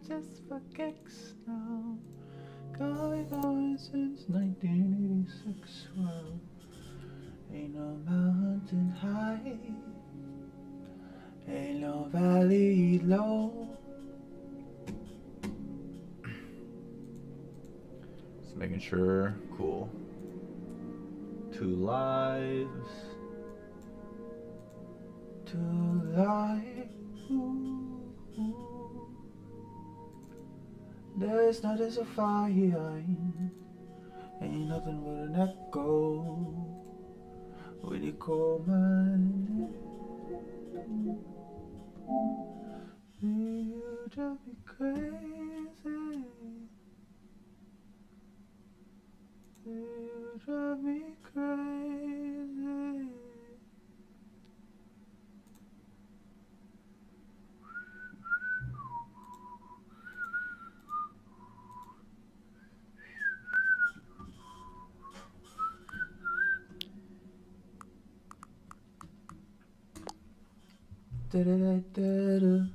just for kicks now. Going since 1986. Well, ain't no mountain high, ain't no valley low. Just making sure. Cool. 2 lives. 2 lives. There's nothing so far here. Ain't nothing but an echo. When you call my name, you drive me crazy. You drive me crazy. Da da da da da.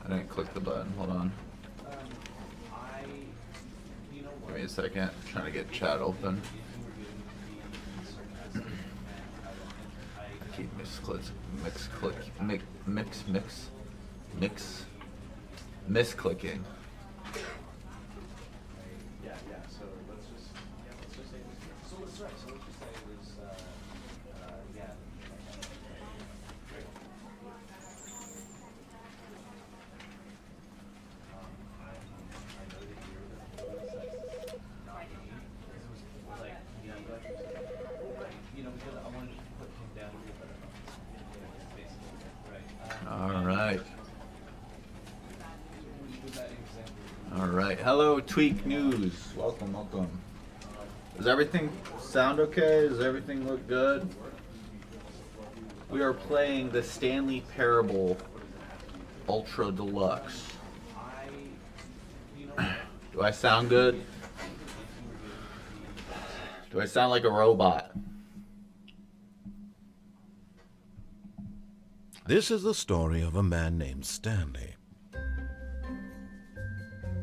I didn't click the button. Hold on. Give me a second. I'm trying to get chat open. Keep misclicking. Alright, hello Tweak News. Welcome. Does everything sound okay? Does everything look good? We are playing the Stanley Parable Ultra Deluxe. Do I sound good? Do I sound like a robot? This is the story of a man named Stanley.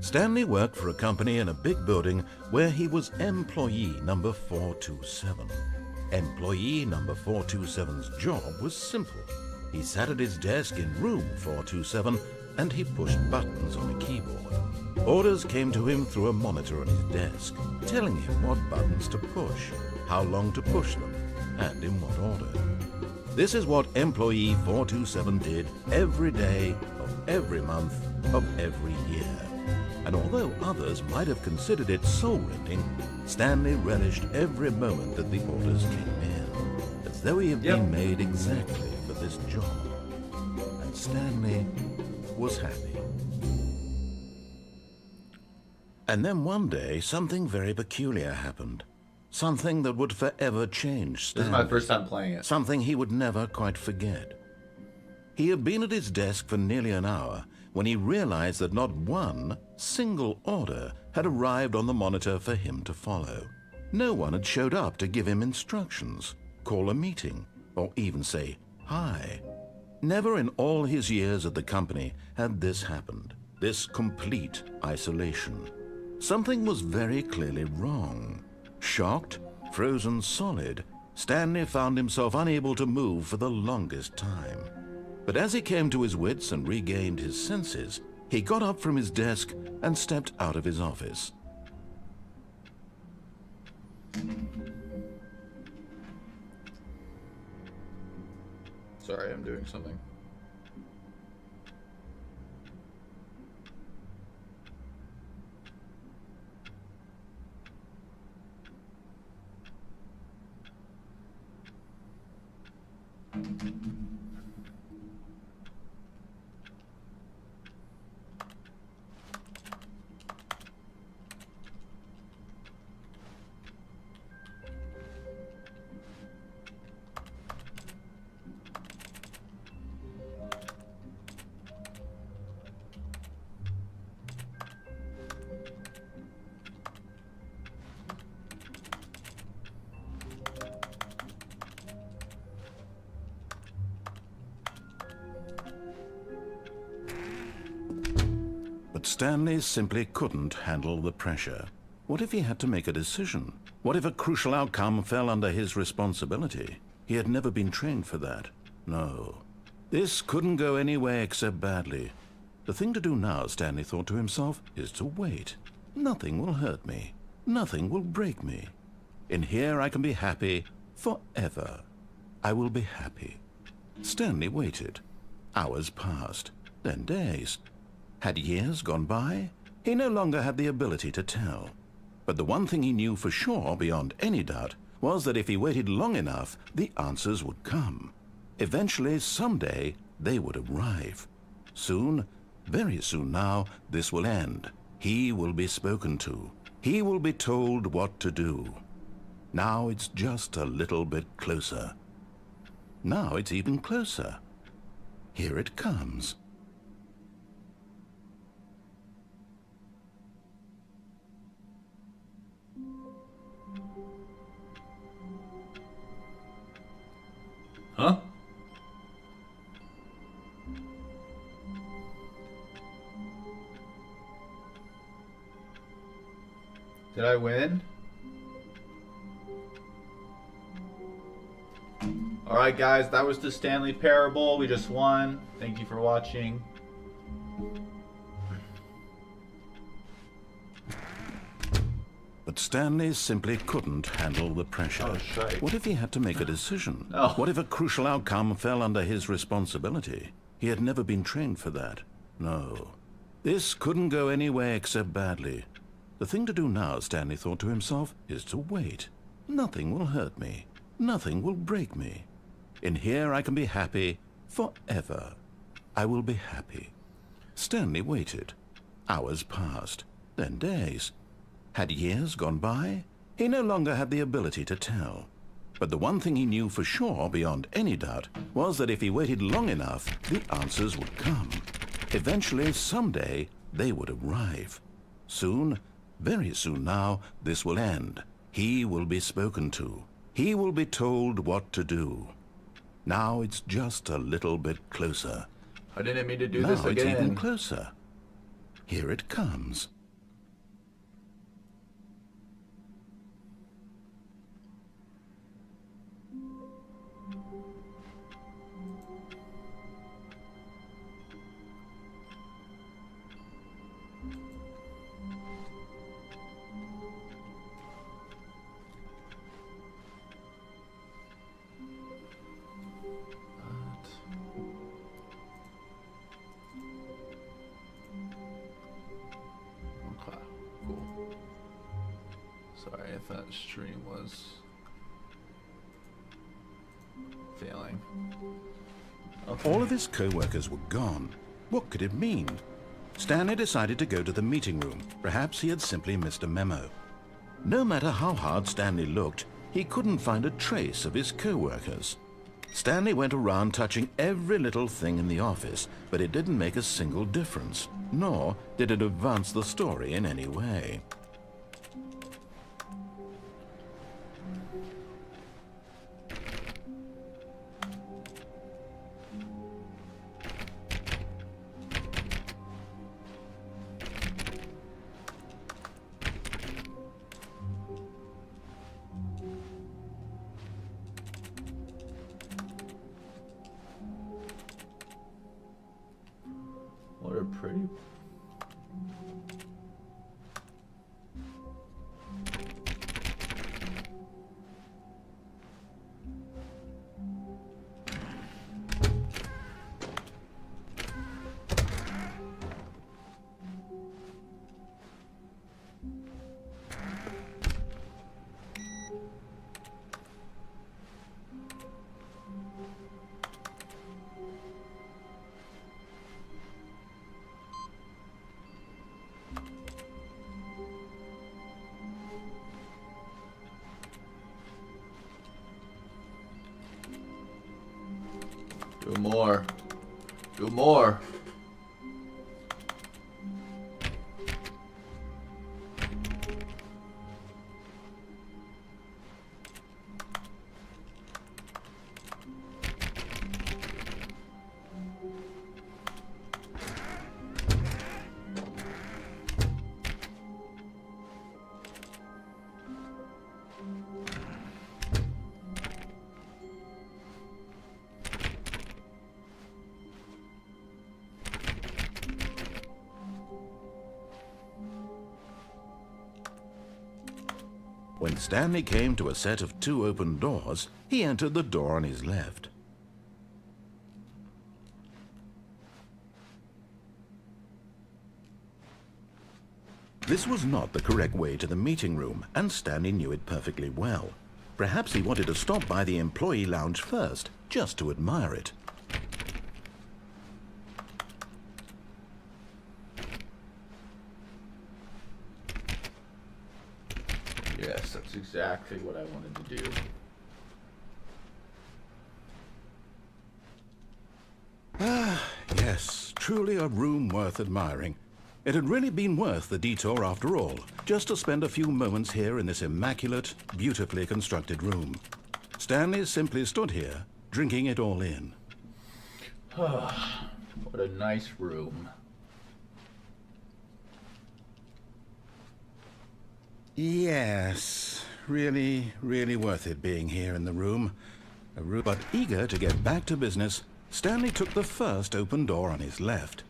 Stanley worked for a company in a big building where he was employee number 427. Employee number 427's job was simple. He sat at his desk in room 427 and he pushed buttons on a keyboard. Orders came to him through a monitor on his desk, telling him what buttons to push, how long to push them, and in what order. This is what employee 427 did every day of every month of every year. And although others might have considered it soul-rending, Stanley relished every moment that the orders came in, as though he had been made exactly for this job. And Stanley was happy. And then one day, something very peculiar happened. Something that would forever change Stanley. This is my first time playing it. Something he would never quite forget. He had been at his desk for nearly an hour when he realized that not one single order had arrived on the monitor for him to follow. No one had showed up to give him instructions, call a meeting, or even say hi. Never in all his years at the company had this happened, this complete isolation. Something was very clearly wrong. Shocked, frozen solid, Stanley found himself unable to move for the longest time. But as he came to his wits and regained his senses, he got up from his desk and stepped out of his office. Sorry, I'm doing something. But Stanley simply couldn't handle the pressure. What if he had to make a decision? What if a crucial outcome fell under his responsibility? He had never been trained for that. No. This couldn't go any way except badly. The thing to do now, Stanley thought to himself, is to wait. Nothing will hurt me. Nothing will break me. In here I can be happy forever. I will be happy. Stanley waited. Hours passed, then days. Had years gone by? He no longer had the ability to tell. But the one thing he knew for sure, beyond any doubt, was that if he waited long enough, the answers would come. Eventually, someday, they would arrive. Soon, very soon now, this will end. He will be spoken to. He will be told what to do. Now it's just a little bit closer. Now it's even closer. Here it comes. Huh? Did I win? Alright guys, that was the Stanley Parable. We just won. Thank you for watching. But Stanley simply couldn't handle the pressure. Oh, shite. What if he had to make a decision? No. What if a crucial outcome fell under his responsibility? He had never been trained for that. No. This couldn't go any way except badly. The thing to do now, Stanley thought to himself, is to wait. Nothing will hurt me. Nothing will break me. In here I can be happy forever. I will be happy. Stanley waited. Hours passed, then days. Had years gone by? He no longer had the ability to tell. But the one thing he knew for sure, beyond any doubt, was that if he waited long enough, the answers would come. Eventually, someday, they would arrive. Soon, very soon now, this will end. He will be spoken to. He will be told what to do. Now it's just a little bit closer. I didn't mean to do Now this it's again. even closer. Here it comes. Okay, cool. Sorry if that stream was failing. Okay. All of his co-workers were gone. What could it mean? Stanley decided to go to the meeting room. Perhaps he had simply missed a memo. No matter how hard Stanley looked, he couldn't find a trace of his co-workers. Stanley went around touching every little thing in the office, but it didn't make a single difference, nor did it advance the story in any way. pretty. Do more. Do more. When Stanley came to a set of 2 open doors, he entered the door on his left. This was not the correct way to the meeting room, and Stanley knew it perfectly well. Perhaps he wanted to stop by the employee lounge first, just to admire it. Yes, that's exactly what I wanted to do. Yes, truly a room worth admiring. It had really been worth the detour after all, just to spend a few moments here in this immaculate, beautifully constructed room. Stanley simply stood here, drinking it all in. What a nice room. Yes, really, really worth it being here in the room. But eager to get back to business, Stanley took the first open door on his left.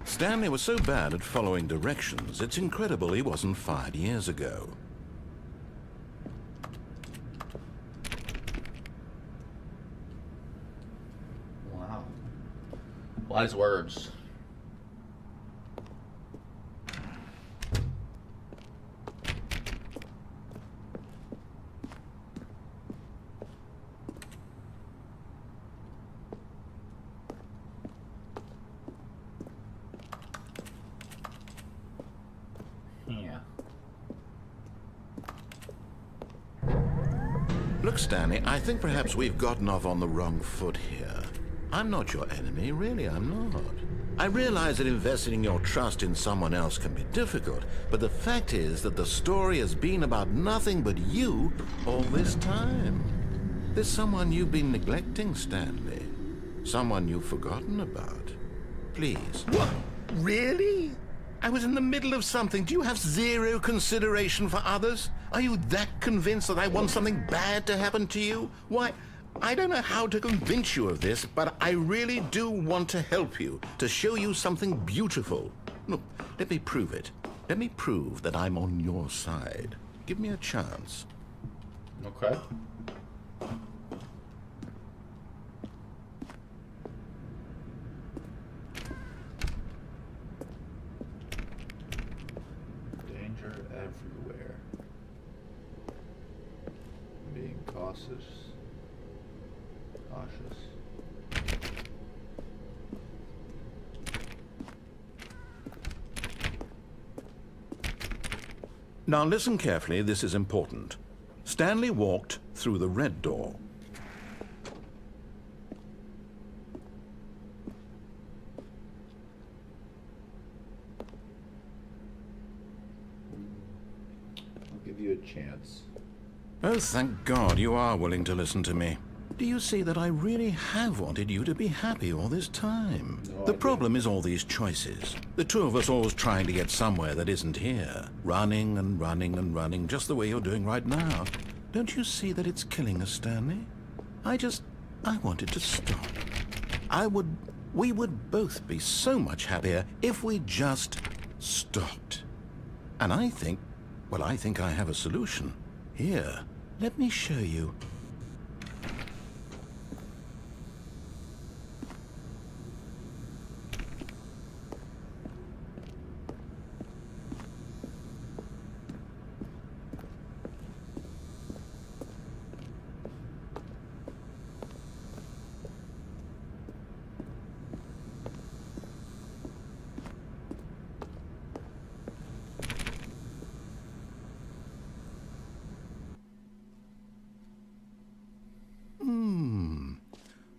Stanley was so bad at following directions, it's incredible he wasn't fired years ago. Wow. Wise words. Yeah. Look, Stanley, I think perhaps we've gotten off on the wrong foot here. I'm not your enemy, really, I'm not. I realize that investing your trust in someone else can be difficult, but the fact is that the story has been about nothing but you all this time. There's someone you've been neglecting, Stanley. Someone you've forgotten about. Please. What? Really? I was in the middle of something. Do you have zero consideration for others? Are you that convinced that I want something bad to happen to you? Why, I don't know how to convince you of this, but I really do want to help you, to show you something beautiful. Look, let me prove it. Let me prove that I'm on your side. Give me a chance. Okay. Danger everywhere. Being cautious. Now listen carefully, this is important. Stanley walked through the red door. I'll give you a chance. Oh, thank God you are willing to listen to me. Do you see that I really have wanted you to be happy all this time? The problem is all these choices. The two of us always trying to get somewhere that isn't here. Running and running and running, just the way you're doing right now. Don't you see that it's killing us, Stanley? I wanted to stop. We would both be so much happier if we just stopped. And I think I have a solution. Here, let me show you.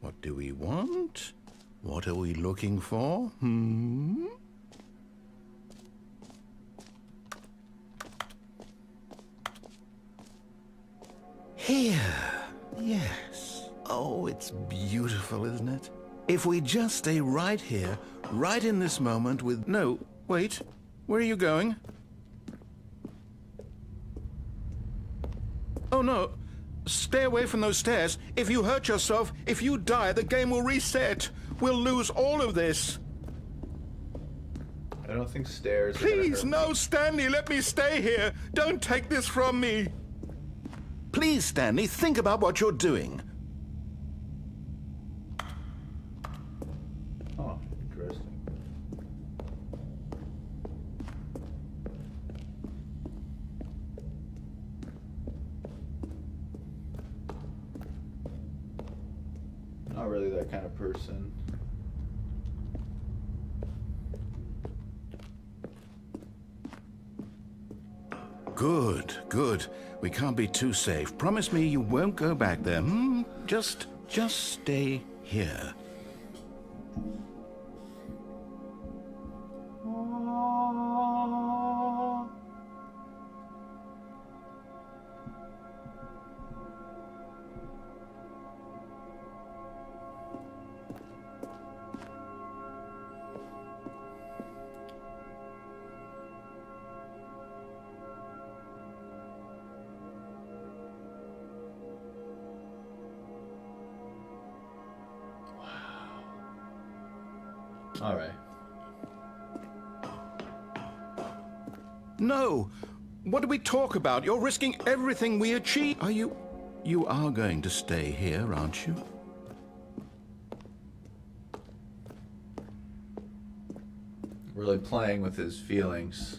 What do we want? What are we looking for? Here. Yes. Oh, it's beautiful, isn't it? If we just stay right here, right in this moment with... No, wait. Where are you going? Oh, no. Stay away from those stairs. If you hurt yourself, if you die, the game will reset. We'll lose all of this. I don't think stairs. Please, no, Stanley, let me stay here. Don't take this from me. Please, Stanley, think about what you're doing. Oh, interesting. Not really that kind of person. Good, good. We can't be too safe. Promise me you won't go back there. Just stay here. All right. No! What do we talk about? You're risking everything we achieve. You are going to stay here, aren't you? Really playing with his feelings.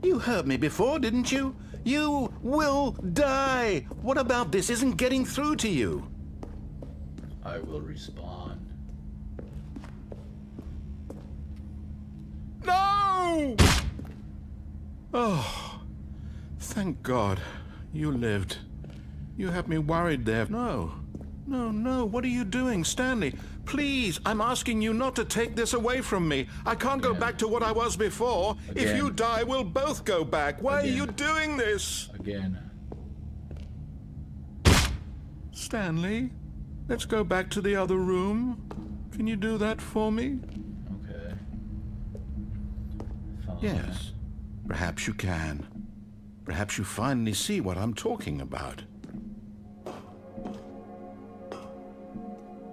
You heard me before, didn't you? You will die! What about this isn't getting through to you? I will respond. No! Oh, thank God. You lived. You had me worried there. No. What are you doing, Stanley? Please, I'm asking you not to take this away from me. I can't go back to what I was before. Again. If you die, we'll both go back. Why are you doing this? Again. Stanley, let's go back to the other room. Can you do that for me? Okay. Fine. Yes, perhaps you can. Perhaps you finally see what I'm talking about.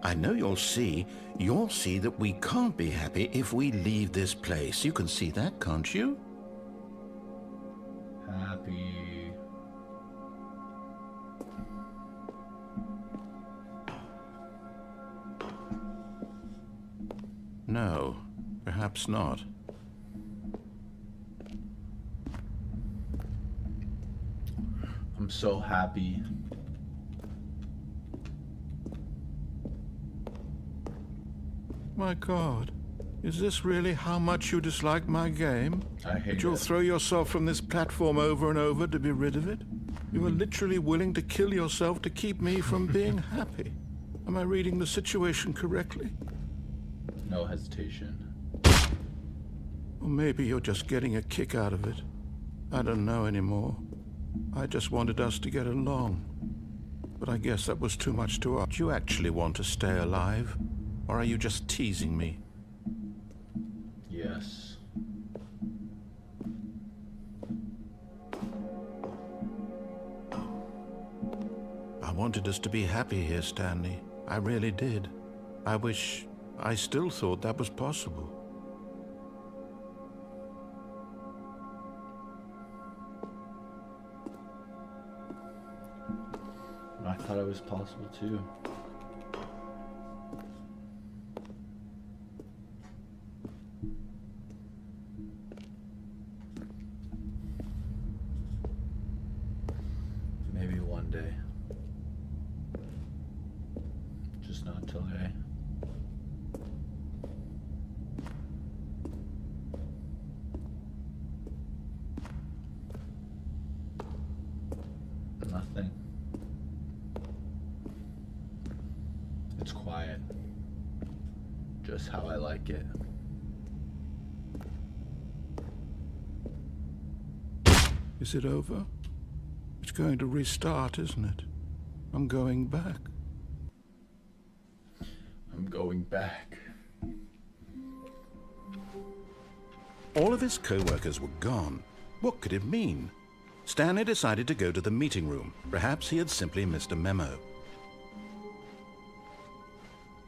I know you'll see that we can't be happy if we leave this place. You can see that, can't you? Happy. No, perhaps not. I'm so happy. My God, is this really how much you dislike my game? I hate That you'll it. throw yourself from this platform over and over to be rid of it? You are literally willing to kill yourself to keep me from being happy. Am I reading the situation correctly? No hesitation. Or maybe you're just getting a kick out of it. I don't know anymore. I just wanted us to get along. But I guess that was too much to ask. Do you actually want to stay alive? Or are you just teasing me? Yes. I wanted us to be happy here, Stanley. I really did. I still thought that was possible. I thought it was possible too. Maybe one day. Just not today. Nothing. It's quiet. Just how I like it. Is it over? It's going to restart, isn't it? I'm going back. I'm going back. All of his co-workers were gone. What could it mean? Stanley decided to go to the meeting room. Perhaps he had simply missed a memo.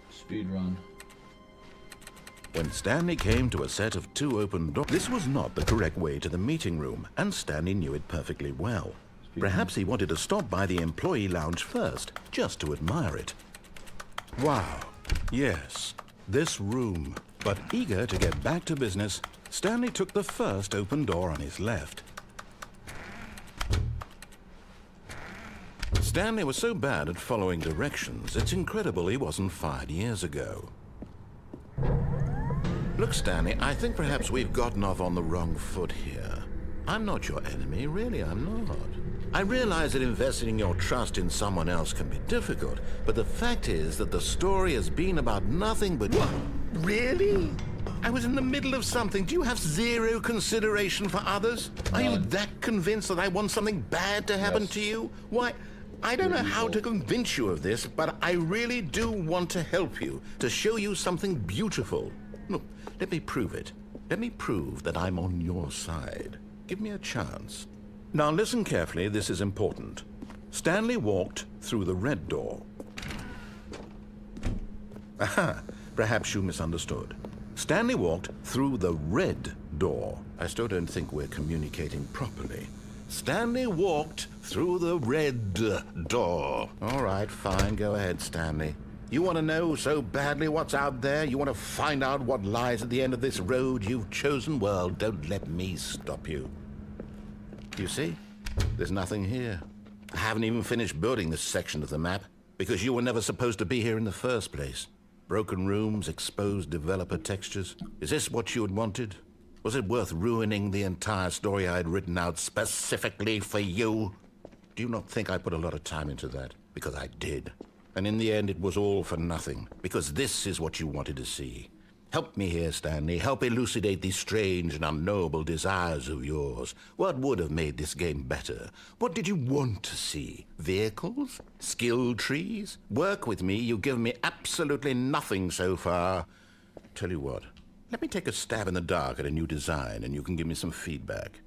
Speed run. When Stanley came to a set of 2 open doors, this was not the correct way to the meeting room, and Stanley knew it perfectly well. Perhaps he wanted to stop by the employee lounge first, just to admire it. Wow, yes, this room. But eager to get back to business, Stanley took the first open door on his left. Stanley was so bad at following directions, it's incredible he wasn't fired years ago. Look, Stanley, I think perhaps we've gotten off on the wrong foot here. I'm not your enemy, really, I'm not. I realize that investing your trust in someone else can be difficult, but the fact is that the story has been about nothing but... What? Really? I was in the middle of something. Do you have zero consideration for others? Are you that convinced that I want something bad to happen to you? Why, I don't know how to convince you of this, but I really do want to help you, to show you something beautiful. Look, let me prove it. Let me prove that I'm on your side. Give me a chance. Now listen carefully, this is important. Stanley walked through the red door. Aha, perhaps you misunderstood. Stanley walked through the red door. I still don't think we're communicating properly. Stanley walked through the red door. All right, fine, go ahead, Stanley. You want to know so badly what's out there? You want to find out what lies at the end of this road you've chosen? Well, don't let me stop you. You see? There's nothing here. I haven't even finished building this section of the map, because you were never supposed to be here in the first place. Broken rooms, exposed developer textures. Is this what you had wanted? Was it worth ruining the entire story I had written out specifically for you? Do you not think I put a lot of time into that? Because I did. And in the end, it was all for nothing, because this is what you wanted to see. Help me here, Stanley. Help elucidate these strange and unknowable desires of yours. What would have made this game better? What did you want to see? Vehicles? Skill trees? Work with me. You've given me absolutely nothing so far. Tell you what, let me take a stab in the dark at a new design, and you can give me some feedback.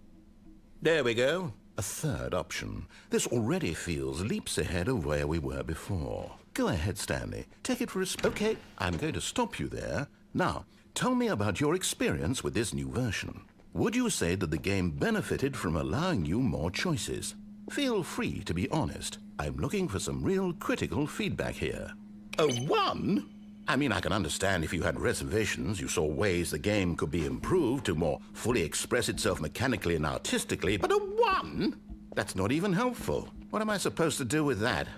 There we go. A third option. This already feels leaps ahead of where we were before. Go ahead, Stanley. Take it for a Okay, I'm going to stop you there. Now, tell me about your experience with this new version. Would you say that the game benefited from allowing you more choices? Feel free to be honest. I'm looking for some real critical feedback here. A 1? I mean, I can understand if you had reservations, you saw ways the game could be improved to more fully express itself mechanically and artistically, but a 1? That's not even helpful. What am I supposed to do with that?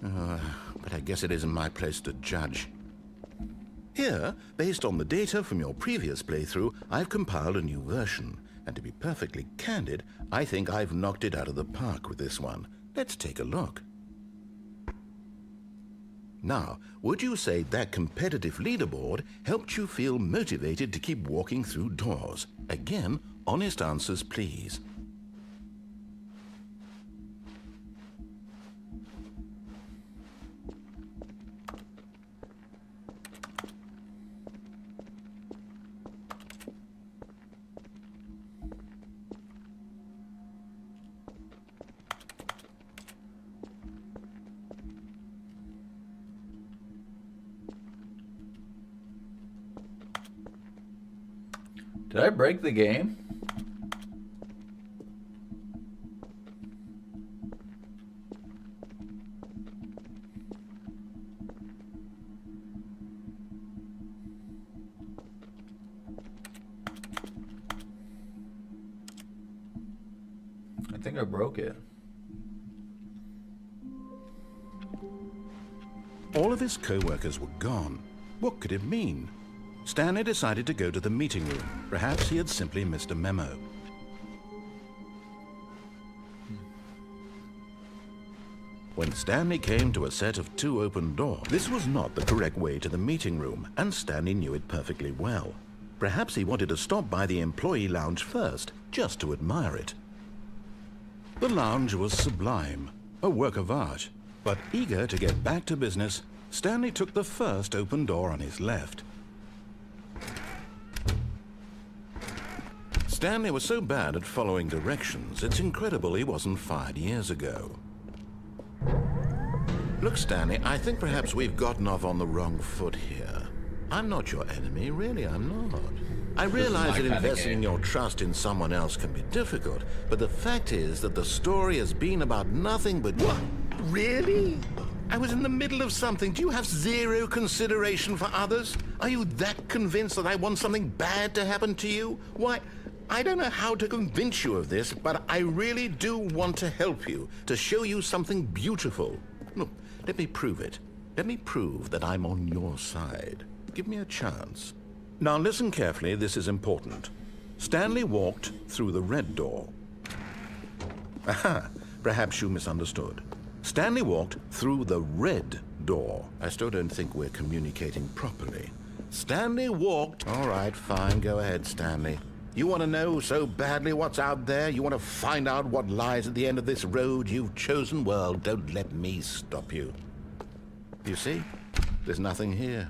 But I guess it isn't my place to judge. Here, based on the data from your previous playthrough, I've compiled a new version. And to be perfectly candid, I think I've knocked it out of the park with this one. Let's take a look. Now, would you say that competitive leaderboard helped you feel motivated to keep walking through doors? Again, honest answers, please. Did I break the game? I think I broke it. All of his co-workers were gone. What could it mean? Stanley decided to go to the meeting room. Perhaps he had simply missed a memo. When Stanley came to a set of 2 open doors, this was not the correct way to the meeting room, and Stanley knew it perfectly well. Perhaps he wanted to stop by the employee lounge first, just to admire it. The lounge was sublime, a work of art. But eager to get back to business, Stanley took the first open door on his left. Stanley was so bad at following directions, it's incredible he wasn't fired years ago. Look, Stanley, I think perhaps we've gotten off on the wrong foot here. I'm not your enemy, really, I'm not. I realize that investing your trust in someone else can be difficult, but the fact is that the story has been about nothing but... What? Really? I was in the middle of something. Do you have zero consideration for others? Are you that convinced that I want something bad to happen to you? Why, I don't know how to convince you of this, but I really do want to help you, to show you something beautiful. Look, let me prove it. Let me prove that I'm on your side. Give me a chance. Now listen carefully, this is important. Stanley walked through the red door. Aha, perhaps you misunderstood. Stanley walked through the red door. I still don't think we're communicating properly. Stanley walked... All right, fine, go ahead, Stanley. You want to know so badly what's out there? You want to find out what lies at the end of this road you've chosen? Well, don't let me stop you. You see? There's nothing here.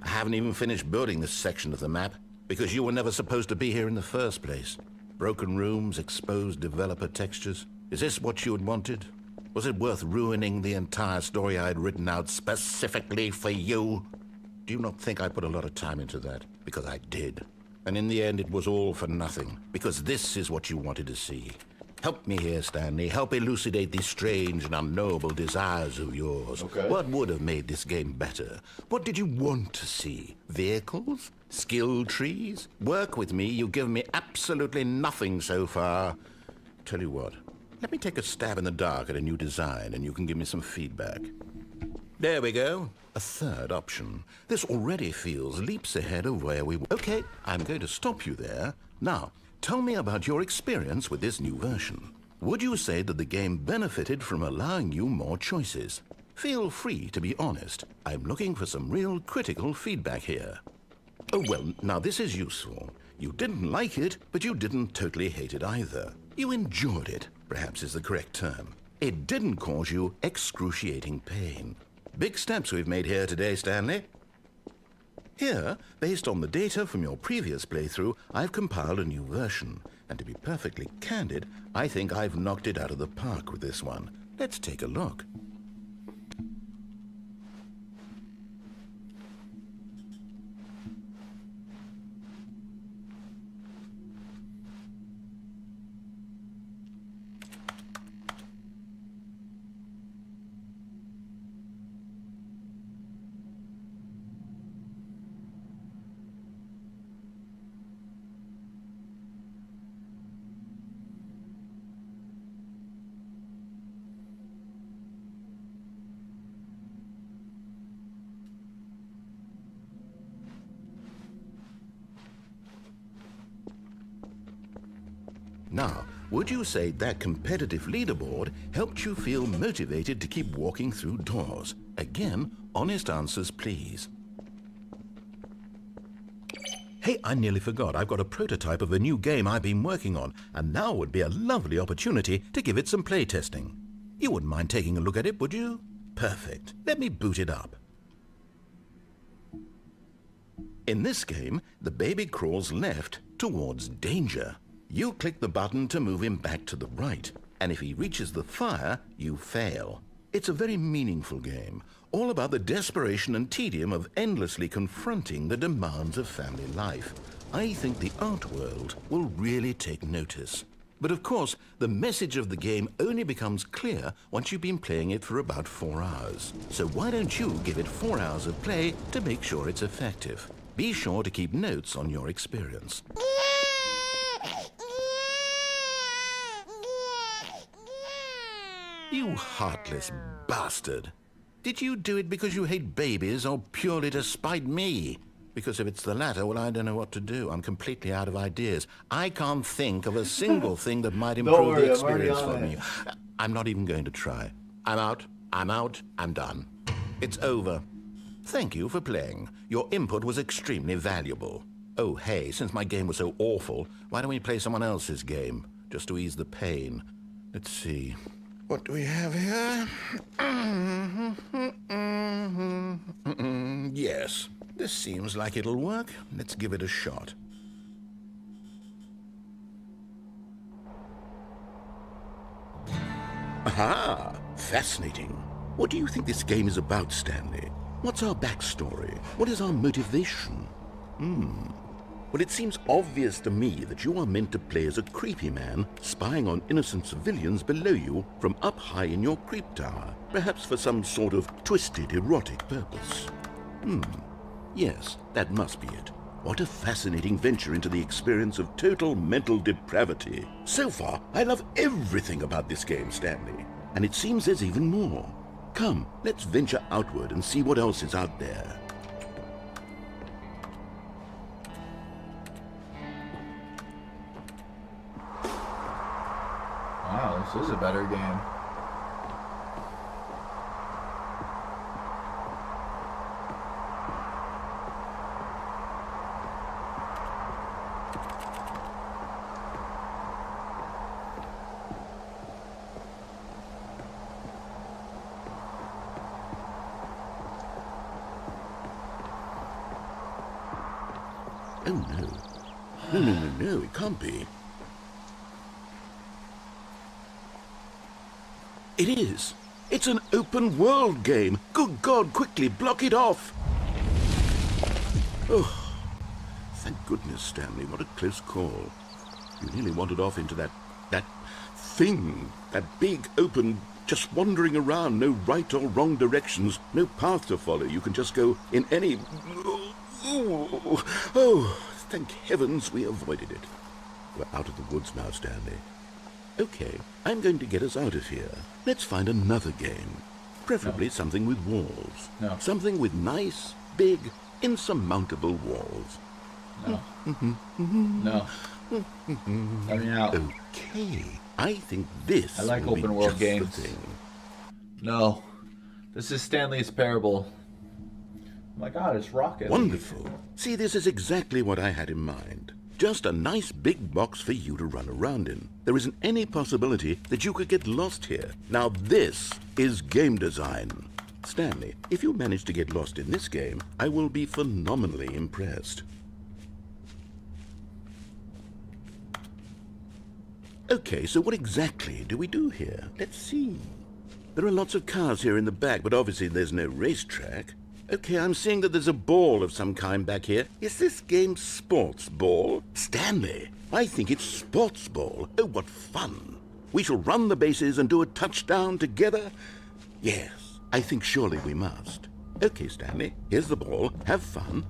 I haven't even finished building this section of the map because you were never supposed to be here in the first place. Broken rooms, exposed developer textures. Is this what you had wanted? Was it worth ruining the entire story I had written out specifically for you? Do you not think I put a lot of time into that? Because I did. And in the end, it was all for nothing. Because this is what you wanted to see. Help me here, Stanley. Help elucidate these strange and unknowable desires of yours. Okay. What would have made this game better? What did you want to see? Vehicles? Skill trees? Work with me. You've given me absolutely nothing so far. Tell you what. Let me take a stab in the dark at a new design, and you can give me some feedback. There we go. A third option. This already feels leaps ahead of where we were. Okay, I'm going to stop you there. Now, tell me about your experience with this new version. Would you say that the game benefited from allowing you more choices? Feel free to be honest. I'm looking for some real critical feedback here. Oh, well, now this is useful. You didn't like it, but you didn't totally hate it either. You enjoyed it, perhaps is the correct term. It didn't cause you excruciating pain. Big steps we've made here today, Stanley. Here, based on the data from your previous playthrough, I've compiled a new version. And to be perfectly candid, I think I've knocked it out of the park with this one. Let's take a look. Now, would you say that competitive leaderboard helped you feel motivated to keep walking through doors? Again, honest answers, please. Hey, I nearly forgot. I've got a prototype of a new game I've been working on, and now would be a lovely opportunity to give it some play testing. You wouldn't mind taking a look at it, would you? Perfect. Let me boot it up. In this game, the baby crawls left towards danger. You click the button to move him back to the right, and if he reaches the fire, you fail. It's a very meaningful game, all about the desperation and tedium of endlessly confronting the demands of family life. I think the art world will really take notice. But of course, the message of the game only becomes clear once you've been playing it for about 4 hours. So why don't you give it 4 hours of play to make sure it's effective? Be sure to keep notes on your experience. You heartless bastard. Did you do it because you hate babies or purely to spite me? Because if it's the latter, well, I don't know what to do. I'm completely out of ideas. I can't think of a single thing that might improve the experience for me. I'm not even going to try. I'm out, I'm done. It's over. Thank you for playing. Your input was extremely valuable. Oh, hey, since my game was so awful, why don't we play someone else's game, just to ease the pain? Let's see. What do we have here? Yes, this seems like it'll work. Let's give it a shot. Aha! Fascinating. What do you think this game is about, Stanley? What's our backstory? What is our motivation? Well, it seems obvious to me that you are meant to play as a creepy man spying on innocent civilians below you from up high in your creep tower, perhaps for some sort of twisted erotic purpose. Yes, that must be it. What a fascinating venture into the experience of total mental depravity. So far, I love everything about this game, Stanley. And it seems there's even more. Come, let's venture outward and see what else is out there. Wow, this is a better game. Oh, no. No, it can't be. It is. It's an open world game. Good God, quickly block it off. Oh, thank goodness, Stanley. What a close call. You nearly wandered off into that thing. That big, open, just wandering around. No right or wrong directions. No path to follow. You can just go in any... Oh, thank heavens we avoided it. We're out of the woods now, Stanley. Okay, I'm going to get us out of here. Let's find another game. Preferably something with walls. No. Something with nice, big, insurmountable walls. No. No. Let me out. Okay, I think this I like will be open world just games. the thing. No. This is Stanley's Parable. Oh my God, it's Rocket League. Wonderful. See, this is exactly what I had in mind. Just a nice big box for you to run around in. There isn't any possibility that you could get lost here. Now this is game design. Stanley, if you manage to get lost in this game, I will be phenomenally impressed. Okay, so what exactly do we do here? Let's see. There are lots of cars here in the back, but obviously there's no racetrack. Okay, I'm seeing that there's a ball of some kind back here. Is this game sports ball? Stanley, I think it's sports ball. Oh, what fun. We shall run the bases and do a touchdown together? Yes, I think surely we must. Okay, Stanley, here's the ball. Have fun.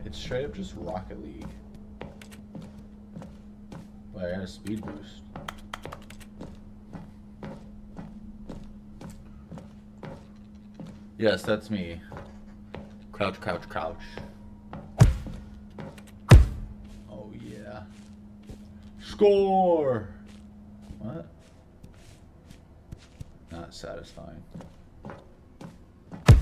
It's straight up just Rocket League. Well, I got a speed boost. Yes, that's me. Crouch, crouch, crouch. Oh, yeah. Score! What? Not not satisfying.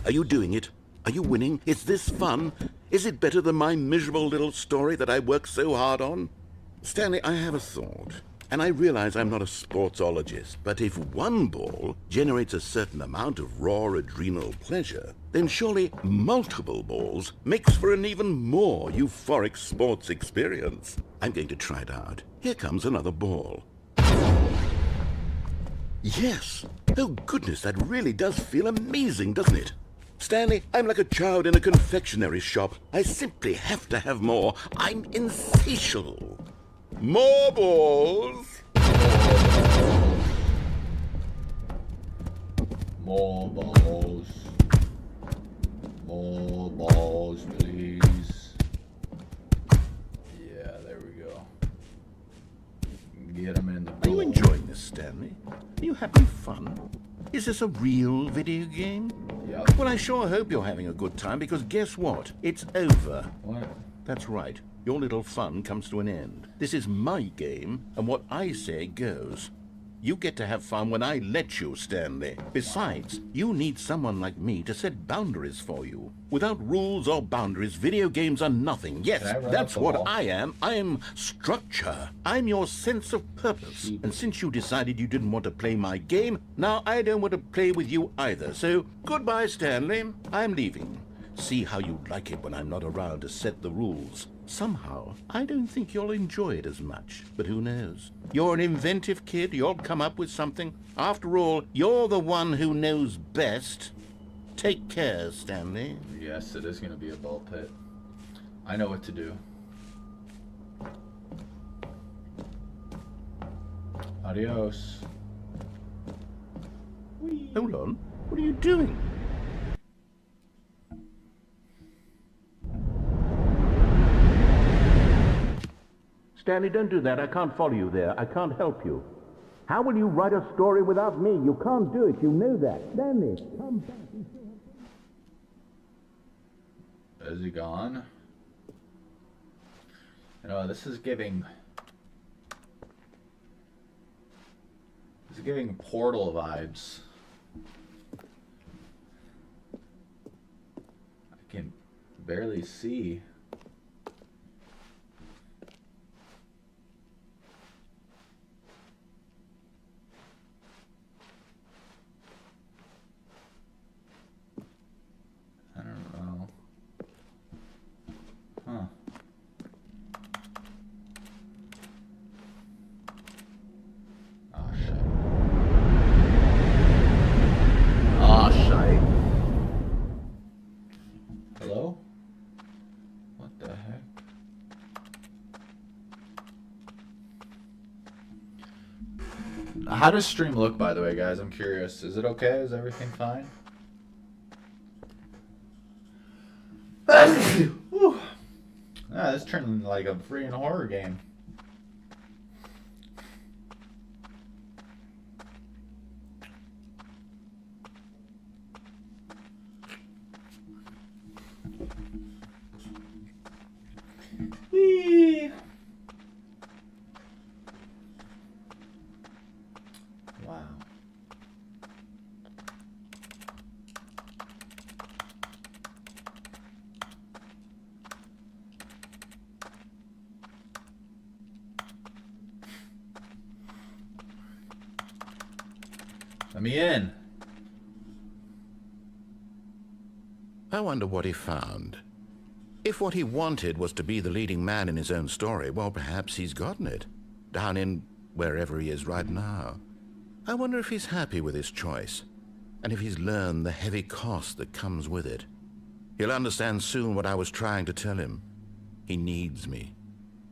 Are you doing it? Are you winning? Is this fun? Is it better than my miserable little story that I worked so hard on? Stanley, I have a thought. And I realize I'm not a sportsologist, but if one ball generates a certain amount of raw adrenal pleasure, then surely multiple balls makes for an even more euphoric sports experience. I'm going to try it out. Here comes another ball. Yes! Oh goodness, that really does feel amazing, doesn't it? Stanley, I'm like a child in a confectionery shop. I simply have to have more. I'm insatiable. More balls! More balls. More balls, please. Yeah, there we go. Get them in the bowl. Are you enjoying this, Stanley? Are you having fun? Is this a real video game? Yep. Well, I sure hope you're having a good time, because guess what? It's over. What? That's right. Your little fun comes to an end. This is my game, and what I say goes. You get to have fun when I let you, Stanley. Besides, you need someone like me to set boundaries for you. Without rules or boundaries, video games are nothing. Yes, Can I run that's up the what wall? I am. I'm structure. I'm your sense of purpose. And since you decided you didn't want to play my game, now I don't want to play with you either. So, goodbye, Stanley. I'm leaving. See how you like it when I'm not around to set the rules. Somehow, I don't think you'll enjoy it as much. But who knows? You're an inventive kid. You'll come up with something. After all, you're the one who knows best. Take care, Stanley. Yes, it is going to be a ball pit. I know what to do. Adios. Hold on. What are you doing? Stanley, don't do that. I can't follow you there. I can't help you. How will you write a story without me? You can't do it. You know that. Stanley, come back. Is he gone? You know, this is giving Portal vibes. I can barely see. I don't know. Huh. Oh shit. Oh shit. Hello? What the heck? How does stream look, by the way, guys? I'm curious. Is it okay? Is everything fine? Whew. Ah, this turned into like a freaking horror game. Whee! Wow. Let me in. I wonder what he found. If what he wanted was to be the leading man in his own story, well, perhaps he's gotten it. Down in wherever he is right now. I wonder if he's happy with his choice, and if he's learned the heavy cost that comes with it. He'll understand soon what I was trying to tell him. He needs me.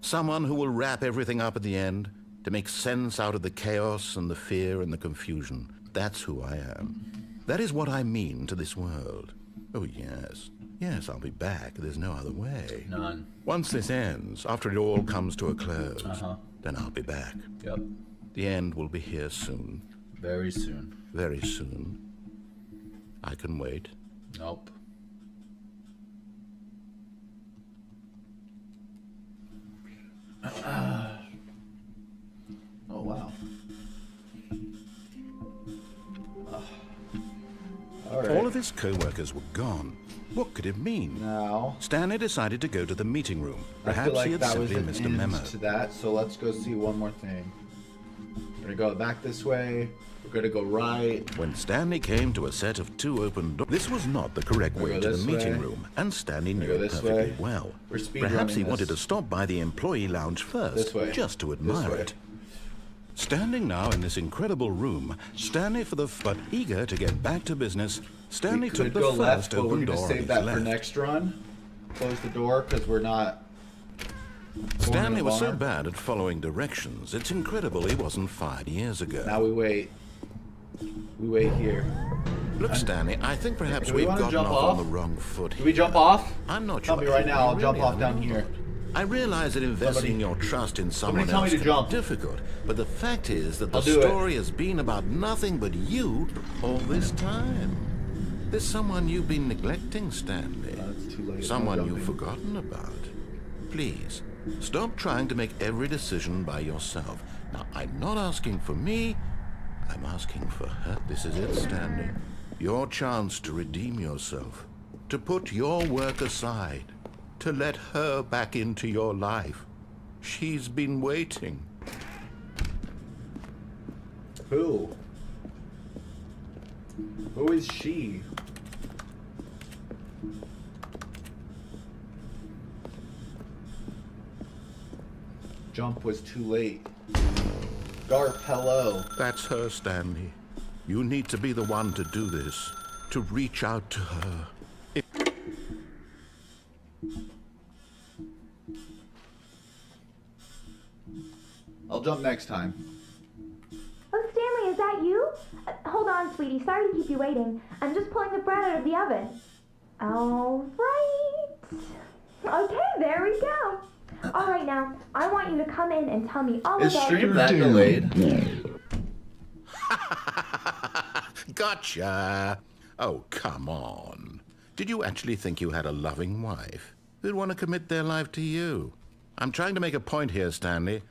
Someone who will wrap everything up at the end, to make sense out of the chaos and the fear and the confusion. That's who I am. That is what I mean to this world. Oh, yes. Yes, I'll be back. There's no other way. None. Once this ends, after it all comes to a close, Uh-huh. then I'll be back. Yep. The end will be here soon. Very soon. Very soon. I can wait. Nope. Oh, wow. Ugh. his co-workers were gone. What could it mean? Now, Stanley decided to go to the meeting room. I feel Perhaps like he had that was simply an missed a end memo. to that, so let's go see one more thing. We're gonna go back this way. We're gonna go right. When Stanley came to a set of 2 open doors, this was not the correct We're way gonna to go the this meeting way. room, and Stanley We're knew gonna go it this perfectly way. well. We're speed Perhaps he running wanted to this. stop by the employee lounge This first, way. just to This admire way. it. Standing now in this incredible room, Stanley but eager to get back to business, Stanley We took could the go first left, but we're open gonna door on save his that for left. next run. Close the door because we're not. Stanley was so barn. bad at following directions, it's incredible he wasn't 5 years ago. Now we wait. We wait here. Look, Stanley, I think perhaps Do we we've wanna gotten jump off on off? the wrong foot Do here. we jump off? I'm not Tell sure. me right now. I'll We jump really off down are here. not. I realize that investing your trust in someone tell me else to can jump. be difficult, but the fact is that the I'll do it. story has been about nothing but you all this time. There's someone you've been neglecting, Stanley. It's too late. Someone No you've jumping. forgotten about. Please, stop trying to make every decision by yourself. Now, I'm not asking for me, I'm asking for her. This is it, Stanley. Your chance to redeem yourself, to put your work aside, to let her back into your life. She's been waiting. Who? Who is she? Jump was too late. Garp, hello. That's her, Stanley. You need to be the one to do this, to reach out to her. I'll jump next time. Oh, Stanley, is that you? Hold on, sweetie. Sorry to keep you waiting. I'm just pulling the bread out of the oven. All right. Okay, there we go. All right, now, I want you to come in and tell me all Is about stream your... that delayed? Gotcha! Oh, come on. Did you actually think you had a loving wife who'd want to commit their life to you? I'm trying to make a point here, Stanley.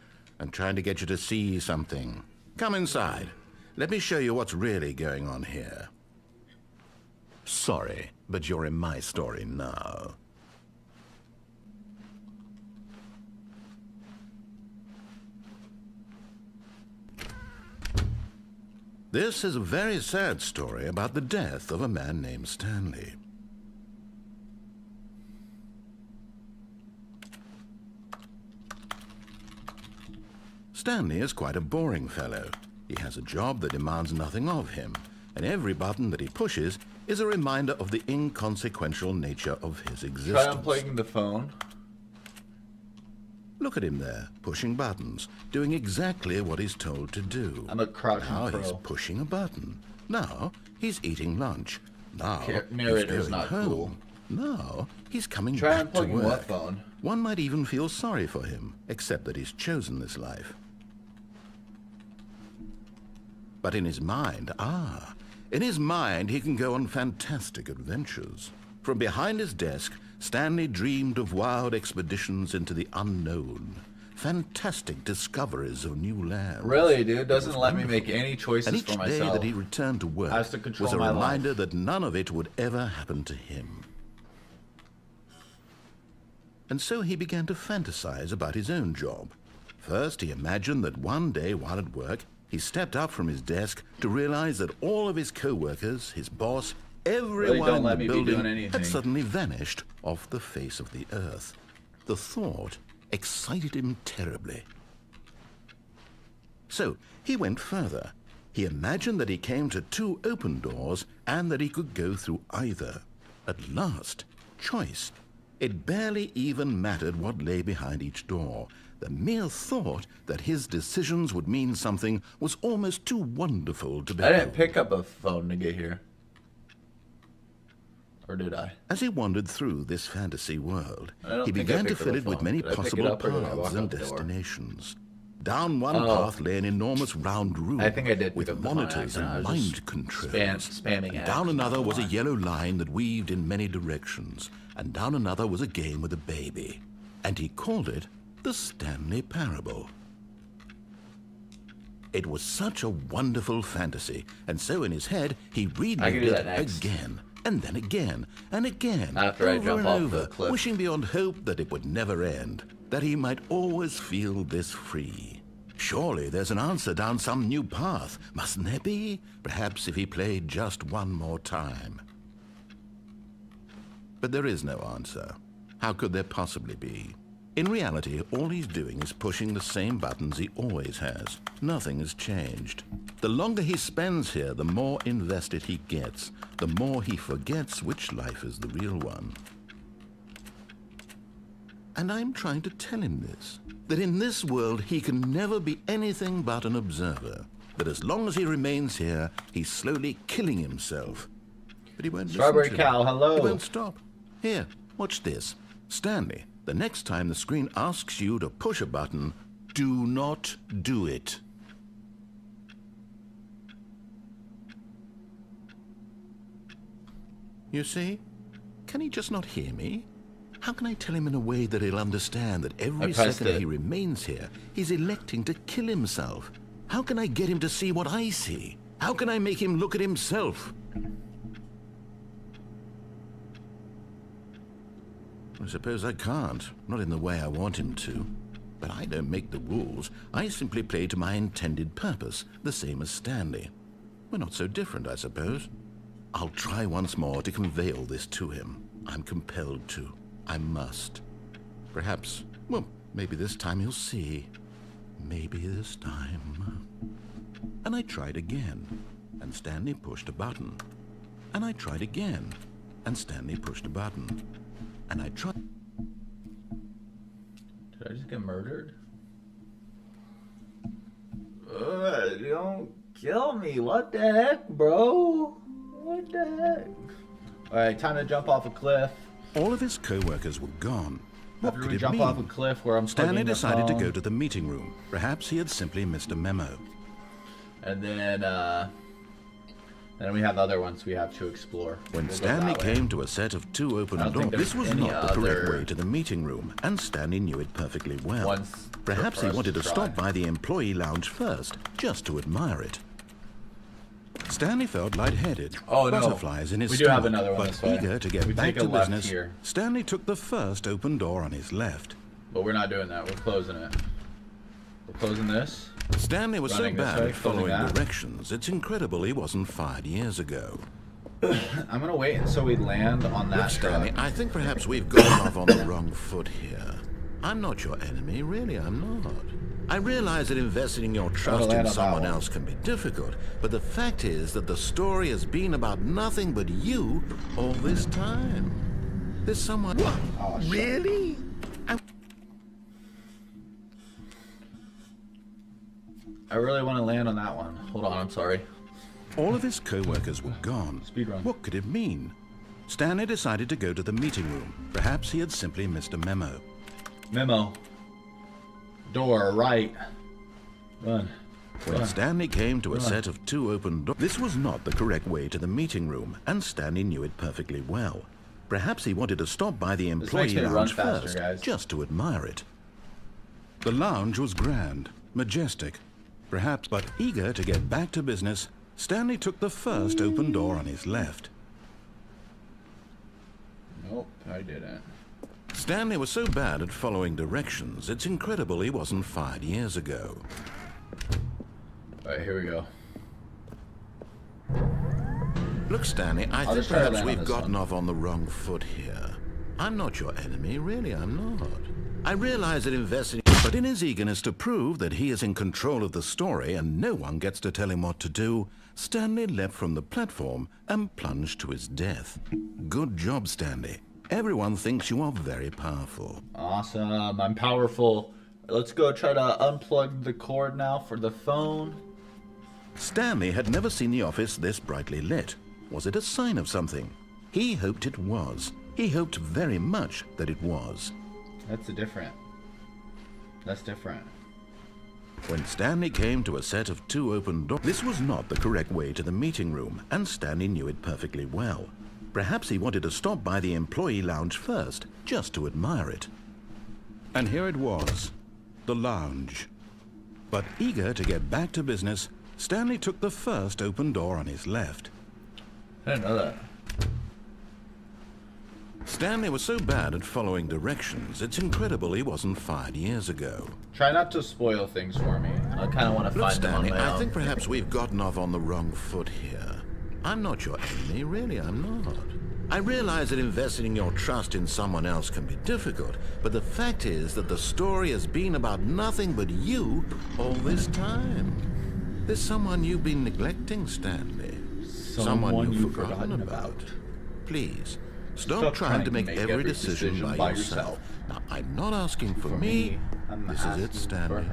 I'm trying to get you to see something. Come inside. Let me show you what's really going on here. Sorry, but you're in my story now. This is a very sad story about the death of a man named Stanley. Stanley is quite a boring fellow. He has a job that demands nothing of him, and every button that he pushes is a reminder of the inconsequential nature of his Try existence. unplugging the phone. Look at him there, pushing buttons, doing exactly what he's told to do. I'm a crouching Now he's pro. pushing a button. Now he's eating lunch. Now Narrator's he's going not home. cool. Now he's coming Try back to unplugging work. what phone? One might even feel sorry for him, except that he's chosen this life. But in his mind, in his mind he can go on fantastic adventures. From behind his desk, Stanley dreamed of wild expeditions into the unknown, fantastic discoveries of new lands. Really, dude? Doesn't let me make any choices And each for day myself. that he returned to work I have to control was a my reminder life. that none of it would ever happen to him. And so he began to fantasize about his own job. First, he imagined that one day while at work, he stepped up from his desk to realize that all of his co-workers, his boss, everyone don't in let the me be doing building anything. had suddenly vanished off the face of the earth. The thought excited him terribly. So he went further. He imagined that he came to 2 open doors and that he could go through either. At last, choice. It barely even mattered what lay behind each door. The mere thought that his decisions would mean something was almost too wonderful to I behold. didn't pick up a phone to get here. Or did I? As he wandered through this fantasy world, I don't he think I began to picked up fill the it with phone. many Did I pick it possible up or did I walk paths and out the door? destinations. Down one Oh. path lay an enormous round room I think I did with pick up the phone, monitors actually. I and was mind just controls. spamming And ads. down another was a Why? yellow line that weaved in many directions, and down another was a game with a baby. And he called it the Stanley Parable. It was such a wonderful fantasy, and so in his head he I can do relived that it next. again and then again and again, After I over jump and off over, the cliff. wishing beyond hope that it would never end, that he might always feel this free. Surely there's an answer down some new path, mustn't there be? Perhaps if he played just one more time. But there is no answer. How could there possibly be? In reality, all he's doing is pushing the same buttons he always has. Nothing has changed. The longer he spends here, the more invested he gets, the more he forgets which life is the real one. And I'm trying to tell him this, that in this world he can never be anything but an observer, that as long as he remains here, he's slowly killing himself. But he won't Strawberry listen to Cow, me. hello. He won't stop. Here, watch this. Stanley, the next time the screen asks you to push a button, do not do it. You see? Can he just not hear me? How can I tell him in a way that he'll understand that every pressed second it. he remains here, he's electing to kill himself? How can I get him to see what I see? How can I make him look at himself? I suppose I can't, not in the way I want him to. But I don't make the rules. I simply play to my intended purpose, the same as Stanley. We're not so different, I suppose. I'll try once more to convey all this to him. I'm compelled to. I must. Perhaps, well, maybe this time he'll see. Maybe this time. And I tried again, and Stanley pushed a button. And I tried again, and Stanley pushed a button. And I tried. Did I just get murdered? Don't kill me. What the heck, bro? What the heck? Alright, time to jump off a cliff. All of his co-workers were gone. What After could we it jump mean? off a cliff where I'm Stanley plugging the decided to phone, go to the meeting room. Perhaps he had simply missed a memo. and then we have other ones we have to explore. When We'll go Stanley that way. came to a set of two open I don't think doors, this there's was any not the correct other way to the meeting room, and Stanley knew it perfectly well. Ones Perhaps for he us wanted to try. stop by the employee lounge first, just to admire it. Stanley felt lightheaded, Oh, no. butterflies in his We do have stomach, another one but this way. eager to get We back take a to left business, here. Stanley took the first open door on his left. But we're not doing that. We're closing it. We're closing this. Stanley was Running so this bad way, at closing following that. directions, it's incredible he wasn't fired years ago. I'm gonna wait until we land on that Look, Stanley, truck. I think perhaps we've gone off on the wrong foot here. I'm not your enemy, really, I'm not. I realize that investing your trust land in on that someone one. else can be difficult, but the fact is that the story has been about nothing but you all this time. There's someone... Oh, shit. Really? I really want to land on that one. Hold on, I'm sorry. All of his co-workers were gone. Speedrun. What could it mean? Stanley decided to go to the meeting room. Perhaps he had simply missed a memo. Memo. Door, right. Run. When Run. Stanley came to a Run. set of two open doors, this was not the correct way to the meeting room, and Stanley knew it perfectly well. Perhaps he wanted to stop by the makes employee me run lounge faster, first, guys. just to admire it. The lounge was grand, majestic, perhaps, but eager to get back to business, Stanley took the first open door on his left. Nope, I didn't. Stanley was so bad at following directions, it's incredible he wasn't fired years ago. Alright, here we go. Look, Stanley, I think just try to perhaps land on we've this gotten one. off on the wrong foot here. I'm not your enemy, really, I'm not. I realize that investing... But in his eagerness to prove that he is in control of the story and no one gets to tell him what to do, Stanley leapt from the platform and plunged to his death. Good job, Stanley. Everyone thinks you are very powerful. Awesome, I'm powerful. Let's go try to unplug the cord now for the phone. Stanley had never seen the office this brightly lit. Was it a sign of something? He hoped it was. He hoped very much that it was. That's different. That's different. When Stanley came to a set of two open doors, this was not the correct way to the meeting room, and Stanley knew it perfectly well. Perhaps he wanted to stop by the employee lounge first, just to admire it. And here it was, the lounge. But eager to get back to business, Stanley took the first open door on his left. I didn't know that. Stanley was so bad at following directions, it's incredible he wasn't fired years ago. Try not to spoil things for me. I kind of want to Look, find them on Stanley, my own. I think perhaps we've gotten off on the wrong foot here. I'm not your enemy, really, I'm not. I realize that investing your trust in someone else can be difficult, but the fact is that the story has been about nothing but you all this time. There's someone you've been neglecting, Stanley. Someone you've forgotten about. Please, stop trying to make every decision by yourself. Now, I'm not asking for me. This is it, Stanley.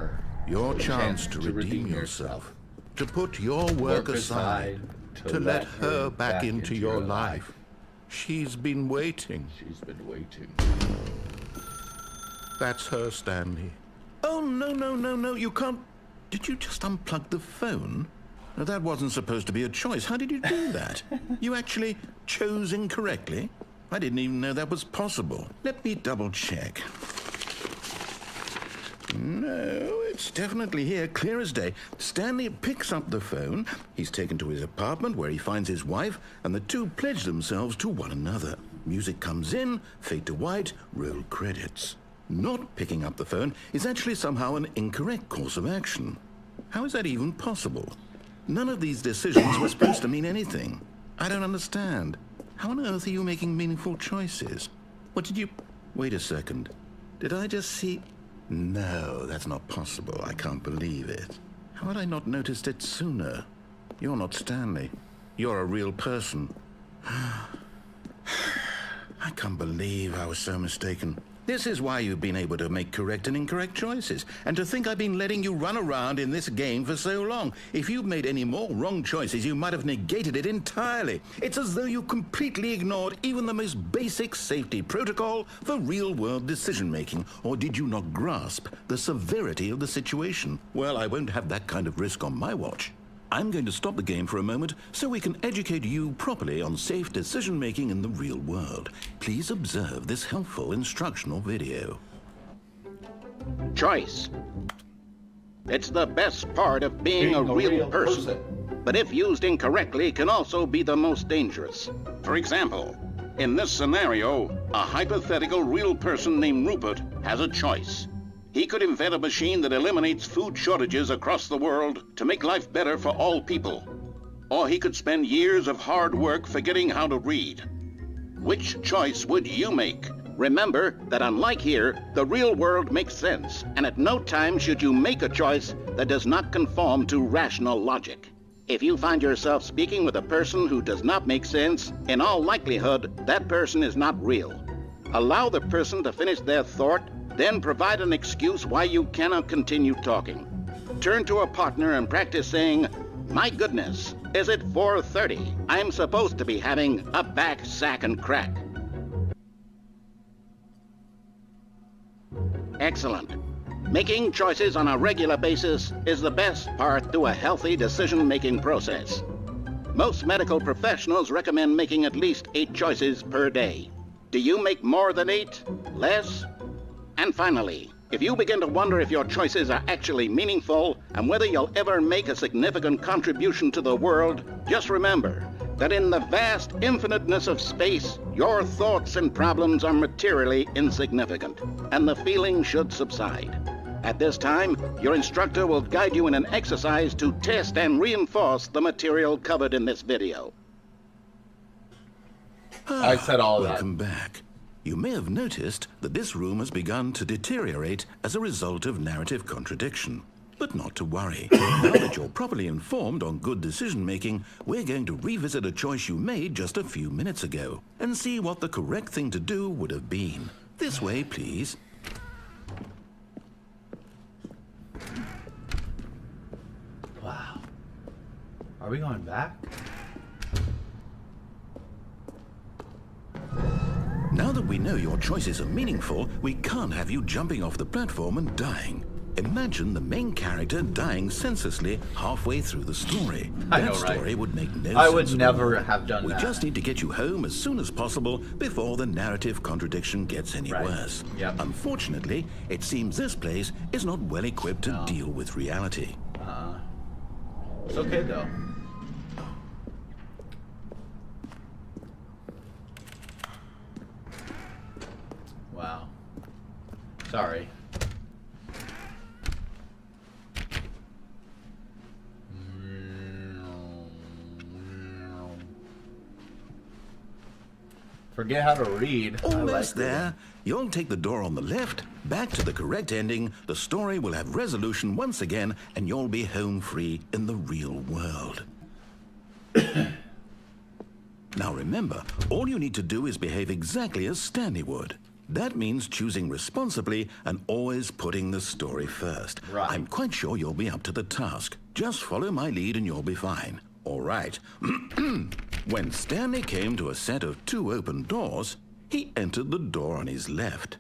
Your chance to redeem yourself. To put your work aside. To let her back into your life. She's been waiting. She's been waiting. That's her, Stanley. Oh, no, you can't... Did you just unplug the phone? No, that wasn't supposed to be a choice. How did you do that? You actually chose incorrectly? I didn't even know that was possible. Let me double check. No, it's definitely here, clear as day. Stanley picks up the phone. He's taken to his apartment where he finds his wife, and the two pledge themselves to one another. Music comes in, fade to white, roll credits. Not picking up the phone is actually somehow an incorrect course of action. How is that even possible? None of these decisions were supposed to mean anything. I don't understand. How on earth are you making meaningful choices? What did you... Wait a second. Did I just see... No, that's not possible. I can't believe it. How had I not noticed it sooner? You're not Stanley. You're a real person. I can't believe I was so mistaken. This is why you've been able to make correct and incorrect choices. And to think I've been letting you run around in this game for so long. If you'd made any more wrong choices, you might have negated it entirely. It's as though you completely ignored even the most basic safety protocol for real-world decision-making. Or did you not grasp the severity of the situation? Well, I won't have that kind of risk on my watch. I'm going to stop the game for a moment so we can educate you properly on safe decision-making in the real world. Please observe this helpful instructional video. Choice. It's the best part of being a real person. But if used incorrectly, can also be the most dangerous. For example, in this scenario, a hypothetical real person named Rupert has a choice. He could invent a machine that eliminates food shortages across the world to make life better for all people. Or he could spend years of hard work forgetting how to read. Which choice would you make? Remember that unlike here, the real world makes sense, and at no time should you make a choice that does not conform to rational logic. If you find yourself speaking with a person who does not make sense, in all likelihood, that person is not real. Allow the person to finish their thought, then provide an excuse why you cannot continue talking. Turn to a partner and practice saying, "My goodness, is it 4:30? I'm supposed to be having a back, sack, and crack." Excellent. Making choices on a regular basis is the best part to a healthy decision-making process. Most medical professionals recommend making at least 8 choices per day. Do you make more than 8? Less? And finally, if you begin to wonder if your choices are actually meaningful and whether you'll ever make a significant contribution to the world, just remember that in the vast infiniteness of space, your thoughts and problems are materially insignificant, and the feeling should subside. At this time, your instructor will guide you in an exercise to test and reinforce the material covered in this video. I said all that. Welcome back. You may have noticed that this room has begun to deteriorate as a result of narrative contradiction. But not to worry. Now that you're properly informed on good decision-making, we're going to revisit a choice you made just a few minutes ago and see what the correct thing to do would have been. This way, please. Wow. Are we going back? Now that we know your choices are meaningful, we can't have you jumping off the platform and dying. Imagine the main character dying senselessly halfway through the story. I know, That right? story would make no sense. I would at never all. have done We that. just need to get you home as soon as possible before the narrative contradiction gets any Right. worse. Yep. Unfortunately, it seems this place is not well equipped to deal with reality. It's okay though. Sorry. Forget how to read. Almost there. You'll take the door on the left, back to the correct ending, the story will have resolution once again, and you'll be home free in the real world. Now remember, all you need to do is behave exactly as Stanley would. That means choosing responsibly and always putting the story first. Right. I'm quite sure you'll be up to the task. Just follow my lead and you'll be fine. All right. When Stanley came to a set of 2 open doors, he entered the door on his left.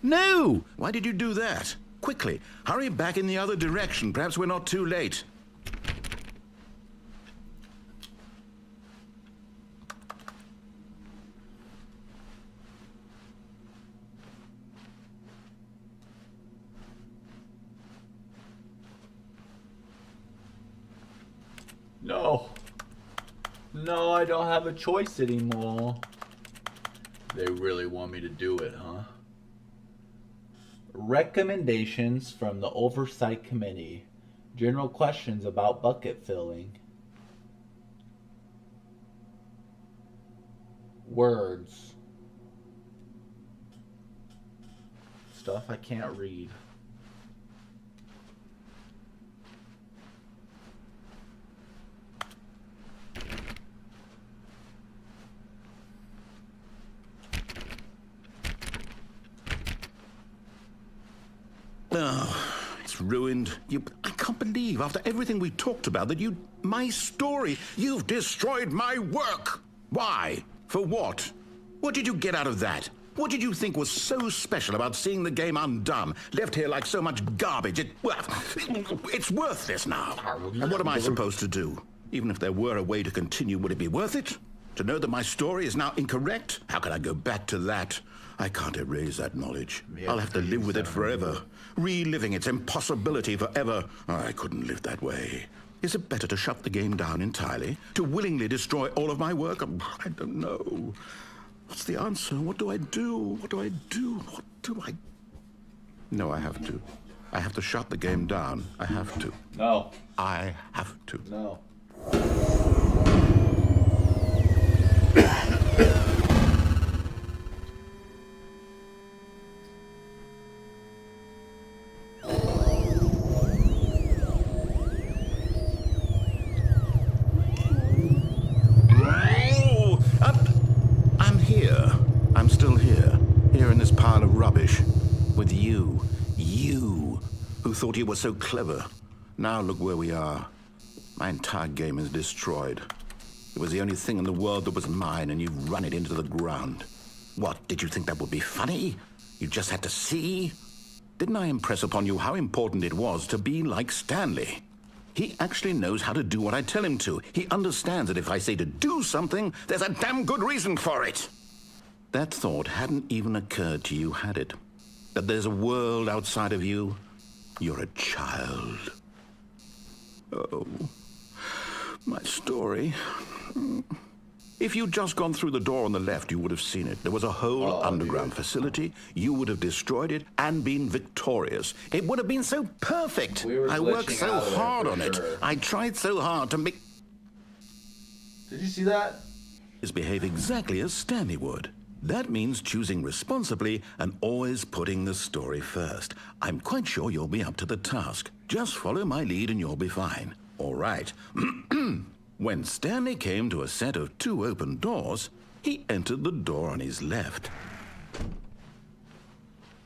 No! Why did you do that? Quickly, hurry back in the other direction. Perhaps we're not too late. No. No, I don't have a choice anymore. They really want me to do it, huh? Recommendations from the Oversight Committee. General questions about bucket filling. Words. Stuff I can't read. Oh, it's ruined. I can't believe, after everything we talked about, that my story, you've destroyed my work. Why? For what? What did you get out of that? What did you think was so special about seeing the game undone, left here like so much garbage? It's worthless now. And what am I supposed to do? Even if there were a way to continue, would it be worth it? To know that my story is now incorrect? How can I go back to that? I can't erase that knowledge. I'll have to live with it forever, reliving its impossibility forever. I couldn't live that way. Is it better to shut the game down entirely? To willingly destroy all of my work? I don't know. What's the answer? What do I do? What do I do? What do I... No, I have to. I have to shut the game down. I have to. No. I have to. No. I'm still here in this pile of rubbish, with you, who thought you were so clever. Now look where we are. My entire game is destroyed. It was the only thing in the world that was mine, and you've run it into the ground. What, did you think that would be funny? You just had to see? Didn't I impress upon you how important it was to be like Stanley? He actually knows how to do what I tell him to. He understands that if I say to do something, there's a damn good reason for it. That thought hadn't even occurred to you, had it? That there's a world outside of you? You're a child. Oh, my story. If you'd just gone through the door on the left, you would have seen it. There was a whole underground facility. You would have destroyed it and been victorious. It would have been so perfect. I worked so hard on it. I tried so hard to make... Did you see that? Behave exactly as Stanley would. That means choosing responsibly and always putting the story first. I'm quite sure you'll be up to the task. Just follow my lead and you'll be fine. All right. When Stanley came to a set of 2 open doors, he entered the door on his left.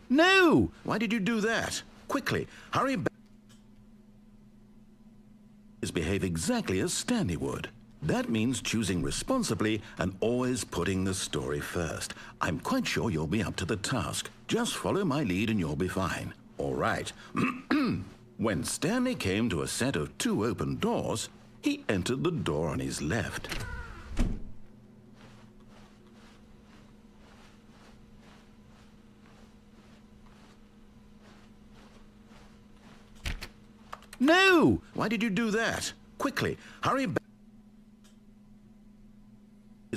No! Why did you do that? Quickly, hurry back. Behave exactly as Stanley would. That means choosing responsibly and always putting the story first. I'm quite sure you'll be up to the task. Just follow my lead and you'll be fine. All right. When Stanley came to a set of 2 open doors, he entered the door on his left. No! Why did you do that? Quickly, hurry back.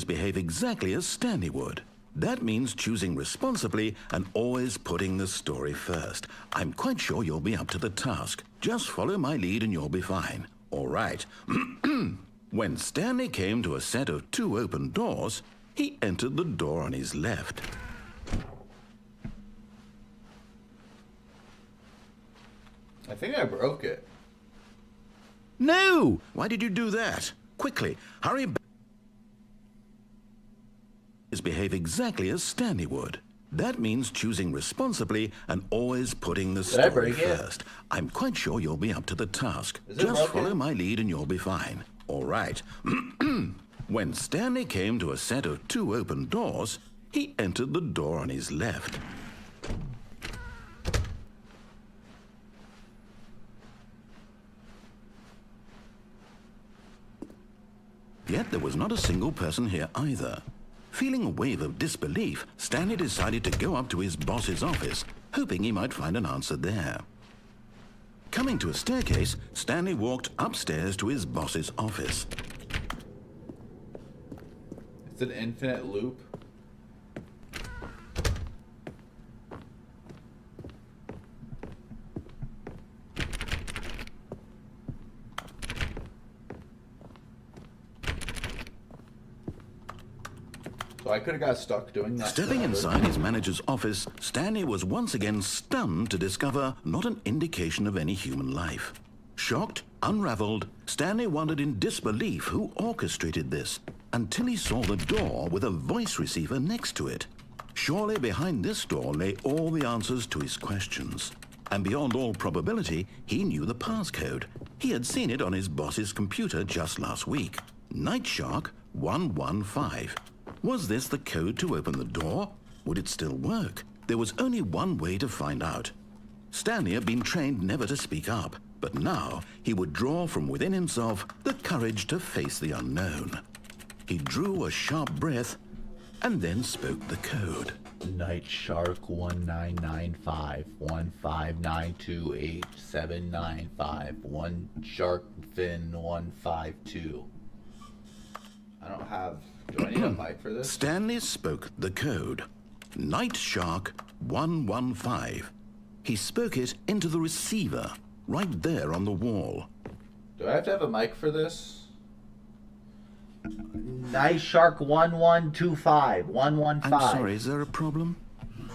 Behave exactly as Stanley would. That means choosing responsibly and always putting the story first. I'm quite sure you'll be up to the task. Just follow my lead and you'll be fine. All right. When Stanley came to a set of 2 open doors, he entered the door on his left. I think I broke it. No! Why did you do that? Quickly, hurry back. Behave exactly as Stanley would. That means choosing responsibly and always putting the story first. I'm quite sure you'll be up to the task. Just follow my lead and you'll be fine. All right. When Stanley came to a set of 2 open doors, he entered the door on his left. Yet there was not a single person here either. Feeling a wave of disbelief, Stanley decided to go up to his boss's office, hoping he might find an answer there. Coming to a staircase, Stanley walked upstairs to his boss's office. It's an infinite loop. So I could have got stuck doing that. Stepping inside his manager's office, Stanley was once again stunned to discover not an indication of any human life. Shocked, unraveled, Stanley wondered in disbelief who orchestrated this, until he saw the door with a voice receiver next to it. Surely behind this door lay all the answers to his questions. And beyond all probability, he knew the passcode. He had seen it on his boss's computer just last week. Night Shark 115. Was this the code to open the door? Would it still work? There was only one way to find out. Stanley had been trained never to speak up, but now he would draw from within himself the courage to face the unknown. He drew a sharp breath and then spoke the code. Night Shark 199515928795 1 Shark Fin 152. I don't have. Do I need a mic for this? Stanley spoke the code. Night Shark 115. He spoke it into the receiver, right there on the wall. Do I have to have a mic for this? Night Shark 1125 115. I'm sorry, is there a problem?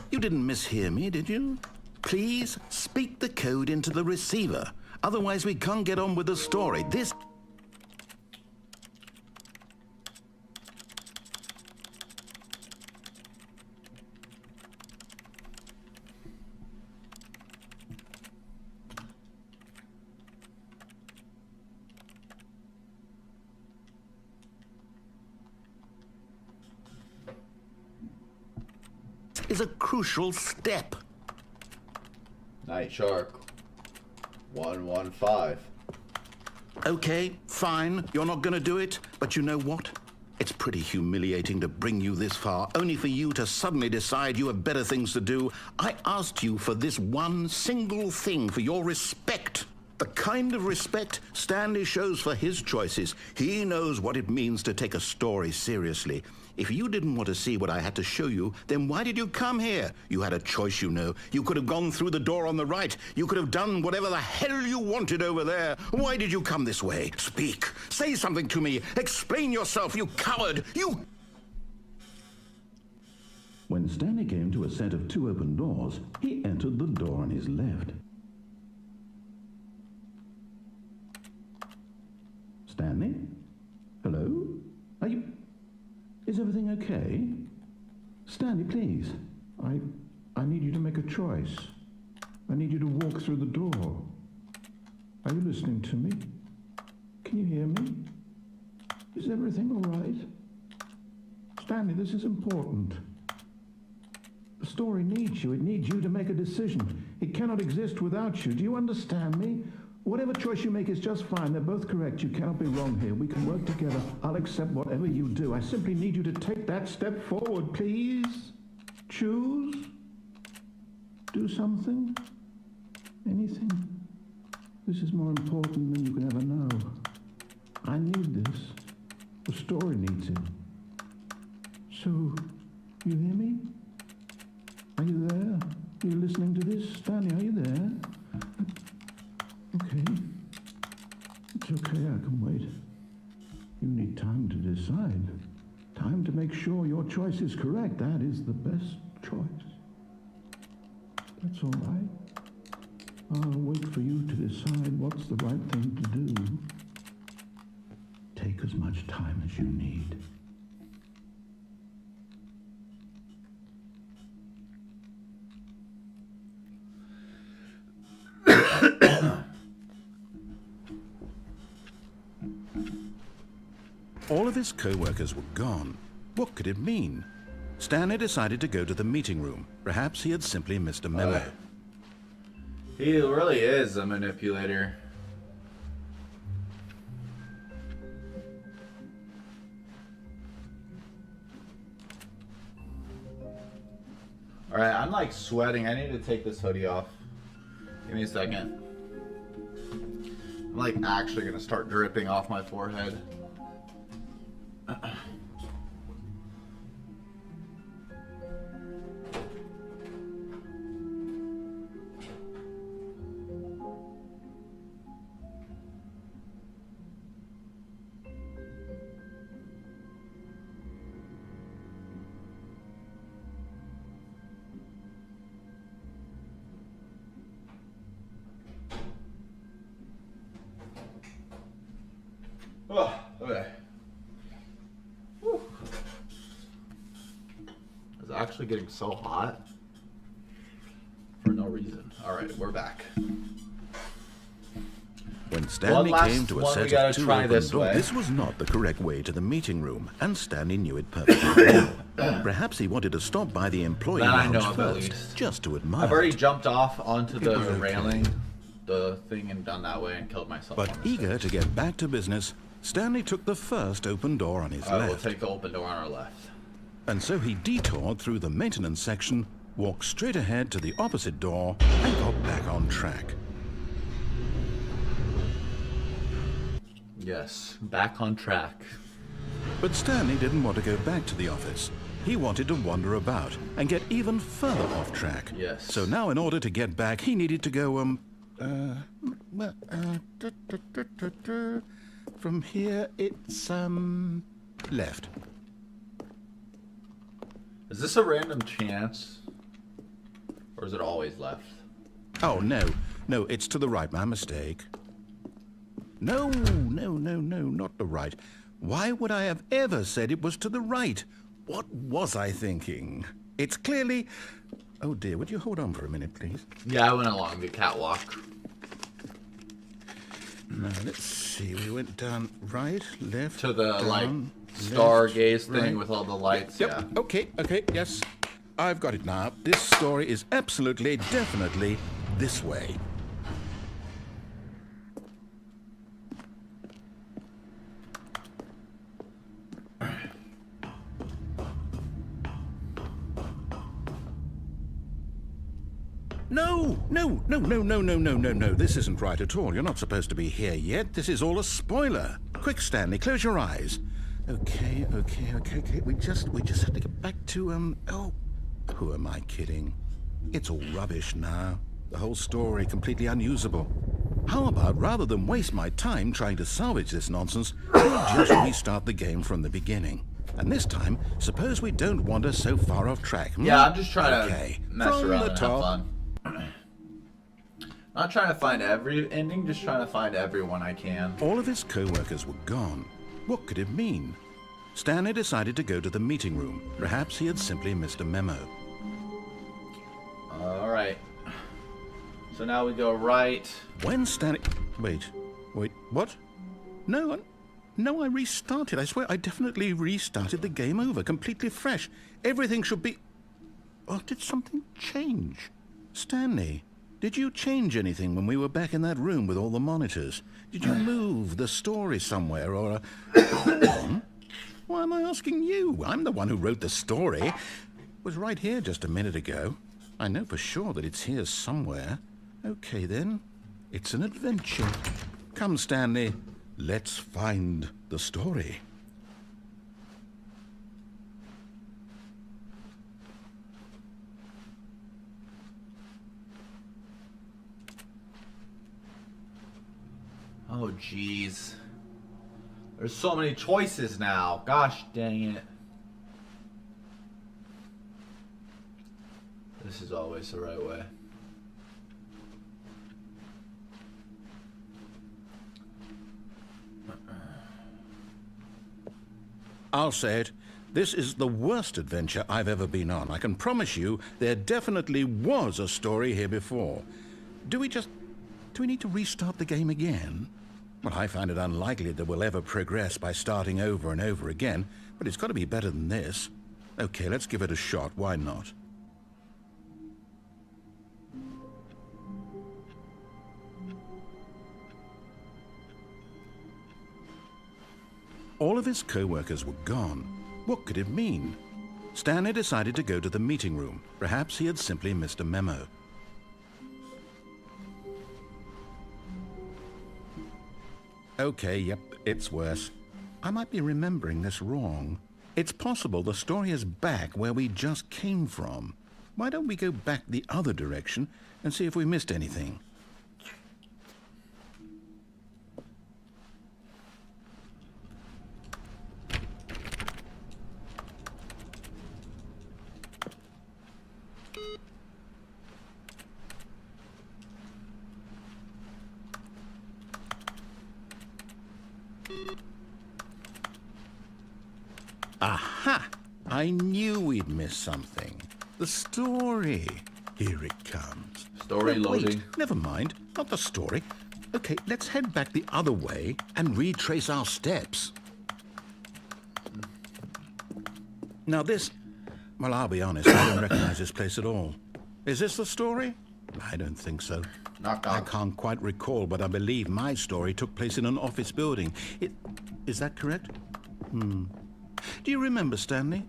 You didn't mishear me, did you? Please speak the code into the receiver. Otherwise we can't get on with the story. This is a crucial step. Night Shark 115. Okay, fine, you're not gonna do it, but you know what? It's pretty humiliating to bring you this far, only for you to suddenly decide you have better things to do. I asked you for this one single thing, for your respect. The kind of respect Stanley shows for his choices. He knows what it means to take a story seriously. If you didn't want to see what I had to show you, then why did you come here? You had a choice, you know. You could have gone through the door on the right. You could have done whatever the hell you wanted over there. Why did you come this way? Speak. Say something to me. Explain yourself, you coward. You... When Stanley came to a set of 2 open doors, he entered the door on his left. Stanley? Hello? Are you... Is everything okay? Stanley, please. I need you to make a choice. I need you to walk through the door. Are you listening to me? Can you hear me? Is everything all right? Stanley, this is important. The story needs you. It needs you to make a decision. It cannot exist without you. Do you understand me? Whatever choice you make is just fine. They're both correct. You cannot be wrong here. We can work together. I'll accept whatever you do. I simply need you to take that step forward, please. Choose. Do something. Anything. This is more important than you can ever know. I need this. The story needs it. So, You hear me? Are you there? Are you listening to this? Stanley, are you there? Okay. It's okay, I can wait. You need time to decide. Time to make sure your choice is correct. That is the best choice. That's all right. I'll wait for you to decide what's the right thing to do. Take as much time as you need. All of his co-workers were gone. What could it mean? Stanley decided to go to the meeting room. Perhaps he had simply missed a memo. He really is a manipulator. Alright, I'm like sweating. I need to take this hoodie off. Give me a second. I'm like actually gonna start dripping off my forehead. Oh, okay. Whew. It's actually getting so hot for no reason. Alright, we're back. When Stanley came to a set of two open doors, this was not the correct way to the meeting room, and Stanley knew it perfectly well. Perhaps he wanted to stop by the employee lounge first, just to admire. I've already jumped off onto the railing, the thing, and done that way and killed myself. But eager to get back to business, Stanley took the first open door on his left. We'll take the open door on our left. And so he detoured through the maintenance section, walked straight ahead to the opposite door, and got back on track. Yes, back on track. But Stanley didn't want to go back to the office. He wanted to wander about and get even further off track. Yes. So now in order to get back, he needed to go, from here, it's, left. Is this a random chance? Or is it always left? Oh, no, it's to the right, my mistake. No, not the right. Why would I have ever said it was to the right? What was I thinking? It's clearly... Oh dear, would you hold on for a minute, please? Yeah, I went along the catwalk. Now, let's see, we went down right, left, to the, down, like, left, stargaze thing right. with all the lights, Yep. yeah. Okay, yes. I've got it now. This story is absolutely, definitely this way. No. This isn't right at all. You're not supposed to be here yet. This is all a spoiler. Quick, Stanley, close your eyes. Okay. We just have to get back to, oh, who am I kidding? It's all rubbish now. The whole story completely unusable. How about, rather than waste my time trying to salvage this nonsense, we just restart the game from the beginning? And this time, suppose we don't wander so far off track. Yeah, I'm just trying to mess from around the and top. have fun. Not trying to find every ending, just trying to find everyone I can. All of his co-workers were gone. What could it mean? Stanley decided to go to the meeting room. Perhaps he had simply missed a memo. Alright. So now we go right. When Stanley... Wait, what? No, I restarted. I swear, I definitely restarted the game over, completely fresh. Everything should be... Oh, did something change? Stanley, did you change anything when we were back in that room with all the monitors? Did you move the story somewhere, or... Why am I asking you? I'm the one who wrote the story. It was right here just a minute ago. I know for sure that it's here somewhere. Okay, then. It's an adventure. Come, Stanley. Let's find the story. Oh, jeez. There's so many choices now. Gosh dang it. This is always the right way. I'll say it. This is the worst adventure I've ever been on. I can promise you there definitely was a story here before. Do we need to restart the game again? Well, I find it unlikely that we'll ever progress by starting over and over again, but it's got to be better than this. Okay, let's give it a shot. Why not? All of his co-workers were gone. What could it mean? Stanley decided to go to the meeting room. Perhaps he had simply missed a memo. Okay, yep, it's worse. I might be remembering this wrong. It's possible the story is back where we just came from. Why don't we go back the other direction and see if we missed anything? Aha! I knew we'd missed something. The story. Here it comes. Story But wait, loading. never mind. Not the story. Okay, let's head back the other way and retrace our steps. Now this... Well, I'll be honest, I don't recognize this place at all. Is this the story? I don't think so. Knock, I knock. can't quite recall, but I believe my story took place in an office building. Is that correct? Do you remember, Stanley?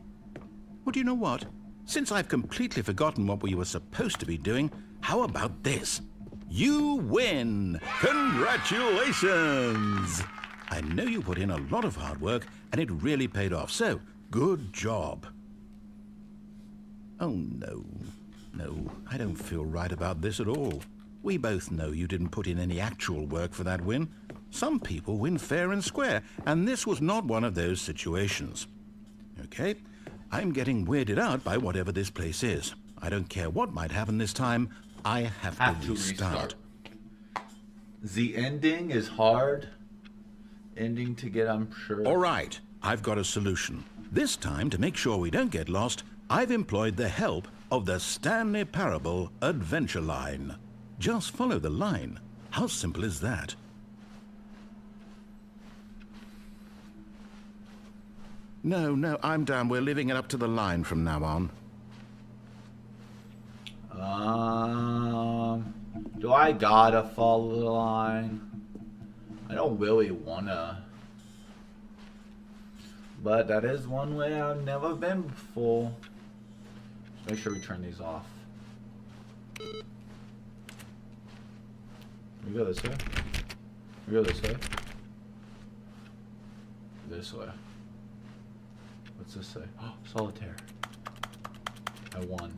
Well, do you know what? Since I've completely forgotten what we were supposed to be doing, how about this? You win! Congratulations! I know you put in a lot of hard work, and it really paid off, so good job. Oh, no. No, I don't feel right about this at all. We both know you didn't put in any actual work for that win. Some people win fair and square, and this was not one of those situations. Okay, I'm getting weirded out by whatever this place is. I don't care what might happen this time. I have to restart. The ending is hard. Ending to get, I'm sure. All right, I've got a solution. This time, to make sure we don't get lost, I've employed the help of the Stanley Parable Adventure Line. Just follow the line. How simple is that? No, I'm down. We're leaving it up to the line from now on. Do I gotta follow the line? I don't really wanna. But that is one way I've never been before. Let's make sure we turn these off. We go this way. We go this way. This way. What's this say? Oh, solitaire. I won.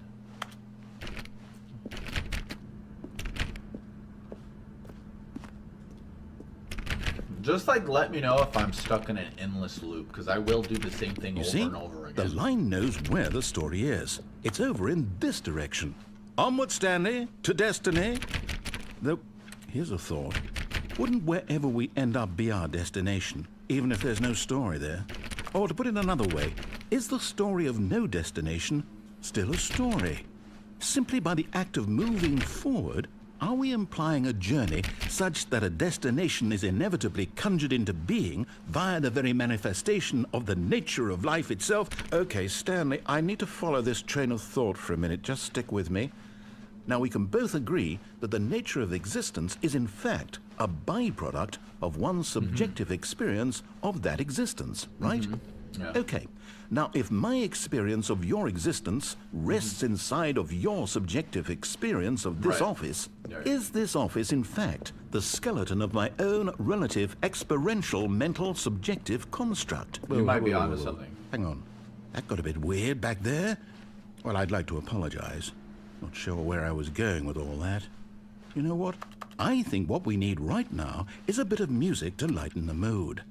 Just like let me know if I'm stuck in an endless loop, because I will do the same thing over and over again. The line knows where the story is. It's over in this direction. Onward, Stanley, to destiny. Though, here's a thought. Wouldn't wherever we end up be our destination, even if there's no story there? Or to put it another way, is the story of no destination still a story? Simply by the act of moving forward, are we implying a journey such that a destination is inevitably conjured into being via the very manifestation of the nature of life itself? Okay, Stanley, I need to follow this train of thought for a minute. Just stick with me. Now, we can both agree that the nature of existence is in fact a byproduct of one's subjective experience of that existence, right? Yeah. Okay. Now, if my experience of your existence rests inside of your subjective experience of this Right. office, Yeah. is this office, in fact, the skeleton of my own relative experiential mental subjective construct? You might be onto something. Hang on. That got a bit weird back there. Well, I'd like to apologize. Not sure where I was going with all that. You know what? I think what we need right now is a bit of music to lighten the mood.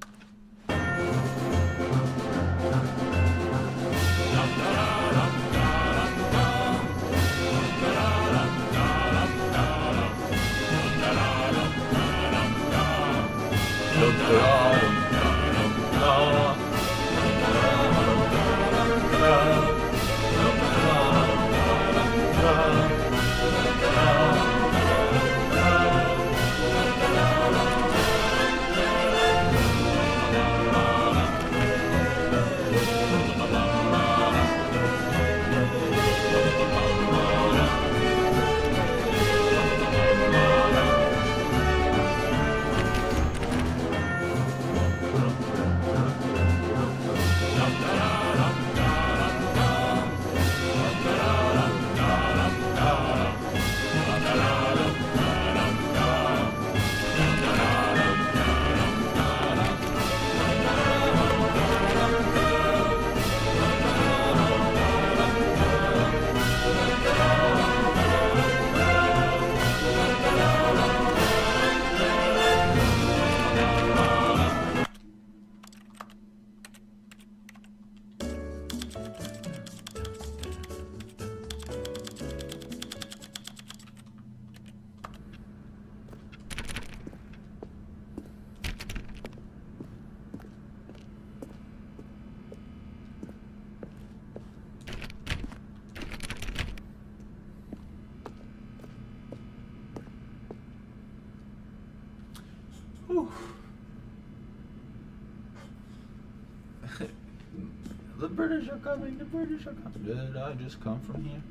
The British are coming, the British are coming. Did I just come from here?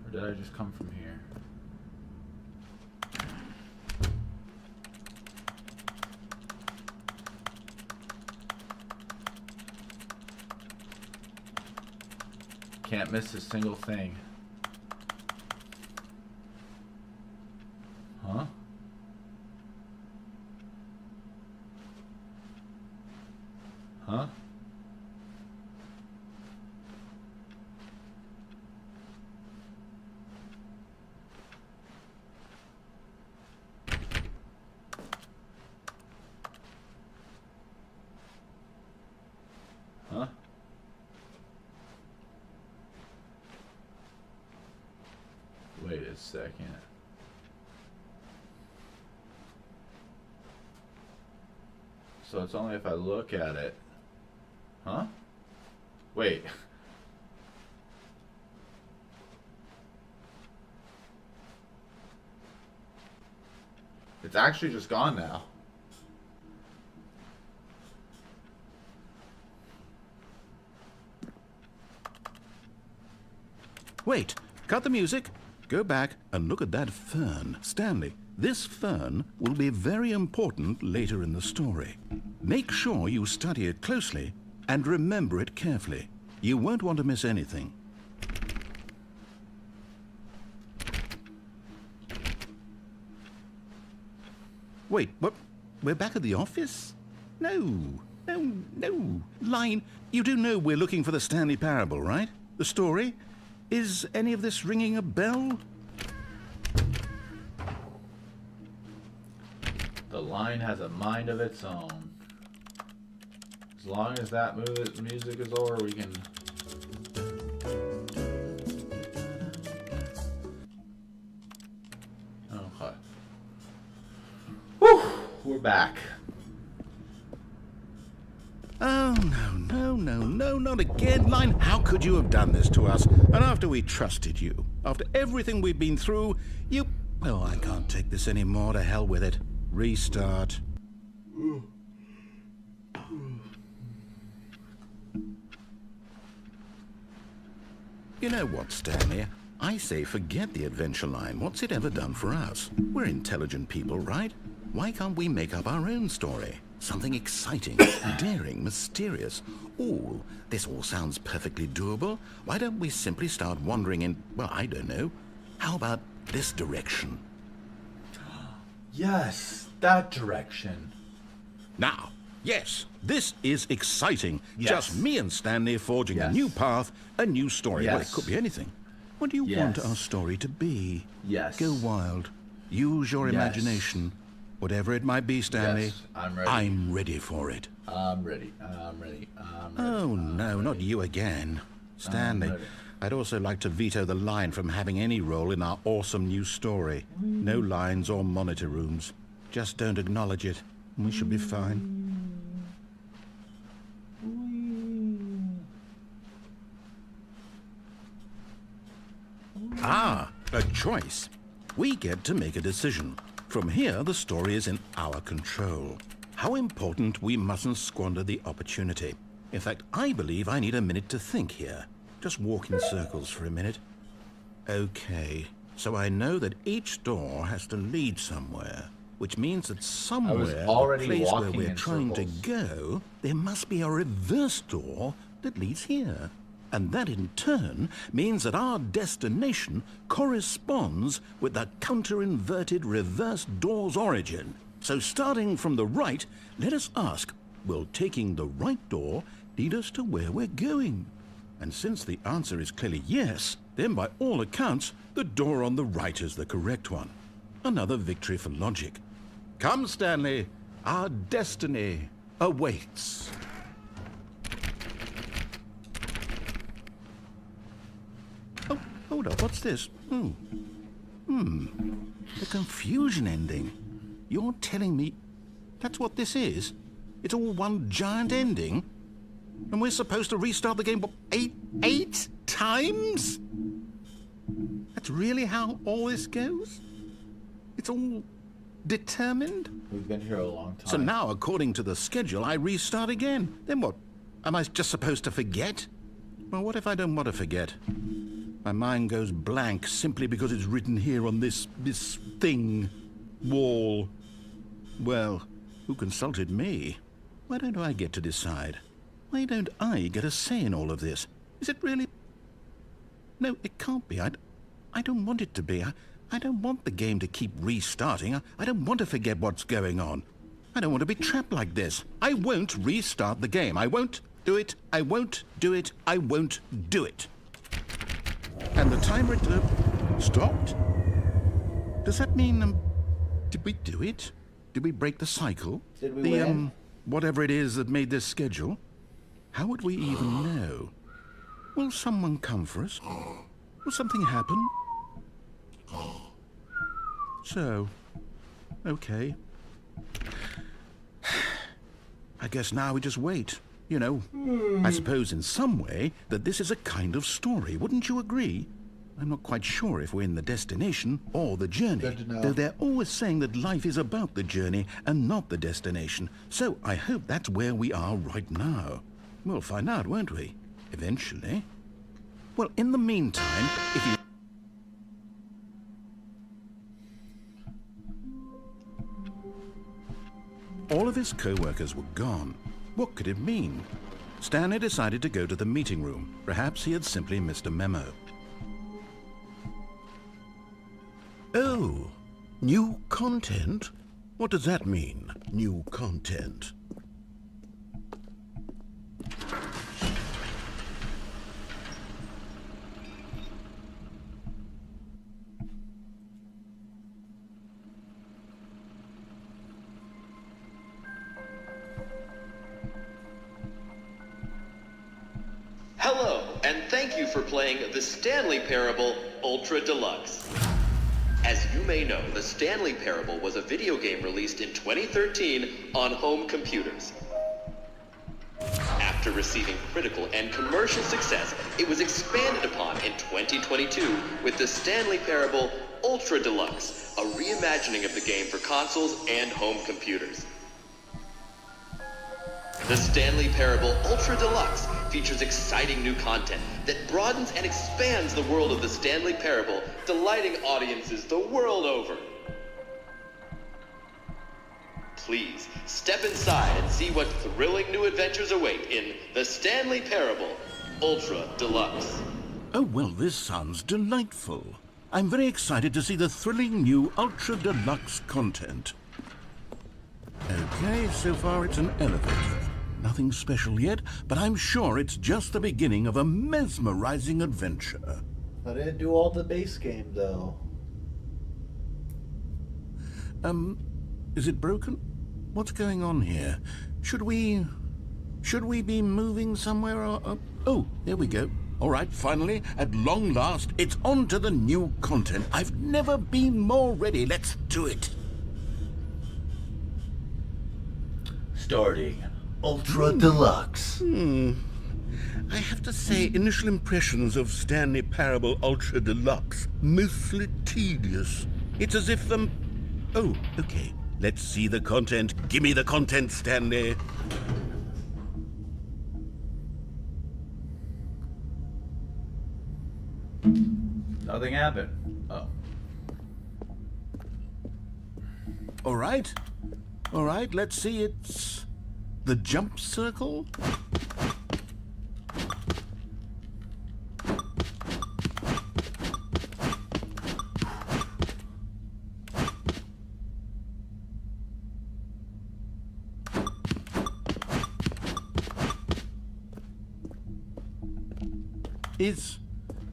Or did I just come from here? Can't miss a single thing. Huh? Huh? Huh? Wait a second. So it's only if I look at it. Huh? Wait. It's actually just gone now. Wait, cut the music. Go back and look at that fern. Stanley, this fern will be very important later in the story. Make sure you study it closely and remember it carefully. You won't want to miss anything. Wait, what? We're back at the office? No. Line, you do know we're looking for the Stanley Parable, right? The story? Is any of this ringing a bell? The line has a mind of its own. As long as that music is over, we can... Okay. Whew! We're back. Oh, no, not again. Line, how could you have done this to us? And after we trusted you, after everything we've been through, you... Well, I can't take this anymore. To hell with it. Restart. You know what, Stanley? I say forget the adventure line. What's it ever done for us? We're intelligent people, right? Why can't we make up our own story? Something exciting, daring, mysterious. This all sounds perfectly doable. Why don't we simply start wandering in, well, I don't know. How about this direction? Yes, that direction. Now, yes, this is exciting. Yes. Just me and Stanley forging a Yes. new path, a new story. Well, it Yes. could be anything. What do you want Yes. our story to be? Yes. Go wild. Use your Yes. imagination. Whatever it might be, Stanley. Yes, I'm ready. I'm ready for it. I'm ready. I'm ready. I'm ready. Oh, no, not you again. Stanley, ready. I'd also like to veto the line from having any role in our awesome new story. No lines or monitor rooms. Just don't acknowledge it, and we should be fine. Ah, a choice. We get to make a decision. From here, the story is in our control. How important we mustn't squander the opportunity. In fact, I believe I need a minute to think here. Just walk in circles for a minute. Okay, so I know that each door has to lead somewhere, which means that somewhere, already the place where walking we're in trying circles. to go, there must be a reverse door that leads here. And that in turn means that our destination corresponds with the counter-inverted reverse door's origin. So starting from the right, let us ask, will taking the right door lead us to where we're going? And since the answer is clearly yes, then by all accounts, the door on the right is the correct one. Another victory for logic. Come, Stanley, our destiny awaits. Oh, hold up, what's this? The confusion ending. You're telling me that's what this is? It's all one giant ending? And we're supposed to restart the game, what, eight times? That's really how all this goes? It's all determined? We've been here a long time. So now, according to the schedule, I restart again. Then what? Am I just supposed to forget? Well, what if I don't want to forget? My mind goes blank simply because it's written here on this thing, wall. Well, who consulted me? Why don't I get to decide? Why don't I get a say in all of this? Is it really? No, it can't be. I don't want it to be. I don't want the game to keep restarting. I don't want to forget what's going on. I don't want to be trapped like this. I won't restart the game. I won't do it. I won't do it. I won't do it. And the timer stopped? Does that mean, did we do it? Did we break the cycle? Did we win? Whatever it is that made this schedule? How would we even know? Will someone come for us? Will something happen? So, okay. I guess now we just wait. You know, I suppose in some way that this is a kind of story. Wouldn't you agree? I'm not quite sure if we're in the destination or the journey. Good to know. Though they're always saying that life is about the journey and not the destination. So I hope that's where we are right now. We'll find out, won't we? Eventually. Well, in the meantime, if you... All of his co-workers were gone. What could it mean? Stanley decided to go to the meeting room. Perhaps he had simply missed a memo. Oh, new content? What does that mean, new content? Hello, and thank you for playing the Stanley Parable Ultra Deluxe. As you may know, the Stanley Parable was a video game released in 2013 on home computers. After receiving critical and commercial success, it was expanded upon in 2022 with the Stanley Parable Ultra Deluxe, a reimagining of the game for consoles and home computers. The Stanley Parable Ultra Deluxe features exciting new content that broadens and expands the world of the Stanley Parable, delighting audiences the world over. Please, step inside and see what thrilling new adventures await in the Stanley Parable Ultra Deluxe. Oh, well, this sounds delightful. I'm very excited to see the thrilling new Ultra Deluxe content. Okay, so far it's an elevator. Nothing special yet, but I'm sure it's just the beginning of a mesmerizing adventure. I didn't do all the base game though. Is it broken? What's going on here? Should we be moving somewhere or... Oh, there we go. All right, finally, at long last, it's on to the new content. I've never been more ready. Let's do it. Starting Ultra Deluxe. I have to say, initial impressions of Stanley Parable Ultra Deluxe, mostly tedious. It's as if them... Oh, okay. Let's see the content. Give me the content, Stanley. Nothing happened. Oh. All right. All right, let's see. It's the jump circle.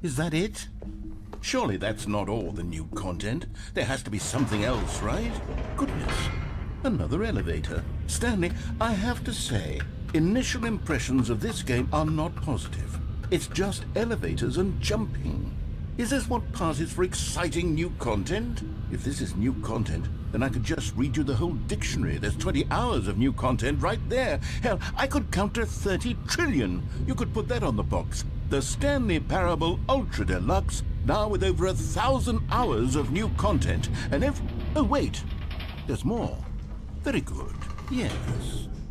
Is that it? Surely that's not all the new content. There has to be something else, right? Goodness. Another elevator. Stanley, I have to say, initial impressions of this game are not positive. It's just elevators and jumping. Is this what passes for exciting new content? If this is new content, then I could just read you the whole dictionary. There's 20 hours of new content right there. Hell, I could count to 30 trillion. You could put that on the box. The Stanley Parable Ultra Deluxe, now with over 1,000 hours of new content. And oh, wait. There's more. Very good. Yes.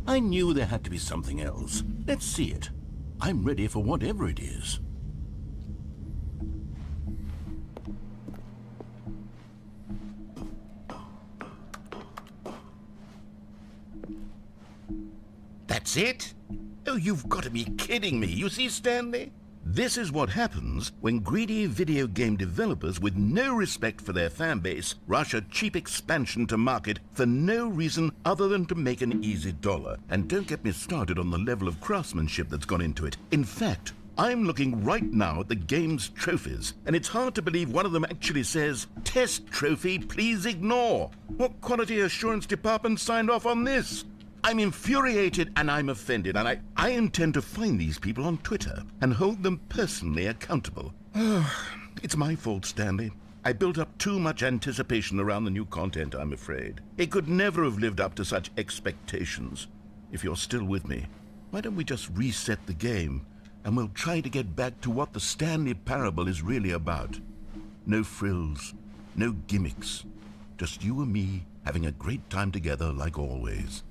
I knew there had to be something else. Let's see it. I'm ready for whatever it is. That's it? Oh, you've got to be kidding me. You see, Stanley? This is what happens when greedy video game developers with no respect for their fan base rush a cheap expansion to market for no reason other than to make an easy dollar. And don't get me started on the level of craftsmanship that's gone into it. In fact, I'm looking right now at the game's trophies, and it's hard to believe one of them actually says, "Test trophy, please ignore." What quality assurance department signed off on this? I'm infuriated and I'm offended, and I intend to find these people on Twitter and hold them personally accountable. It's my fault, Stanley. I built up too much anticipation around the new content, I'm afraid. It could never have lived up to such expectations. If you're still with me, why don't we just reset the game, and we'll try to get back to what the Stanley Parable is really about. No frills, no gimmicks, just you and me having a great time together like always.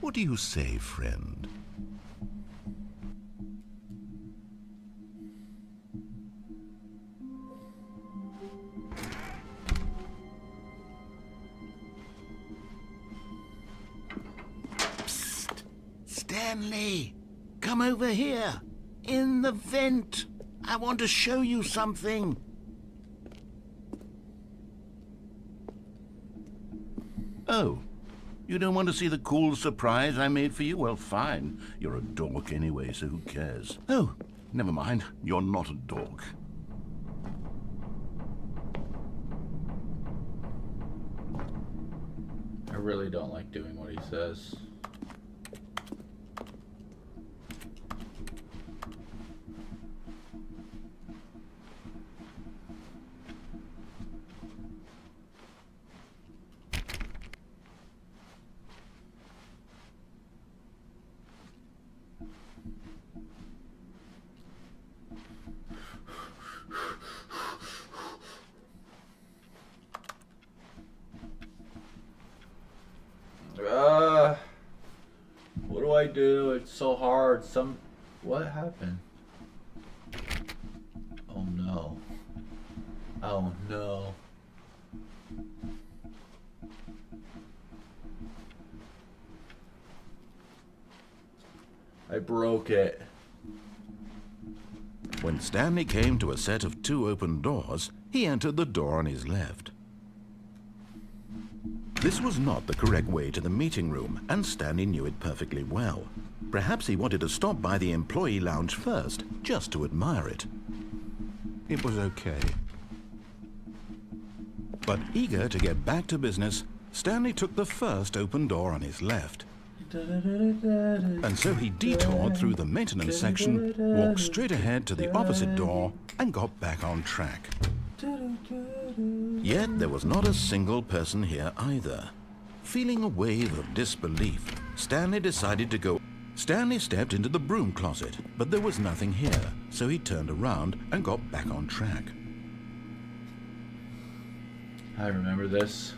What do you say, friend? Psst! Stanley! Come over here! In the vent! I want to show you something! Oh. You don't want to see the cool surprise I made for you? Well, fine. You're a dork anyway, so who cares? Oh, never mind. You're not a dork. I really don't like doing what he says. What do I do? It's so hard. What happened? Oh no. Oh no. I broke it. When Stanley came to a set of 2 open doors, he entered the door on his left. This was not the correct way to the meeting room, and Stanley knew it perfectly well. Perhaps he wanted to stop by the employee lounge first, just to admire it. it was okay. But eager to get back to business, Stanley took the first open door on his left. And so he detoured through the maintenance section, walked straight ahead to the opposite door, and got back on track. Yet there was not a single person here either. Feeling a wave of disbelief, Stanley decided to go. Stanley stepped into the broom closet, but there was nothing here, so he turned around and got back on track. I remember this.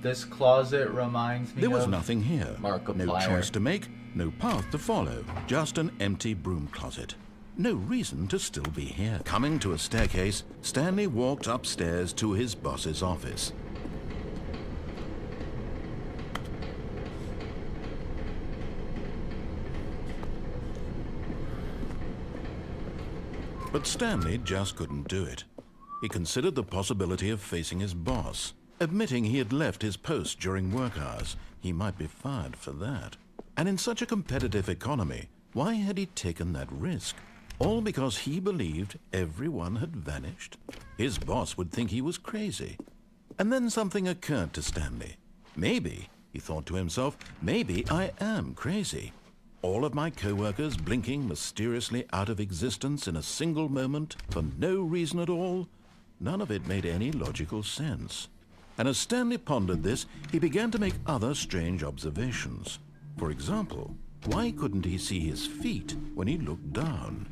This closet reminds me There was of nothing here. No Markiplier. choice to make, no path to follow, just an empty broom closet. No reason to still be here. Coming to a staircase, Stanley walked upstairs to his boss's office. But Stanley just couldn't do it. He considered the possibility of facing his boss. Admitting he had left his post during work hours, he might be fired for that. And in such a competitive economy, why had he taken that risk? All because he believed everyone had vanished? His boss would think he was crazy. And then something occurred to Stanley. Maybe, he thought to himself, maybe I am crazy. All of my co-workers blinking mysteriously out of existence in a single moment for no reason at all? None of it made any logical sense. And as Stanley pondered this, he began to make other strange observations. For example, why couldn't he see his feet when he looked down?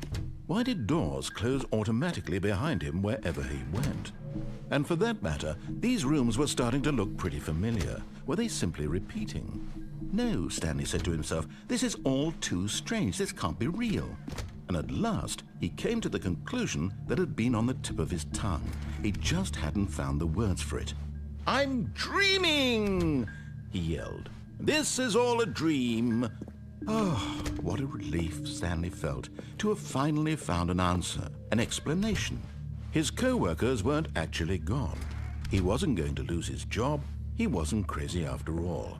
Why did doors close automatically behind him wherever he went? And for that matter, these rooms were starting to look pretty familiar. Were they simply repeating? No, Stanley said to himself, this is all too strange. This can't be real. And at last, he came to the conclusion that had been on the tip of his tongue. He just hadn't found the words for it. "I'm dreaming!" he yelled. "This is all a dream." Oh, what a relief Stanley felt to have finally found an answer, an explanation. His co-workers weren't actually gone. He wasn't going to lose his job. He wasn't crazy after all.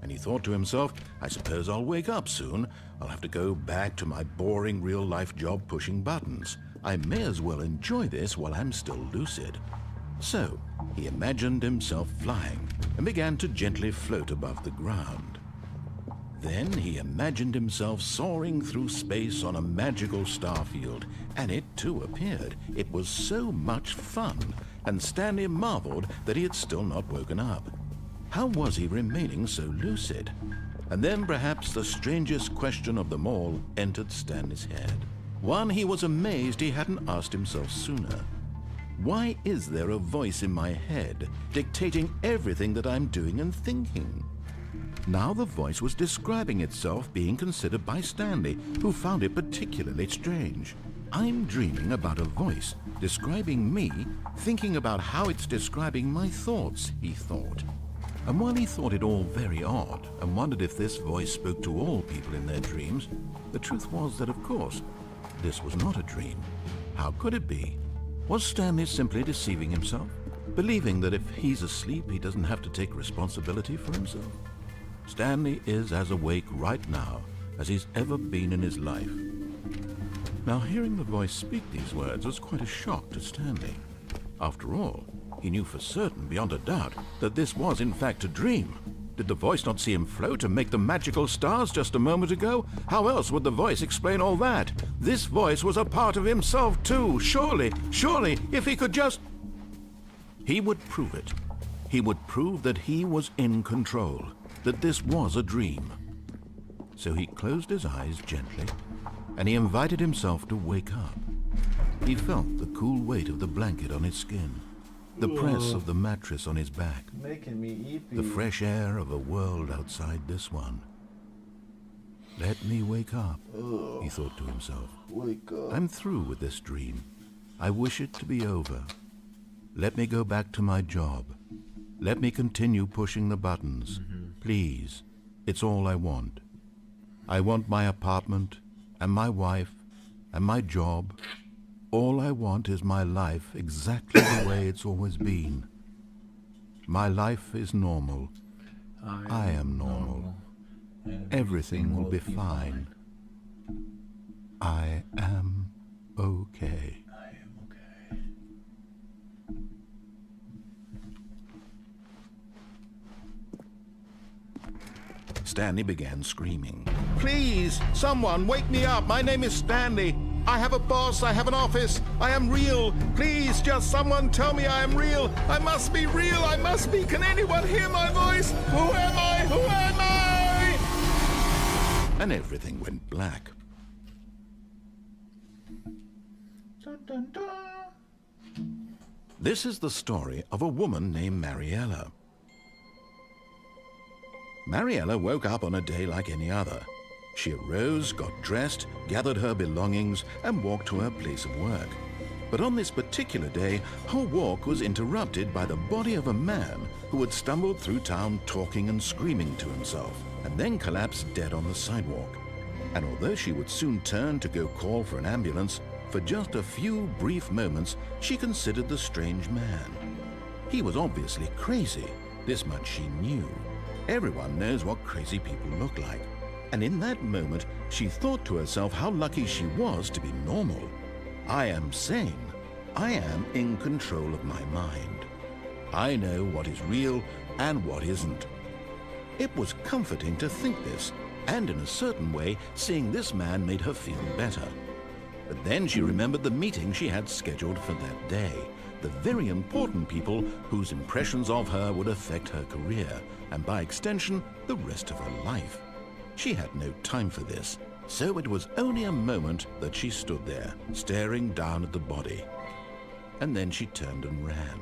And he thought to himself, I suppose I'll wake up soon. I'll have to go back to my boring real-life job pushing buttons. I may as well enjoy this while I'm still lucid. So, he imagined himself flying and began to gently float above the ground. Then he imagined himself soaring through space on a magical starfield, and it too appeared. It was so much fun, and Stanley marveled that he had still not woken up. How was he remaining so lucid? And then perhaps the strangest question of them all entered Stanley's head. One he was amazed he hadn't asked himself sooner. Why is there a voice in my head dictating everything that I'm doing and thinking? Now the voice was describing itself being considered by Stanley, who found it particularly strange. I'm dreaming about a voice describing me, thinking about how it's describing my thoughts, he thought. And while he thought it all very odd and wondered if this voice spoke to all people in their dreams, the truth was that, of course, this was not a dream. How could it be? Was Stanley simply deceiving himself, believing that if he's asleep, he doesn't have to take responsibility for himself? Stanley is as awake right now as he's ever been in his life. Now, hearing the voice speak these words was quite a shock to Stanley. After all, he knew for certain, beyond a doubt, that this was in fact a dream. Did the voice not see him float and make the magical stars just a moment ago? How else would the voice explain all that? This voice was a part of himself too. Surely, if he could just... He would prove it. He would prove that he was in control, that this was a dream. So he closed his eyes gently, and he invited himself to wake up. He felt the cool weight of the blanket on his skin, the press of the mattress on his back, Making me eepy. the fresh air of a world outside this one. Let me wake up, he thought to himself. Wake up. I'm through with this dream. I wish it to be over. Let me go back to my job. Let me continue pushing the buttons. Please, it's all I want. I want my apartment, and my wife, and my job. All I want is my life exactly the way it's always been. My life is normal. I am normal. Everything will be fine. I am okay. I am okay. Stanley began screaming. Please, someone, wake me up. My name is Stanley. I have a boss. I have an office. I am real. Please, just someone tell me I am real. I must be real. I must be. Can anyone hear my voice? Who am I? Who am I? And everything went black. Dun, dun, dun. This is the story of a woman named Mariella. Mariella woke up on a day like any other. She arose, got dressed, gathered her belongings, and walked to her place of work. But on this particular day, her walk was interrupted by the body of a man who had stumbled through town talking and screaming to himself, and then collapsed dead on the sidewalk. And although she would soon turn to go call for an ambulance, for just a few brief moments, she considered the strange man. He was obviously crazy. This much she knew. Everyone knows what crazy people look like. And in that moment, she thought to herself how lucky she was to be normal. I am sane. I am in control of my mind. I know what is real and what isn't. It was comforting to think this, and in a certain way, seeing this man made her feel better. But then she remembered the meeting she had scheduled for that day, the very important people whose impressions of her would affect her career, and by extension, the rest of her life. She had no time for this, so it was only a moment that she stood there, staring down at the body. And then she turned and ran.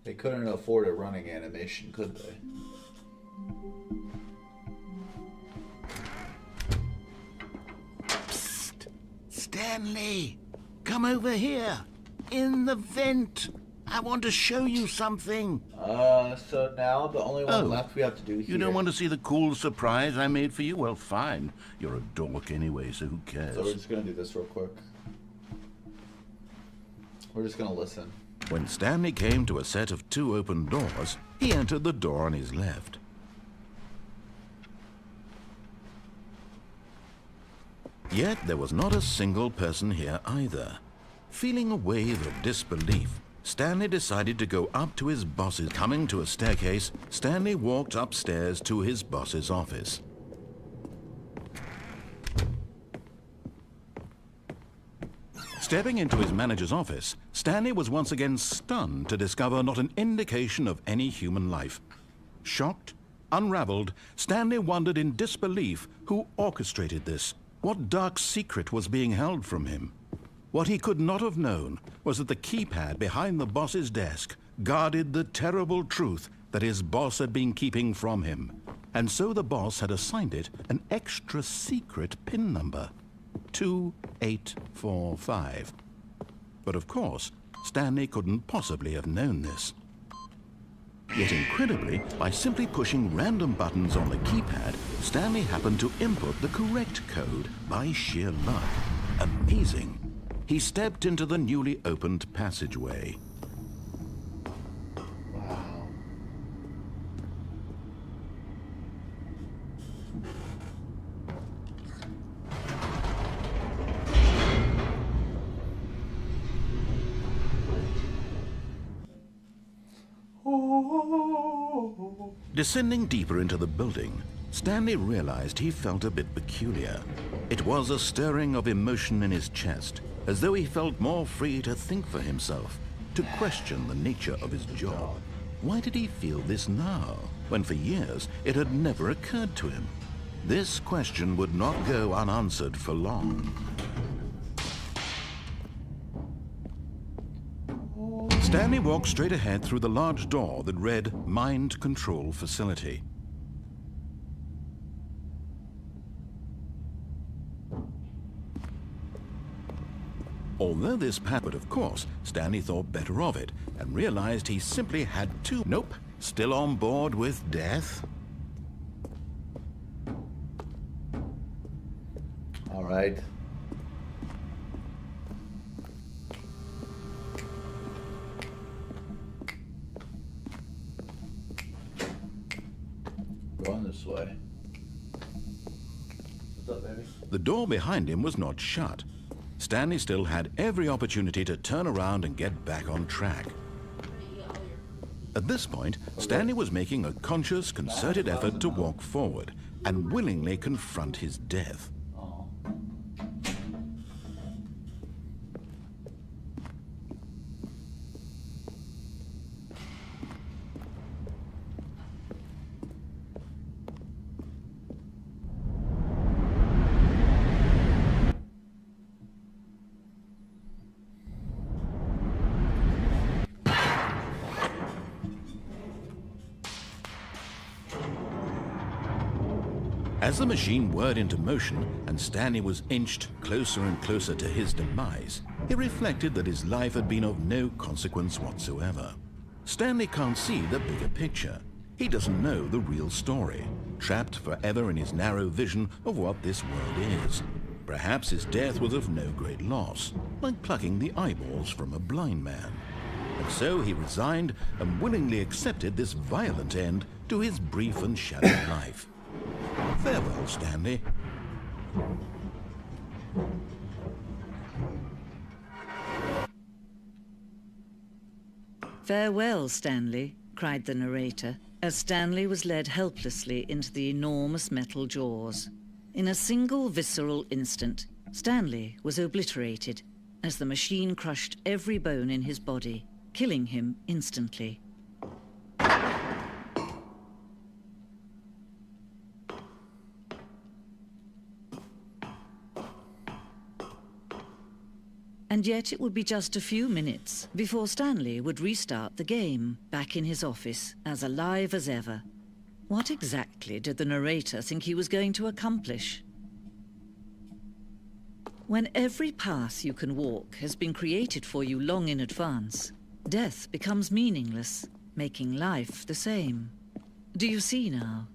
They couldn't afford a running animation, could they? Psst! Stanley! Come over here! In the vent! I want to show you something. So now the only one left we have to do here. You don't want to see the cool surprise I made for you? Well, fine. You're a dork anyway, so who cares? So we're just gonna do this real quick. We're just gonna listen. When Stanley came to a set of 2 open doors, he entered the door on his left. Yet there was not a single person here either. Feeling a wave of disbelief, Stanley decided to go up to his boss's. Coming to a staircase, Stanley walked upstairs to his boss's office. Stepping into his manager's office, Stanley was once again stunned to discover not an indication of any human life. Shocked, unraveled, Stanley wondered in disbelief who orchestrated this. What dark secret was being held from him? What he could not have known was that the keypad behind the boss's desk guarded the terrible truth that his boss had been keeping from him. And so the boss had assigned it an extra secret PIN number, 2845. But of course, Stanley couldn't possibly have known this. Yet incredibly, by simply pushing random buttons on the keypad, Stanley happened to input the correct code by sheer luck. Amazing. He stepped into the newly opened passageway. Wow. Descending deeper into the building, Stanley realized he felt a bit peculiar. It was a stirring of emotion in his chest, as though he felt more free to think for himself, to question the nature of his job. Why did he feel this now, when for years it had never occurred to him? This question would not go unanswered for long. Stanley walked straight ahead through the large door that read Mind Control Facility. Although this but of course, Stanley thought better of it and realized he simply had to. Nope, still on board with death. All right. Going this way. What's up, baby? The door behind him was not shut. Stanley still had every opportunity to turn around and get back on track. At this point, Stanley was making a conscious, concerted effort to walk forward and willingly confront his death. As the machine whirred into motion and Stanley was inched closer and closer to his demise, he reflected that his life had been of no consequence whatsoever. Stanley can't see the bigger picture. He doesn't know the real story, trapped forever in his narrow vision of what this world is. Perhaps his death was of no great loss, like plucking the eyeballs from a blind man. And so he resigned and willingly accepted this violent end to his brief and shallow life. Farewell, Stanley. Farewell, Stanley, cried the narrator, as Stanley was led helplessly into the enormous metal jaws. In a single visceral instant, Stanley was obliterated as the machine crushed every bone in his body, killing him instantly. And yet it would be just a few minutes before Stanley would restart the game, back in his office, as alive as ever. What exactly did the narrator think he was going to accomplish? When every path you can walk has been created for you long in advance, death becomes meaningless, making life the same. Do you see now?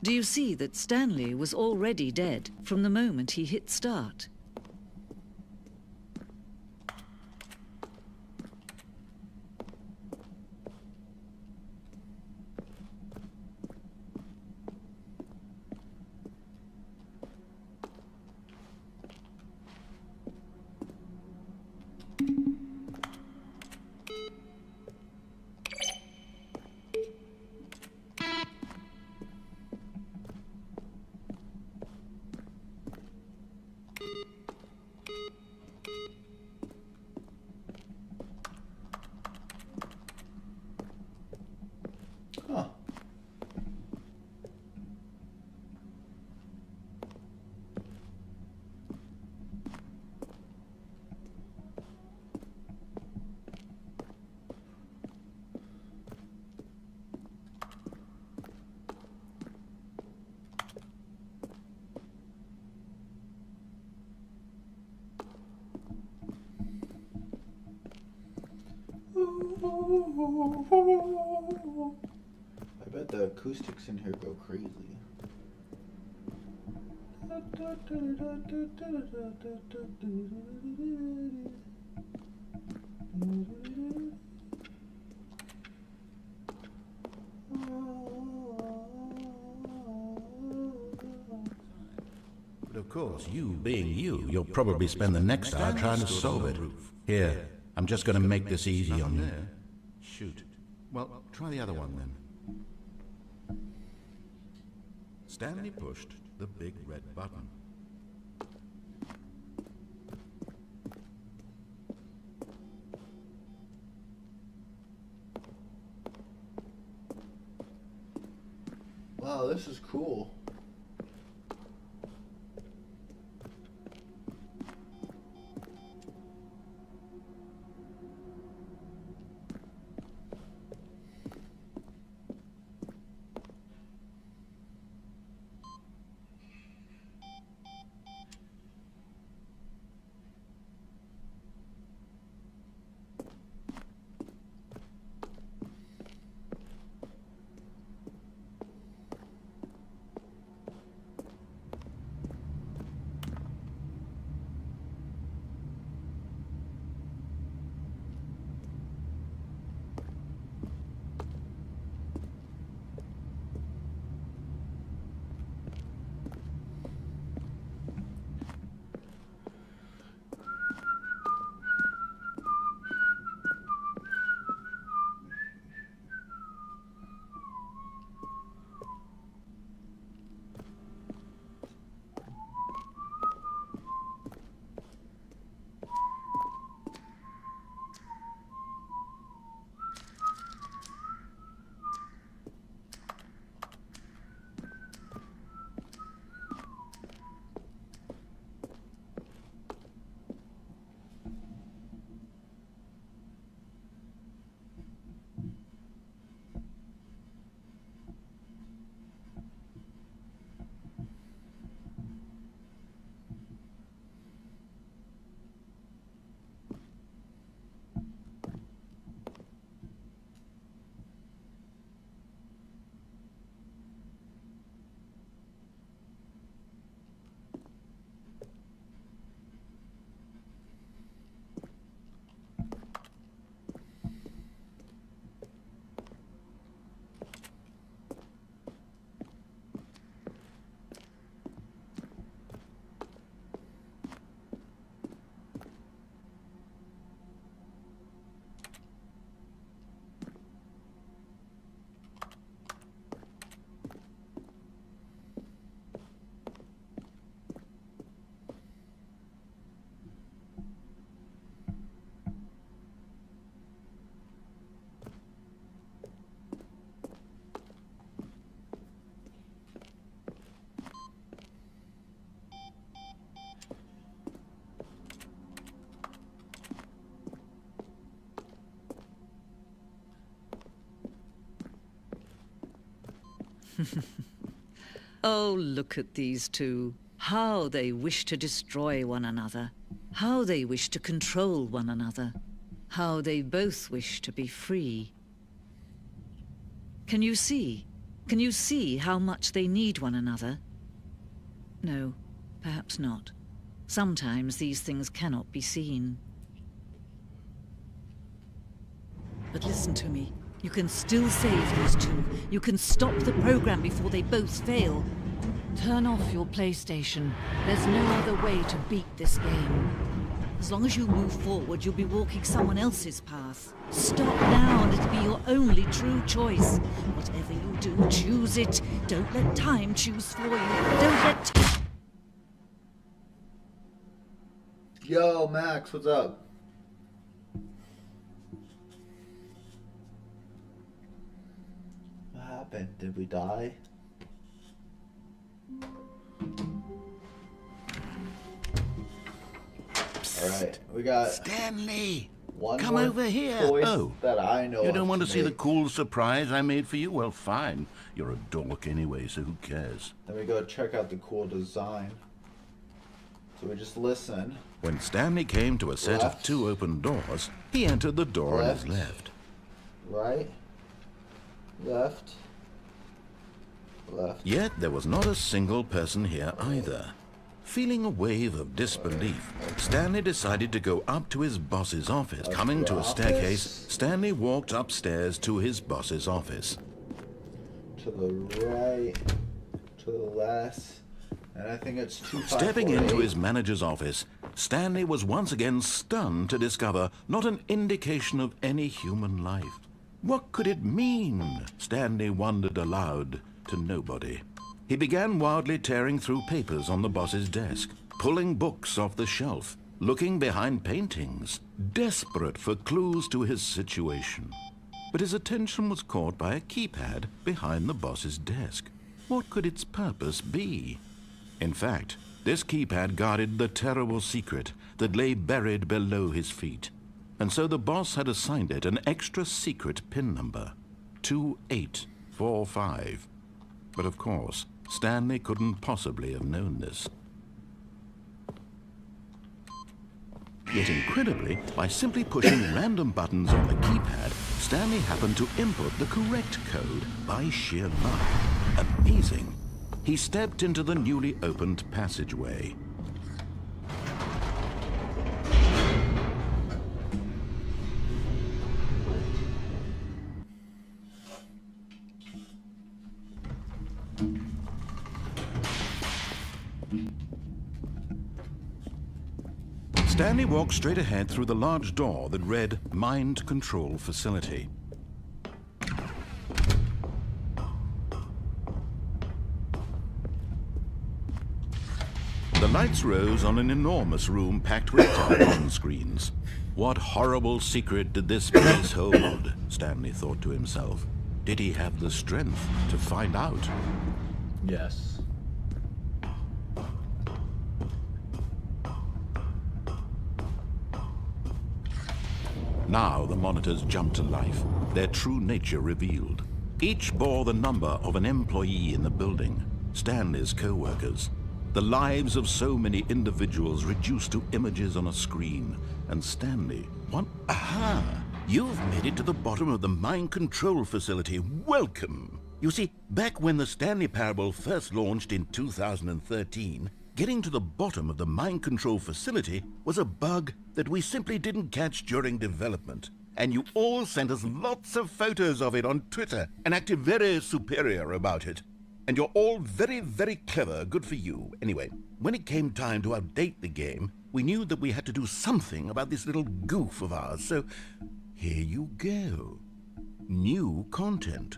Do you see that Stanley was already dead from the moment he hit start? Huh. I bet the acoustics in here go crazy. But of course, you being you, you'll probably spend the next hour trying to solve it. Here, I'm just going to make this easy on you. Shoot. Well, try the other one then. Stanley pushed the big red button. Wow, this is cool. Oh, look at these two. How they wish to destroy one another. How they wish to control one another. How they both wish to be free. Can you see? Can you see how much they need one another? No, perhaps not. Sometimes these things cannot be seen. But listen to me. You can still save these two. You can stop the program before they both fail. Turn off your PlayStation. There's no other way to beat this game. As long as you move forward, you'll be walking someone else's path. Stop now and it'll be your only true choice. Whatever you do, choose it. Don't let time choose for you. Don't let... Yo, Max, what's up? What happened? Did we die? Alright, we got Stanley, one come more over here. choice Oh, that I know you of don't want to see the make. cool surprise I made for you? Well, fine. You're a dork anyway, so who cares? Then we go check out the cool design. So we just listen. When Stanley came to a set Left. of 2 open doors, he entered the door on his Left. left. Right. Left. Left. Yet there was not a single person here either. Feeling a wave of disbelief, Stanley decided to go up to his boss's office. Coming to a staircase, Stanley walked upstairs to his boss's office. To the right. To the left. And I think it's 2548. Stepping into his manager's office, Stanley was once again stunned to discover not an indication of any human life. What could it mean? Stanley wondered aloud to nobody. He began wildly tearing through papers on the boss's desk, pulling books off the shelf, looking behind paintings, desperate for clues to his situation. But his attention was caught by a keypad behind the boss's desk. What could its purpose be? In fact, this keypad guarded the terrible secret that lay buried below his feet. And so the boss had assigned it an extra secret PIN number, 2845. But of course, Stanley couldn't possibly have known this. Yet incredibly, by simply pushing random buttons on the keypad, Stanley happened to input the correct code by sheer luck. Amazing. He stepped into the newly opened passageway. Stanley walked straight ahead through the large door that read Mind Control Facility. The lights rose on an enormous room packed with television screens. What horrible secret did this place hold? Stanley thought to himself. Did he have the strength to find out? Yes. Now the monitors jumped to life, their true nature revealed. Each bore the number of an employee in the building, Stanley's co-workers. The lives of so many individuals reduced to images on a screen. And Stanley, what? Aha! You've made it to the bottom of the mind control facility. Welcome! You see, back when the Stanley Parable first launched in 2013, getting to the bottom of the mind control facility was a bug that we simply didn't catch during development. And you all sent us lots of photos of it on Twitter and acted very superior about it. And you're all very, very clever. Good for you. Anyway, when it came time to update the game, we knew that we had to do something about this little goof of ours. So here you go. New content.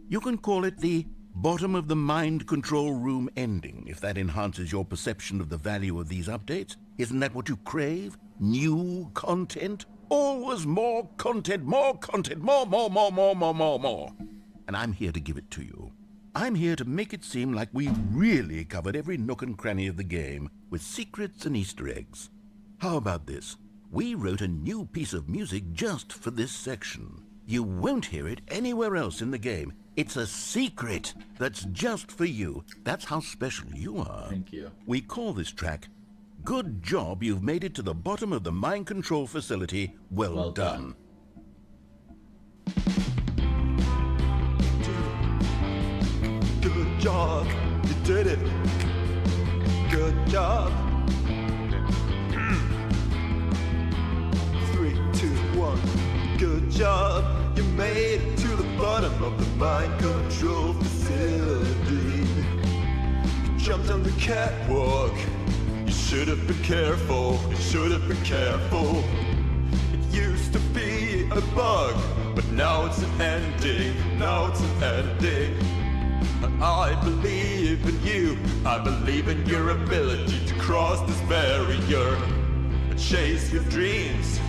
You can call it the bottom of the mind control room ending, if that enhances your perception of the value of these updates. Isn't that what you crave? New content? Always more content, more content, more. And I'm here to give it to you. I'm here to make it seem like we really covered every nook and cranny of the game with secrets and Easter eggs. How about this? We wrote a new piece of music just for this section. You won't hear it anywhere else in the game. It's a secret that's just for you. That's how special you are. Thank you. We call this track, Good Job You've Made It to the Bottom of the Mind Control Facility. Well done. Good job, you did it. Good job. 3, 2, 1. Good job, you made it to the bottom of the mind control facility. You jumped on the catwalk. You should have been careful. You should have been careful. It used to be a bug, but now it's an ending. Now it's an ending. I believe in you. I believe in your ability to cross this barrier and chase your dreams.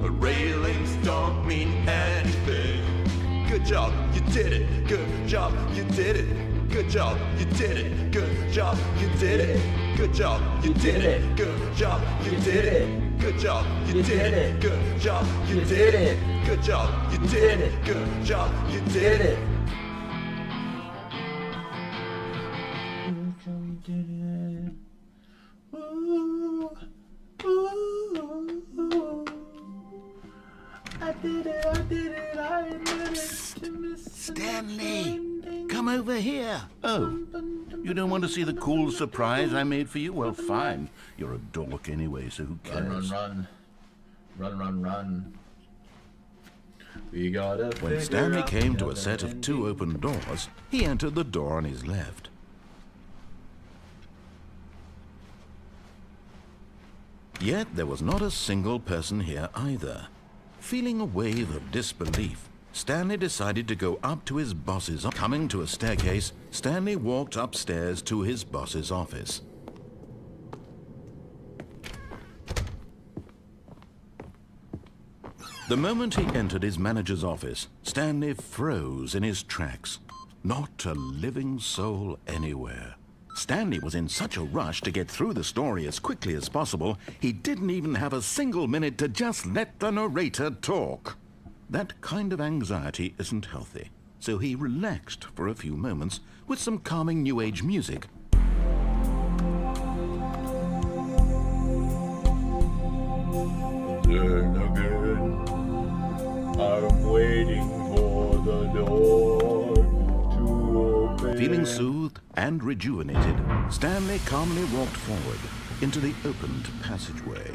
But railings don't mean anything. Good job, you did it. Good job, you did it. Good job, you did it. Good job, you did it. Good job, you did it. Good job, you did it. Good job, you did it. Good job, you did it. Good job, you did it. Good job, you did it. Stanley, come over here. Oh, you don't want to see the cool surprise I made for you? Well, fine. You're a dork anyway, so who cares? Run. We gotta When Stanley came to a set of 2 open doors, he entered the door on his left. Yet there was not a single person here either. Feeling a wave of disbelief, Stanley decided to go up to his boss's office. Coming to a staircase, Stanley walked upstairs to his boss's office. The moment he entered his manager's office, Stanley froze in his tracks. Not a living soul anywhere. Stanley was in such a rush to get through the story as quickly as possible, he didn't even have a single minute to just let the narrator talk. That kind of anxiety isn't healthy, so he relaxed for a few moments with some calming New Age music. Then again, I'm waiting for the door to open. Feeling soothed and rejuvenated, Stanley calmly walked forward into the opened passageway.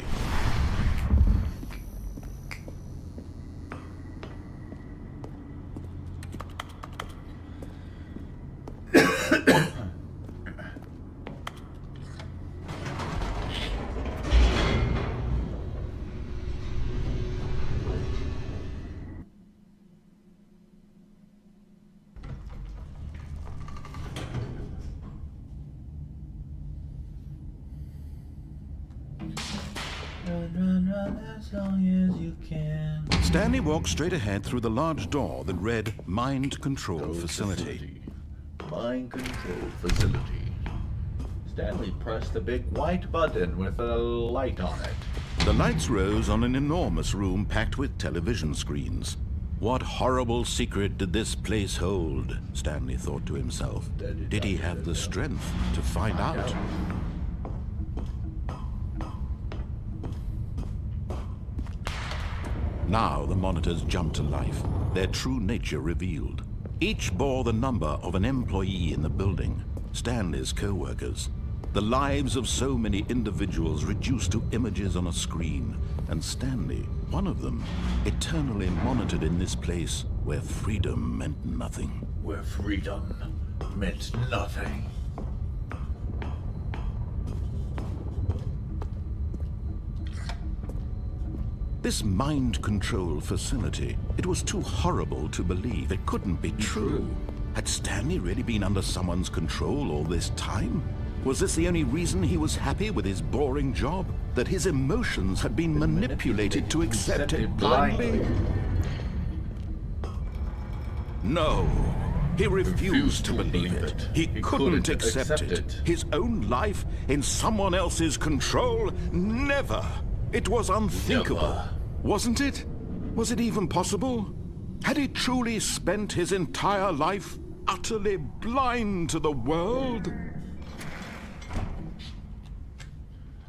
Run as long as you can. Stanley walked straight ahead through the large door that read Mind Control Facility. Mind Control Facility. Stanley pressed the big white button with a light on it. The lights rose on an enormous room packed with television screens. What horrible secret did this place hold? Stanley thought to himself. Did he have the strength to find out? Now the monitors jumped to life, their true nature revealed. Each bore the number of an employee in the building, Stanley's co-workers. The lives of so many individuals reduced to images on a screen, and Stanley, one of them, eternally monitored in this place where freedom meant nothing. Where freedom meant nothing. This mind control facility, it was too horrible to believe. It couldn't be true. Had Stanley really been under someone's control all this time? Was this the only reason he was happy with his boring job? That his emotions had been manipulated to accept it blindly? No. He refused to believe it. He couldn't accept it. His own life in someone else's control? Never. It was unthinkable. Never. Wasn't it? Was it even possible? Had he truly spent his entire life utterly blind to the world?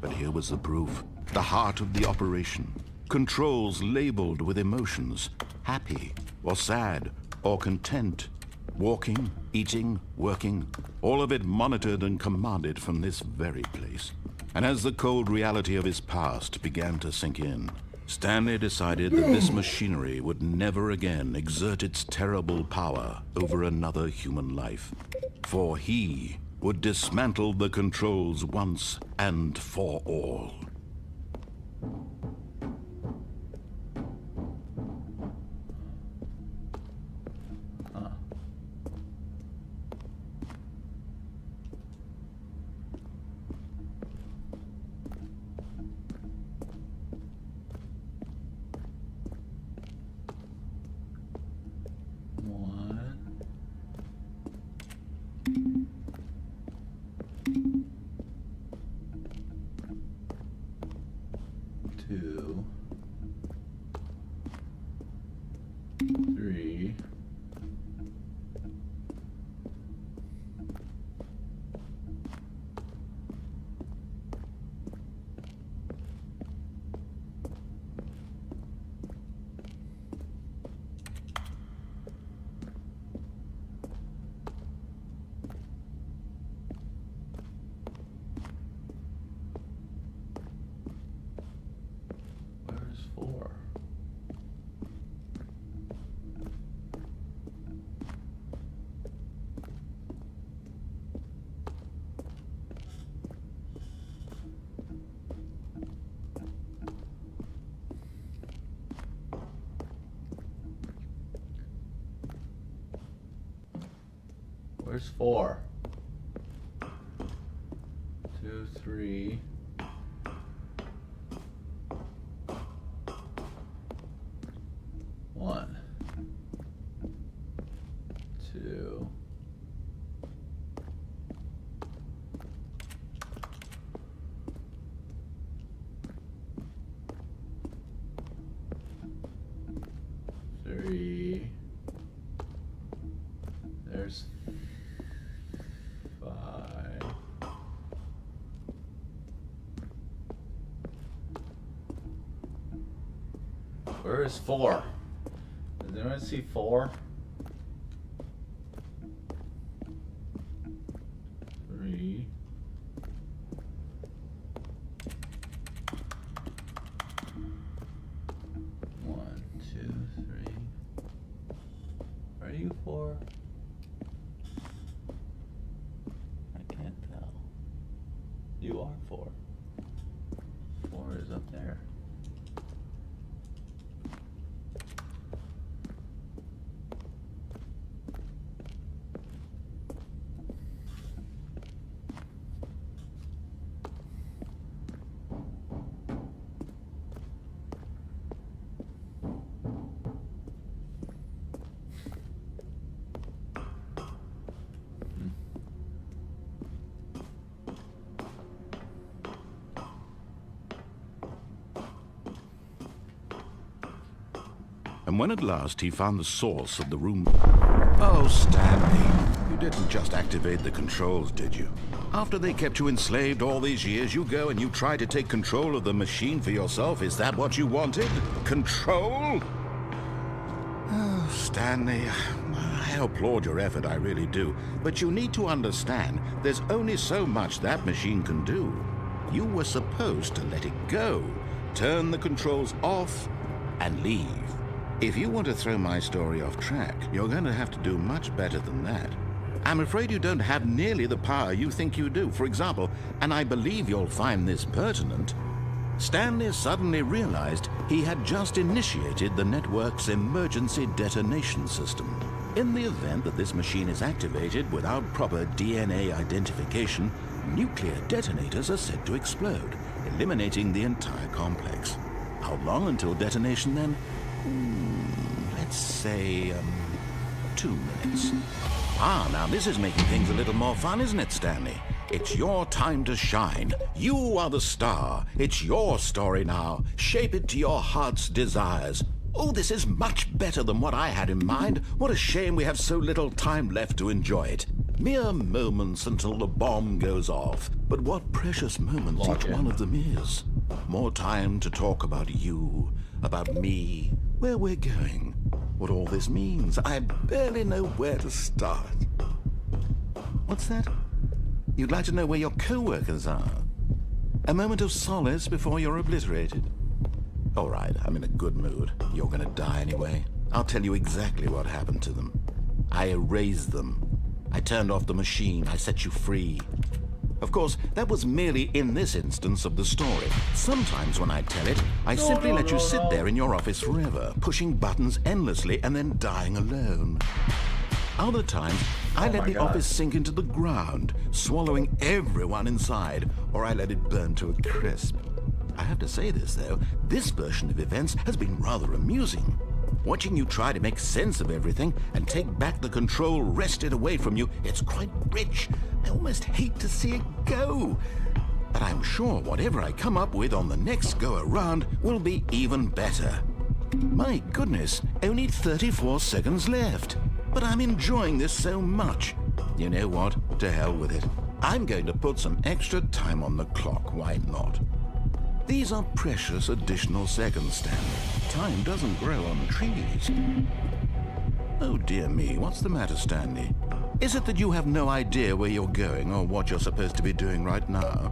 But here was the proof. The heart of the operation. Controls labeled with emotions. Happy, or sad, or content. Walking, eating, working. All of it monitored and commanded from this very place. And as the cold reality of his past began to sink in, Stanley decided that this machinery would never again exert its terrible power over another human life. For he would dismantle the controls once and for all. Two, three, where's four? Where's four? 2, 3. One, two, three. There's 5. Where is 4? Does anyone see 4? 3. One, 2, 3. Are you 4? I can't tell. You are 4. 4 is up there. And when at last he found the source of the room... Oh, Stanley, you didn't just activate the controls, did you? After they kept you enslaved all these years, you go and you try to take control of the machine for yourself. Is that what you wanted? Control? Oh, Stanley, I applaud your effort, I really do. But you need to understand, there's only so much that machine can do. You were supposed to let it go, turn the controls off, and leave. If you want to throw my story off track, you're going to have to do much better than that. I'm afraid you don't have nearly the power you think you do. For example, and I believe you'll find this pertinent, Stanley suddenly realized he had just initiated the network's emergency detonation system. In the event that this machine is activated without proper DNA identification, nuclear detonators are said to explode, eliminating the entire complex. How long until detonation then? Let's say, 2 minutes. Ah, now this is making things a little more fun, isn't it, Stanley? It's your time to shine. You are the star. It's your story now. Shape it to your heart's desires. Oh, this is much better than what I had in mind. What a shame we have so little time left to enjoy it. Mere moments until the bomb goes off. But what precious moments each one of them is. More time to talk about you, about me, where we're going, what all this means. I barely know where to start. What's that? You'd like to know where your co-workers are? A moment of solace before you're obliterated. All right, I'm in a good mood. You're gonna die anyway. I'll tell you exactly what happened to them. I erased them. I turned off the machine. I set you free. Of course, that was merely in this instance of the story. Sometimes when I tell it, I simply let you sit there in your office forever, pushing buttons endlessly and then dying alone. Other times, I let the office sink into the ground, swallowing everyone inside, or I let it burn to a crisp. I have to say this, though, this version of events has been rather amusing. Watching you try to make sense of everything and take back the control wrested away from you, it's quite rich. I almost hate to see it go. But I'm sure whatever I come up with on the next go-around will be even better. My goodness, only 34 seconds left. But I'm enjoying this so much. You know what? To hell with it. I'm going to put some extra time on the clock. Why not? These are precious additional seconds, Stanley. Time doesn't grow on trees. Oh dear me, what's the matter, Stanley? Is it that you have no idea where you're going or what you're supposed to be doing right now?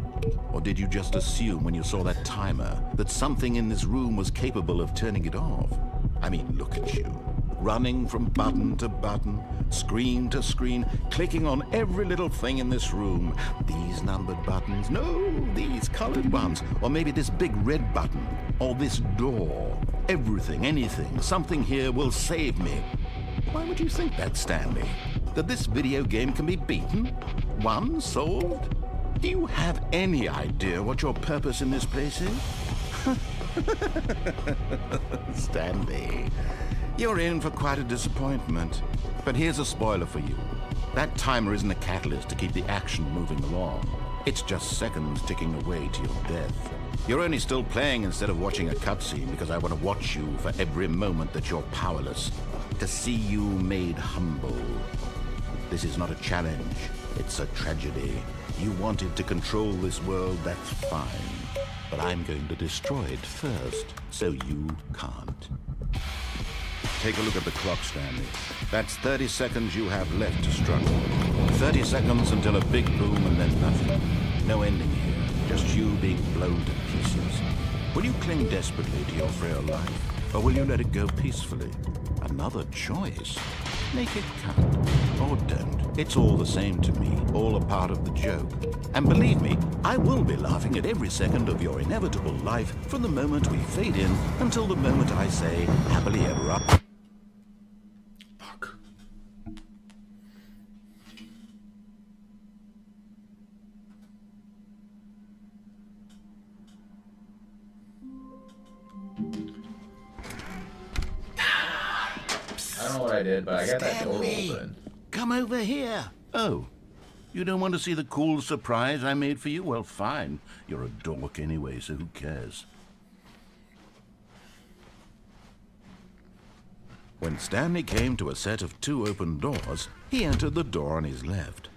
Or did you just assume when you saw that timer that something in this room was capable of turning it off? I mean, look at you. Running from button to button, screen to screen, clicking on every little thing in this room. These numbered buttons, no, these colored ones, or maybe this big red button, or this door. Everything, anything, something here will save me. Why would you think that, Stanley? That this video game can be beaten? Won? Solved? Do you have any idea what your purpose in this place is? Stanley, you're in for quite a disappointment. But here's a spoiler for you. That timer isn't a catalyst to keep the action moving along. It's just seconds ticking away to your death. You're only still playing instead of watching a cutscene because I want to watch you for every moment that you're powerless. To see you made humble. This is not a challenge. It's a tragedy. You wanted to control this world, that's fine. But I'm going to destroy it first, so you can't. Take a look at the clock, Stanley. That's 30 seconds you have left to struggle. 30 seconds until a big boom and then nothing. No ending here, just you being blown to pieces. Will you cling desperately to your frail life, or will you let it go peacefully? Another choice. Make it count, or don't. It's all the same to me, all a part of the joke. And believe me, I will be laughing at every second of your inevitable life from the moment we fade in until the moment I say, happily ever after. Fuck. I don't know what I did, but I got that door open. Come over here. Oh, you don't want to see the cool surprise I made for you? Well, fine. You're a dork anyway, so who cares? When Stanley came to a set of 2 open doors, he entered the door on his left.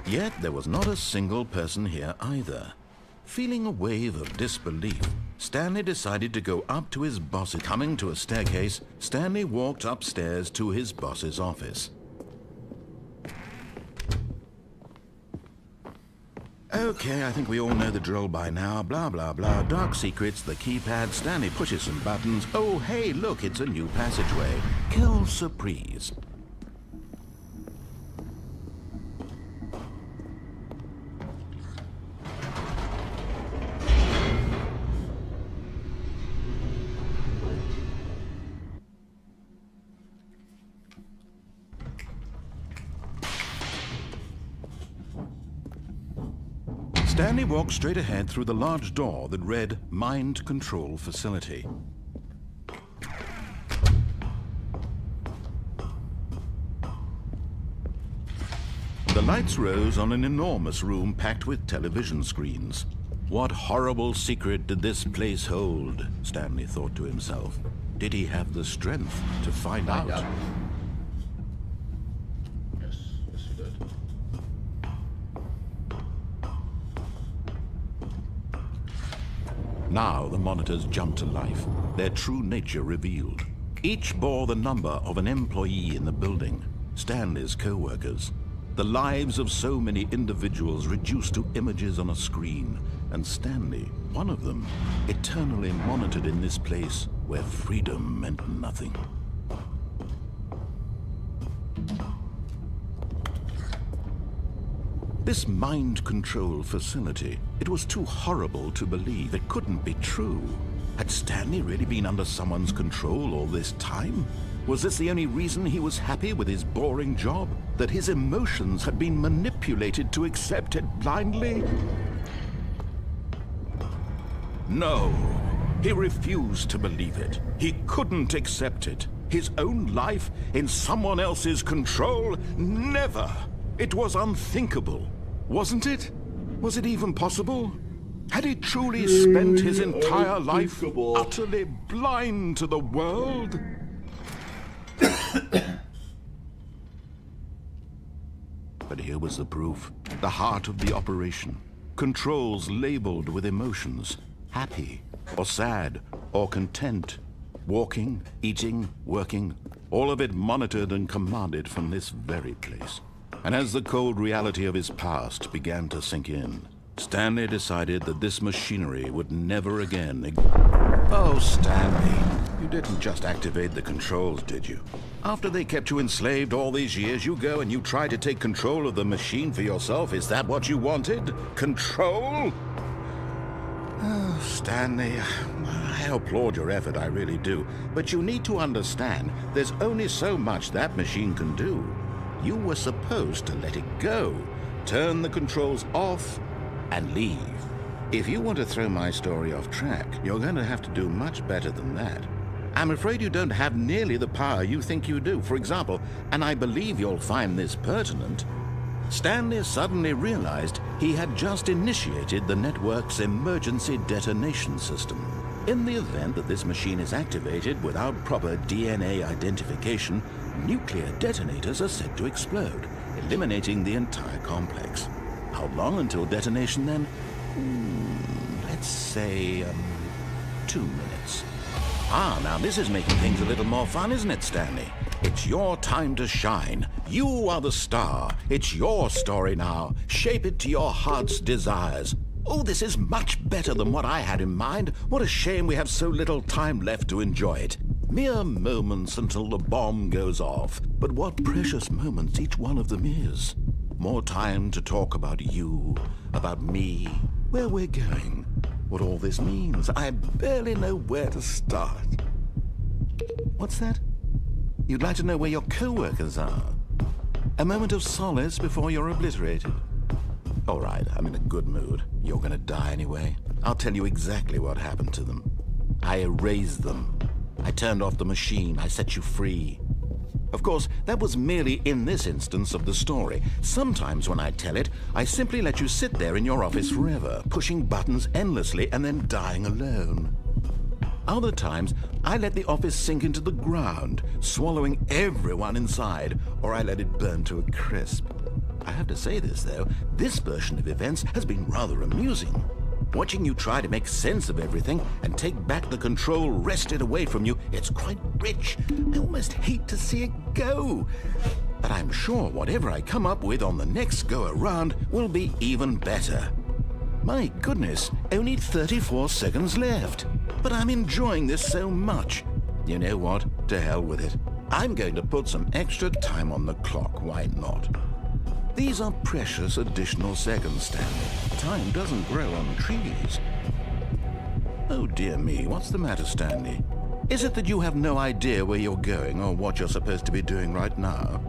Yet there was not a single person here either. Feeling a wave of disbelief, Stanley decided to go up to his boss. Coming to a staircase, Stanley walked upstairs to his boss's office. Okay, I think we all know the drill by now. Blah, blah, blah. Dark secrets, the keypad. Stanley pushes some buttons. Oh, hey, look, it's a new passageway. Quelle surprise. Stanley walked straight ahead through the large door that read Mind Control Facility. The lights rose on an enormous room packed with television screens. What horrible secret did this place hold? Stanley thought to himself. Did he have the strength to find out? Yes, he did. Now the monitors jumped to life, their true nature revealed. Each bore the number of an employee in the building, Stanley's co-workers. The lives of so many individuals reduced to images on a screen, and Stanley, one of them, eternally monitored in this place where freedom meant nothing. This mind control facility, it was too horrible to believe. It couldn't be true. Had Stanley really been under someone's control all this time? Was this the only reason he was happy with his boring job? That his emotions had been manipulated to accept it blindly? No, he refused to believe it. He couldn't accept it. His own life in someone else's control? Never! It was unthinkable, wasn't it? Was it even possible? Had he truly spent his entire life utterly blind to the world? But here was the proof. The heart of the operation. Controls labeled with emotions. Happy, or sad, or content. Walking, eating, working. All of it monitored and commanded from this very place. And as the cold reality of his past began to sink in, Stanley decided that this machinery would never again... Oh, Stanley, you didn't just activate the controls, did you? After they kept you enslaved all these years, you go and you try to take control of the machine for yourself. Is that what you wanted? Control? Oh, Stanley, I applaud your effort, I really do. But you need to understand, there's only so much that machine can do. You were supposed to let it go, turn the controls off, and leave. If you want to throw my story off track, you're going to have to do much better than that. I'm afraid you don't have nearly the power you think you do. For example, and I believe you'll find this pertinent, Stanley suddenly realized he had just initiated the network's emergency detonation system. In the event that this machine is activated without proper DNA identification, nuclear detonators are said to explode, eliminating the entire complex. How long until detonation then? Let's say, 2 minutes. Ah, now this is making things a little more fun, isn't it, Stanley? It's your time to shine. You are the star. It's your story now. Shape it to your heart's desires. Oh, this is much better than what I had in mind. What a shame we have so little time left to enjoy it. Mere moments until the bomb goes off. But what precious moments each one of them is. More time to talk about you, about me, where we're going, what all this means. I barely know where to start. What's that? You'd like to know where your co-workers are? A moment of solace before you're obliterated. All right, I'm in a good mood. You're gonna die anyway. I'll tell you exactly what happened to them. I erased them. I turned off the machine. I set you free. Of course, that was merely in this instance of the story. Sometimes when I tell it, I simply let you sit there in your office forever, pushing buttons endlessly and then dying alone. Other times, I let the office sink into the ground, swallowing everyone inside, or I let it burn to a crisp. I have to say this, though, this version of events has been rather amusing. Watching you try to make sense of everything and take back the control wrested away from you, it's quite rich. I almost hate to see it go. But I'm sure whatever I come up with on the next go-around will be even better. My goodness, only 34 seconds left. But I'm enjoying this so much. You know what? To hell with it. I'm going to put some extra time on the clock, why not? These are precious additional seconds, Stanley. Time doesn't grow on trees. Oh dear me, what's the matter, Stanley? Is it that you have no idea where you're going or what you're supposed to be doing right now?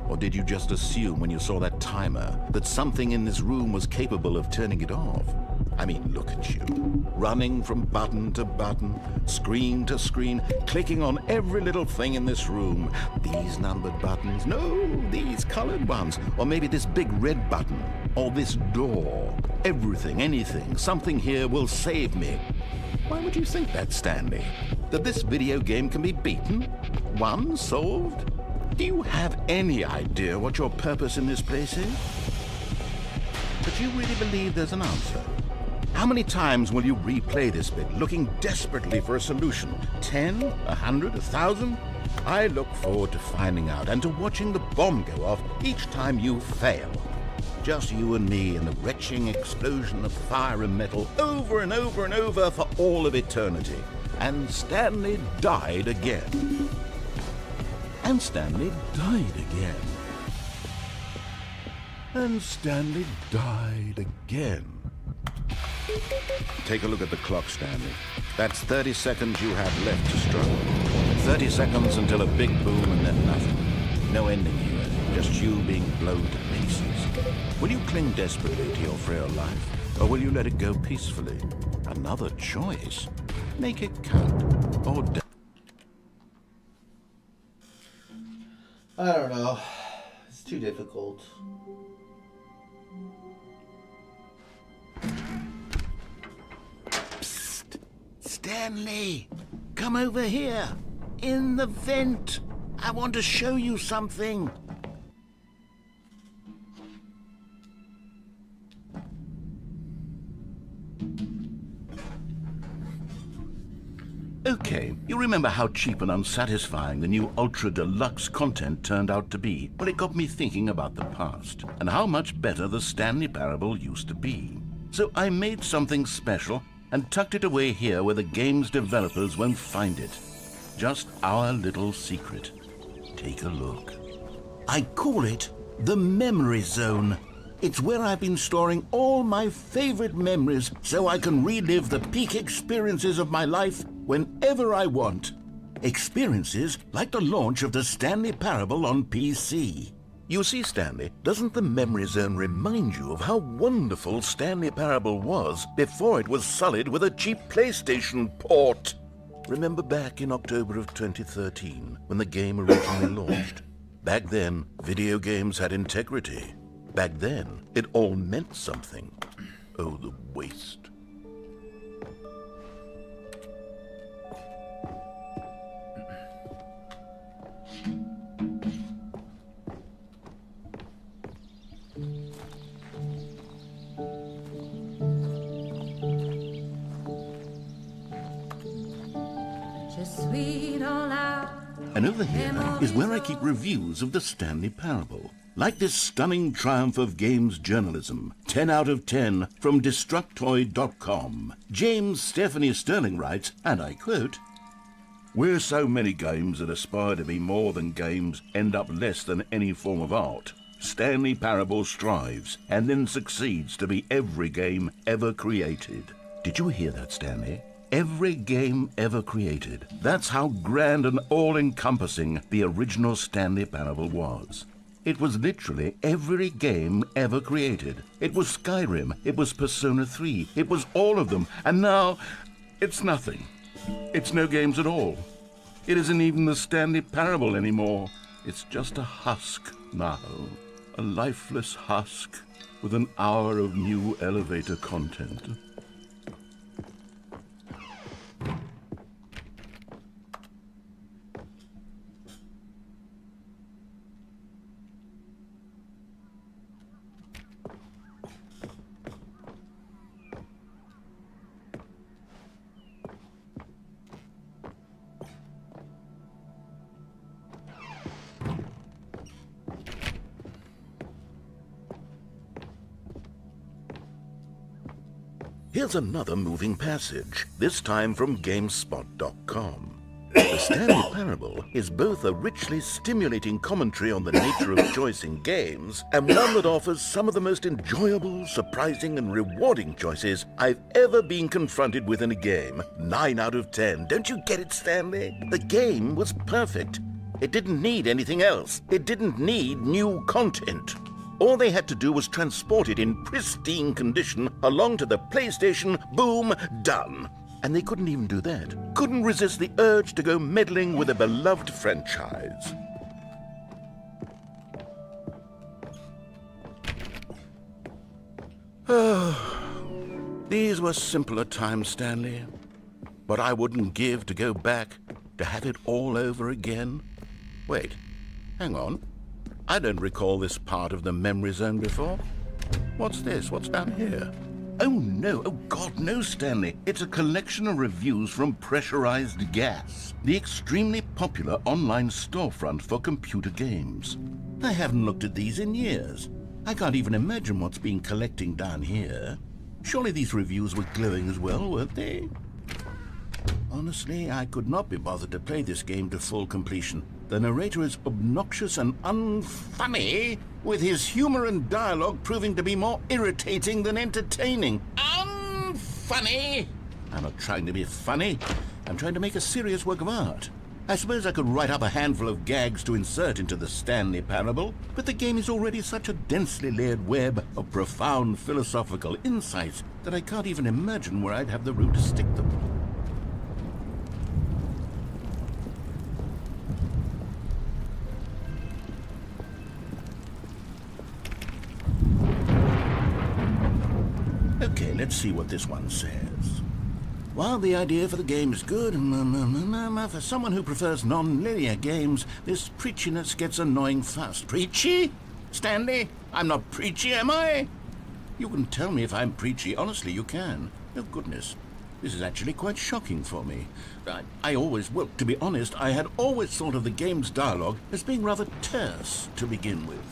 Or did you just assume when you saw that timer that something in this room was capable of turning it off? I mean, look at you. Running from button to button, screen to screen, clicking on every little thing in this room. These numbered buttons. No, these colored ones. Or maybe this big red button. Or this door. Everything, anything, something here will save me. Why would you think that, Stanley? That this video game can be beaten? Won? Solved? Do you have any idea what your purpose in this place is? But you really believe there's an answer? How many times will you replay this bit, looking desperately for a solution? 10? 100? 1,000? I look forward to finding out and to watching the bomb go off each time you fail. Just you and me and the retching explosion of fire and metal over and over and over for all of eternity. And Stanley died again. And Stanley died again. And Stanley died again. Take a look at the clock, Stanley. That's 30 seconds you have left to struggle. 30 seconds until a big boom and then nothing. No ending here, just you being blown to pieces. Will you cling desperately to your frail life, or will you let it go peacefully? Another choice. Make it count, or die. I don't know. It's too difficult. Psst! Stanley! Come over here! In the vent! I want to show you something! Okay, you remember how cheap and unsatisfying the new Ultra Deluxe content turned out to be? Well, it got me thinking about the past, and how much better the Stanley Parable used to be. So I made something special and tucked it away here where the game's developers won't find it. Just our little secret. Take a look. I call it the Memory Zone. It's where I've been storing all my favorite memories so I can relive the peak experiences of my life whenever I want. Experiences like the launch of the Stanley Parable on PC. You see, Stanley, doesn't the Memory Zone remind you of how wonderful Stanley Parable was before it was sullied with a cheap PlayStation port? Remember back in October of 2013 when the game originally launched? Back then, video games had integrity. Back then, it all meant something. Oh, the waste. And over here is where I keep reviews of the Stanley Parable. Like this stunning triumph of games journalism, 10 out of 10 from Destructoid.com. James Stephanie Sterling writes, and I quote, "Where so many games that aspire to be more than games end up less than any form of art, Stanley Parable strives and then succeeds to be every game ever created." Did you hear that, Stanley? Every game ever created. That's how grand and all-encompassing the original Stanley Parable was. It was literally every game ever created. It was Skyrim, it was Persona 3, it was all of them, and now it's nothing. It's no games at all. It isn't even the Stanley Parable anymore. It's just a husk now. A lifeless husk with an hour of new elevator content. Here's another moving passage, this time from GameSpot.com. The Stanley Parable is both a richly stimulating commentary on the nature of choice in games, and one that offers some of the most enjoyable, surprising, and rewarding choices I've ever been confronted with in a game. 9 out of 10. Don't you get it, Stanley? The game was perfect. It didn't need anything else. It didn't need new content. All they had to do was transport it in pristine condition along to the PlayStation. Boom, done. And they couldn't even do that. Couldn't resist the urge to go meddling with a beloved franchise. These were simpler times, Stanley. What I wouldn't give to go back, to have it all over again. Wait, hang on. I don't recall this part of the memory zone before. What's this? What's down here? Oh no, oh God, no, Stanley. It's a collection of reviews from Pressurized Gas, the extremely popular online storefront for computer games. I haven't looked at these in years. I can't even imagine what's been collecting down here. Surely these reviews were glowing as well, weren't they? Honestly, I could not be bothered to play this game to full completion. The narrator is obnoxious and unfunny, with his humor and dialogue proving to be more irritating than entertaining. Unfunny! I'm not trying to be funny. I'm trying to make a serious work of art. I suppose I could write up a handful of gags to insert into the Stanley Parable, but the game is already such a densely layered web of profound philosophical insights that I can't even imagine where I'd have the room to stick them. Okay, let's see what this one says. While the idea for the game is good, for someone who prefers non-linear games, this preachiness gets annoying fast. Preachy? Stanley? I'm not preachy, am I? You can tell me if I'm preachy. Honestly, you can. Oh, goodness. This is actually quite shocking for me. Well, to be honest, I had always thought of the game's dialogue as being rather terse to begin with.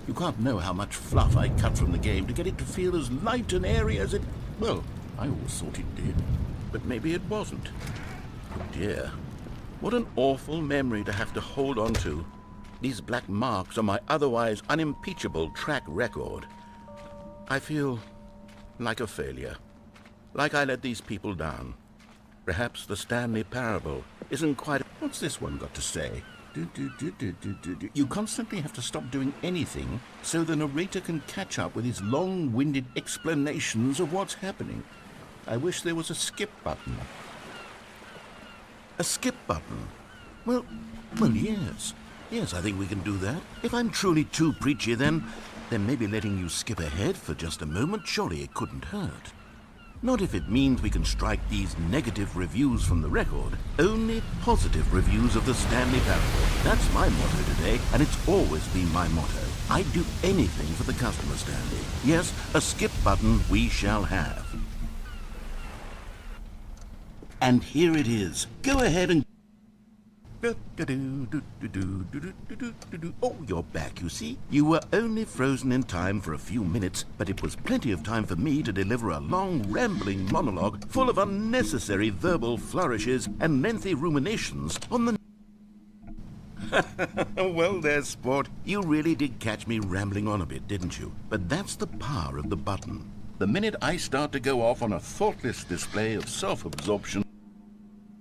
You can't know how much fluff I cut from the game to get it to feel as light and airy as it... Well, I always thought it did. But maybe it wasn't. Oh dear. What an awful memory to have to hold on to. These black marks on my otherwise unimpeachable track record. I feel like a failure. Like I let these people down. Perhaps the Stanley Parable isn't quite... What's this one got to say? You constantly have to stop doing anything so the narrator can catch up with his long-winded explanations of what's happening. I wish there was a skip button. A skip button? Well, yes. Yes, I think we can do that. If I'm truly too preachy, then maybe letting you skip ahead for just a moment, surely it couldn't hurt. Not if it means we can strike these negative reviews from the record. Only positive reviews of the Stanley Parable. That's my motto today, and it's always been my motto. I'd do anything for the customer, Stanley. Yes, a skip button we shall have. And here it is. Go ahead and... Oh, you're back, you see. You were only frozen in time for a few minutes, but it was plenty of time for me to deliver a long, rambling monologue full of unnecessary verbal flourishes and lengthy ruminations on the... Well there, sport. You really did catch me rambling on a bit, didn't you? But that's the power of the button. The minute I start to go off on a thoughtless display of self-absorption...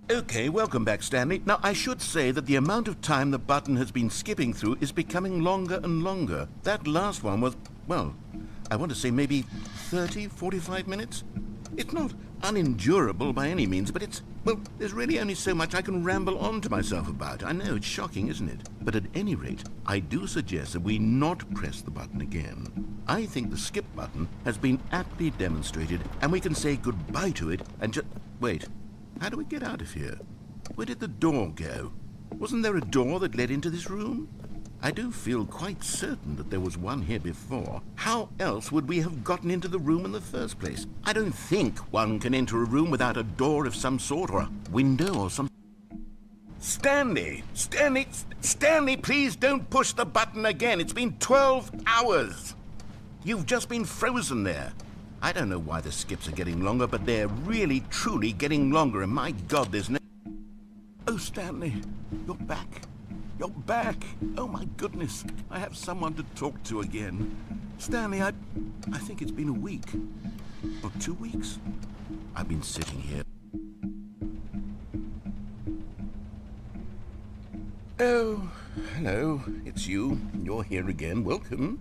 Okay, welcome back, Stanley. Now, I should say that the amount of time the button has been skipping through is becoming longer and longer. That last one was, well, I want to say maybe 30, 45 minutes? It's not unendurable by any means, but it's, well, there's really only so much I can ramble on to myself about. I know, it's shocking, isn't it? But at any rate, I do suggest that we not press the button again. I think the skip button has been aptly demonstrated, and we can say goodbye to it and just... Wait. How do we get out of here? Where did the door go? Wasn't there a door that led into this room? I do feel quite certain that there was one here before. How else would we have gotten into the room in the first place? I don't think one can enter a room without a door of some sort, or a window or some... Stanley! Stanley, please don't push the button again. It's been 12 hours. You've just been frozen there. I don't know why the skips are getting longer, but they're really, truly getting longer, and my God, there's no... Oh, Stanley, you're back. You're back. Oh, my goodness. I have someone to talk to again. Stanley, I think it's been a week. Or 2 weeks. I've been sitting here. Oh, hello. It's you. You're here again. Welcome.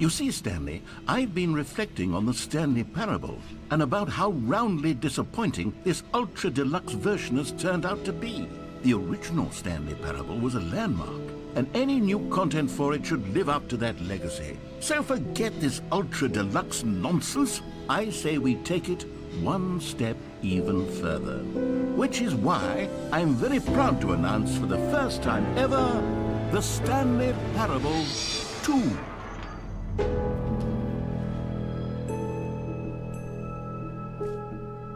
You see, Stanley, I've been reflecting on the Stanley Parable and about how roundly disappointing this ultra-deluxe version has turned out to be. The original Stanley Parable was a landmark, and any new content for it should live up to that legacy. So forget this ultra-deluxe nonsense. I say we take it one step even further. Which is why I'm very proud to announce for the first time ever, the Stanley Parable 2.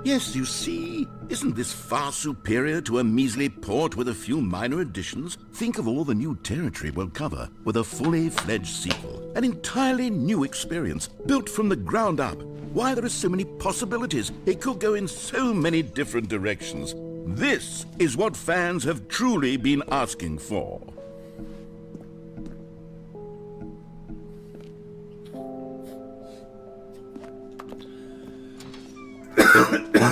Yes, you see, isn't this far superior to a measly port with a few minor additions? Think of all the new territory we'll cover with a fully fledged sequel. An entirely new experience, built from the ground up. Why, there are so many possibilities. It could go in so many different directions. This is what fans have truly been asking for.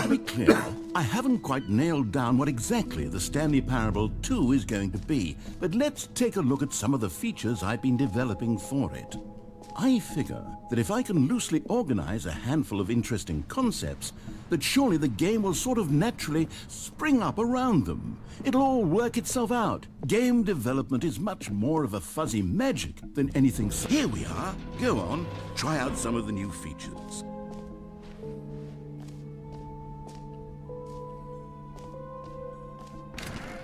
To be clear, I haven't quite nailed down what exactly the Stanley Parable 2 is going to be, but let's take a look at some of the features I've been developing for it. I figure that if I can loosely organize a handful of interesting concepts, that surely the game will sort of naturally spring up around them. It'll all work itself out. Game development is much more of a fuzzy magic than anything. Here we are. Go on, try out some of the new features.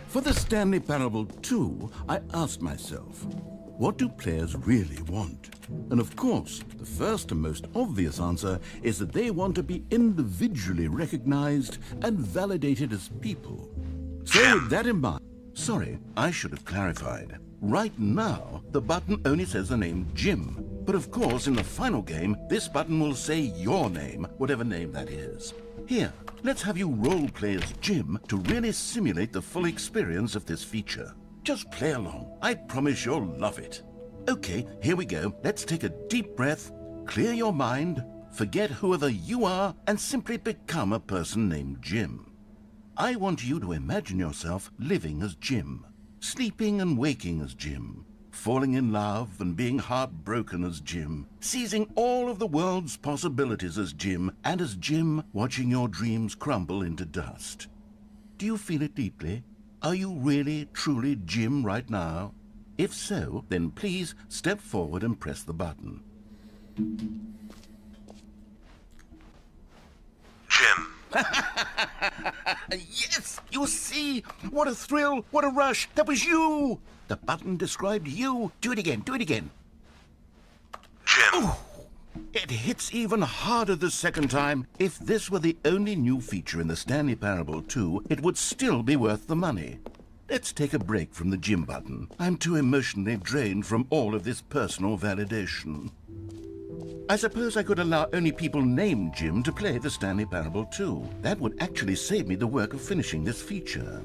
For the Stanley Parable 2, I asked myself, what do players really want? And of course, the first and most obvious answer is that they want to be individually recognized and validated as people. So with that in mind, sorry, I should have clarified. Right now, the button only says the name Jim. But of course, in the final game, this button will say your name, whatever name that is. Here, let's have you role-play as Jim to really simulate the full experience of this feature. Just play along. I promise you'll love it. Okay, here we go. Let's take a deep breath, clear your mind, forget whoever you are, and simply become a person named Jim. I want you to imagine yourself living as Jim, sleeping and waking as Jim, falling in love and being heartbroken as Jim, seizing all of the world's possibilities as Jim, and as Jim watching your dreams crumble into dust. Do you feel it deeply? Are you really, truly Jim right now? If so, then please step forward and press the button. Jim. Yes! You see? What a thrill! What a rush! That was you! The button described you. Do it again. Do it again. Jim. Ooh, it hits even harder the second time. If this were the only new feature in the Stanley Parable 2, it would still be worth the money. Let's take a break from the Jim button. I'm too emotionally drained from all of this personal validation. I suppose I could allow only people named Jim to play the Stanley Parable 2. That would actually save me the work of finishing this feature.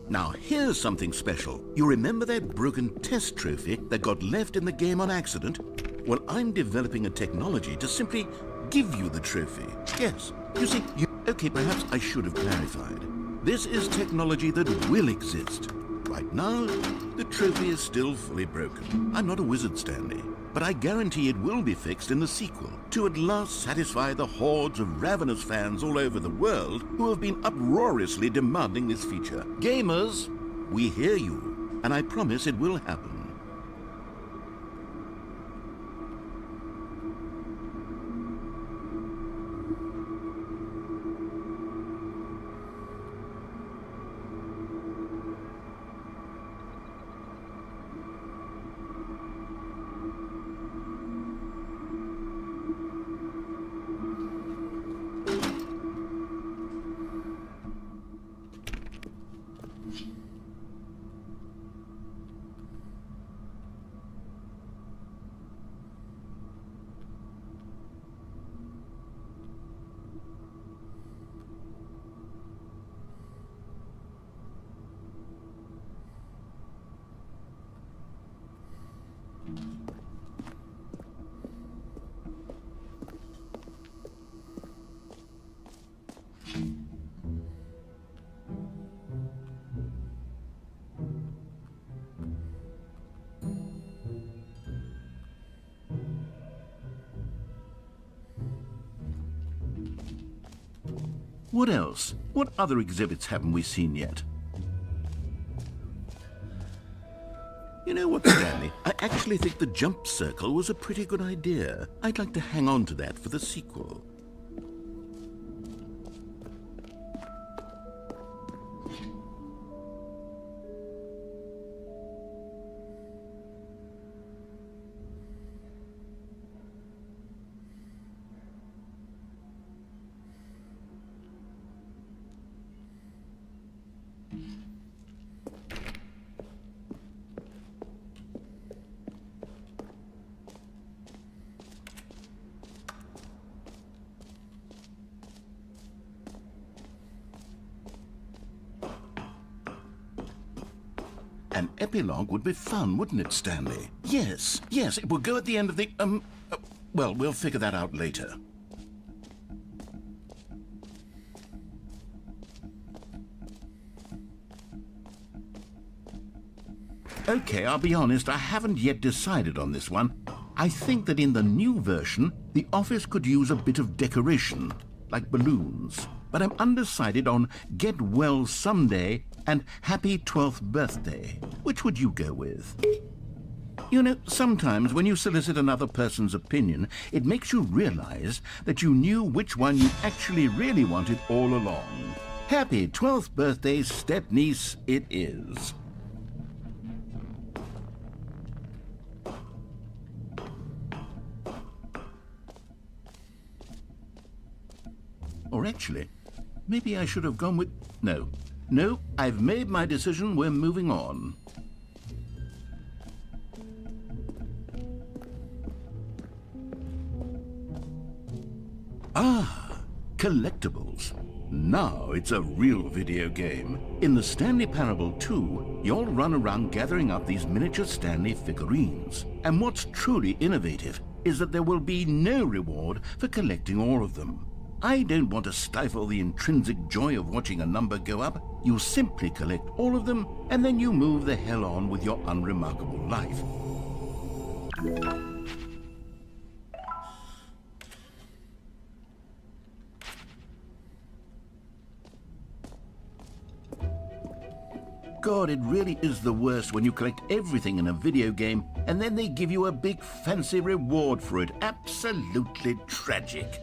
Now, here's something special. You remember that broken test trophy that got left in the game on accident? Well, I'm developing a technology to simply give you the trophy. Yes, you see, okay, perhaps I should have clarified. This is technology that will exist. Right now, the trophy is still fully broken. I'm not a wizard, Stanley, but I guarantee it will be fixed in the sequel to at last satisfy the hordes of ravenous fans all over the world who have been uproariously demanding this feature. Gamers, we hear you, and I promise it will happen. What else? What other exhibits haven't we seen yet? You know what, Stanley? I actually think the jump circle was a pretty good idea. I'd like to hang on to that for the sequel. An epilogue would be fun, wouldn't it, Stanley? Yes, it will go at the end of the, well, we'll figure that out later. Okay, I'll be honest, I haven't yet decided on this one. I think that in the new version, the office could use a bit of decoration, like balloons. But I'm undecided on Get Well Someday and Happy 12th Birthday. Which would you go with? You know, sometimes when you solicit another person's opinion, it makes you realize that you knew which one you actually really wanted all along. Happy 12th birthday, step-niece, it is. Or actually, maybe I should have gone with... No, I've made my decision. We're moving on. Ah, collectibles. Now it's a real video game. In the Stanley Parable 2, you'll run around gathering up these miniature Stanley figurines. And what's truly innovative is that there will be no reward for collecting all of them. I don't want to stifle the intrinsic joy of watching a number go up. You simply collect all of them, and then you move the hell on with your unremarkable life. God, it really is the worst when you collect everything in a video game, and then they give you a big fancy reward for it. Absolutely tragic.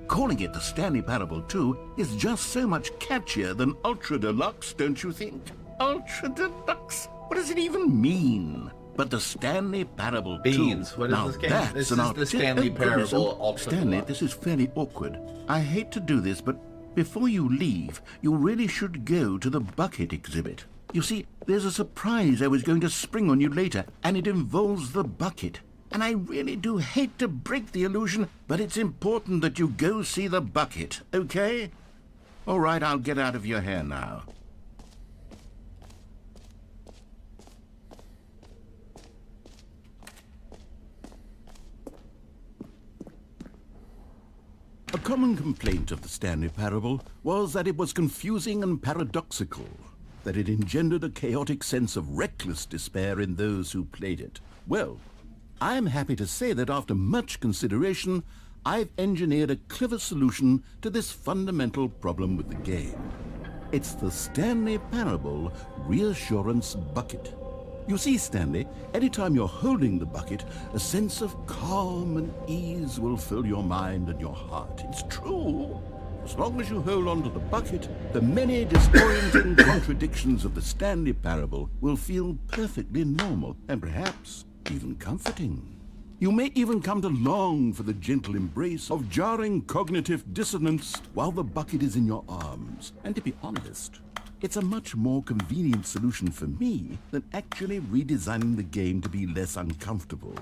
Calling it the Stanley Parable 2 is just so much catchier than Ultra Deluxe, don't you think? Ultra Deluxe? What does it even mean? But the Stanley Parable 2... Beans, what is now this game? That's this an is the Stanley Parable Ultra Stanley, Deluxe. this is fairly awkward. I hate to do this, but before you leave, you really should go to the bucket exhibit. You see, there's a surprise I was going to spring on you later, and it involves the bucket. And I really do hate to break the illusion, but it's important that you go see the bucket, okay? All right, I'll get out of your hair now. A common complaint of the Stanley Parable was that it was confusing and paradoxical, that it engendered a chaotic sense of reckless despair in those who played it. Well, I'm happy to say that after much consideration, I've engineered a clever solution to this fundamental problem with the game. It's the Stanley Parable Reassurance Bucket. You see, Stanley, anytime you're holding the bucket, a sense of calm and ease will fill your mind and your heart. It's true. As long as you hold on to the bucket, the many disorienting contradictions of the Stanley Parable will feel perfectly normal and perhaps even comforting. You may even come to long for the gentle embrace of jarring cognitive dissonance while the bucket is in your arms. And to be honest, it's a much more convenient solution for me than actually redesigning the game to be less uncomfortable.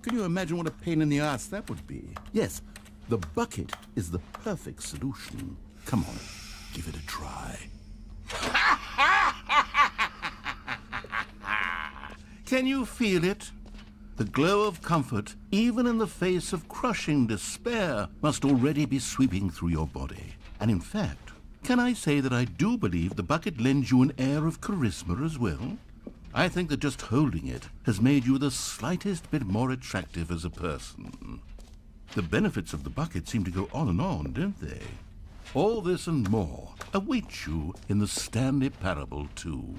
Can you imagine what a pain in the ass that would be? Yes, the bucket is the perfect solution. Come on, give it a try. Can you feel it? The glow of comfort, even in the face of crushing despair, must already be sweeping through your body. And in fact, can I say that I do believe the bucket lends you an air of charisma as well? I think that just holding it has made you the slightest bit more attractive as a person. The benefits of the bucket seem to go on and on, don't they? All this and more await you in the Stanley Parable 2.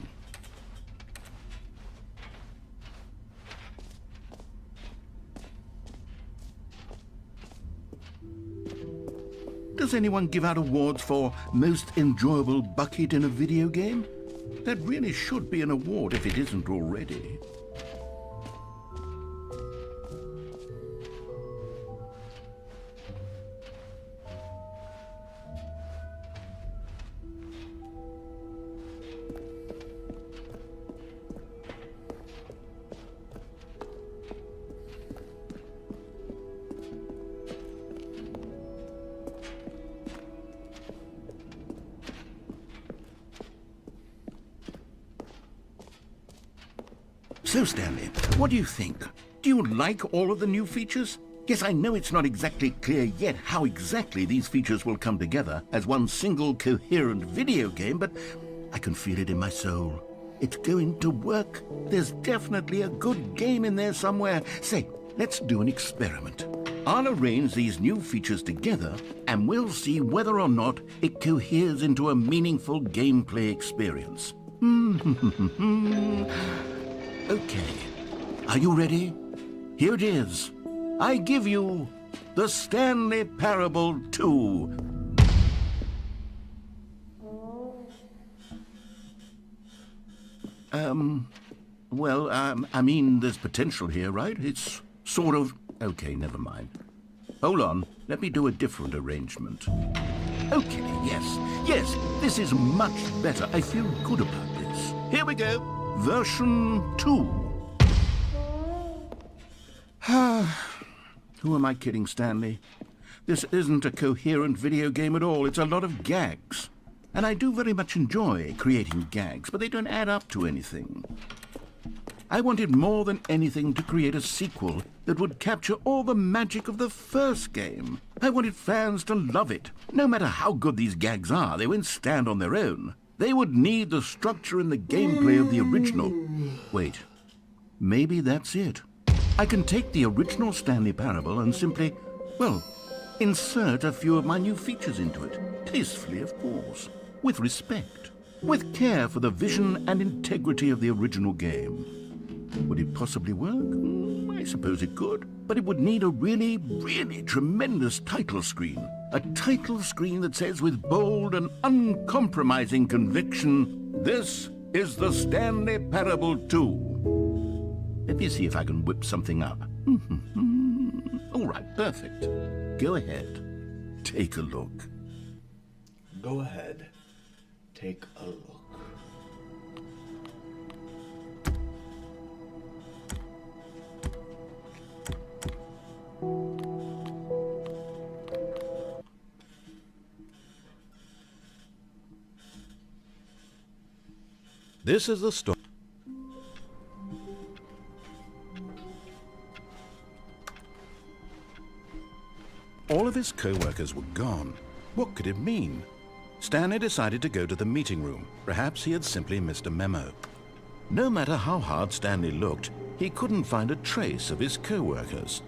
Does anyone give out awards for most enjoyable bucket in a video game? That really should be an award if it isn't already. So, Stanley, what do you think? Do you like all of the new features? Yes, I know it's not exactly clear yet how exactly these features will come together as one single coherent video game, but I can feel it in my soul. It's going to work. There's definitely a good game in there somewhere. Say, let's do an experiment. I'll arrange these new features together, and we'll see whether or not it coheres into a meaningful gameplay experience. Okay, are you ready? Here it is. I give you the Stanley Parable 2. I mean, there's potential here, right? It's sort of... Okay, never mind. Hold on, let me do a different arrangement. Okay, yes, this is much better. I feel good about this. Here we go. Version 2. Who am I kidding, Stanley? This isn't a coherent video game at all. It's a lot of gags. And I do very much enjoy creating gags, but they don't add up to anything. I wanted more than anything to create a sequel that would capture all the magic of the first game. I wanted fans to love it. No matter how good these gags are, they won't stand on their own. They would need the structure and the gameplay of the original. Wait, maybe that's it. I can take the original Stanley Parable and simply, well, insert a few of my new features into it. Tastefully, of course. With respect. With care for the vision and integrity of the original game. Would it possibly work? I suppose it could. But it would need a really, really tremendous title screen. A title screen that says with bold and uncompromising conviction, "This is the Stanley Parable 2." Let me see if I can whip something up. All right, perfect. Go ahead. Take a look. Go ahead. Take a look. This is the story. All of his co-workers were gone. What could it mean? Stanley decided to go to the meeting room. Perhaps he had simply missed a memo. No matter how hard Stanley looked, he couldn't find a trace of his co-workers.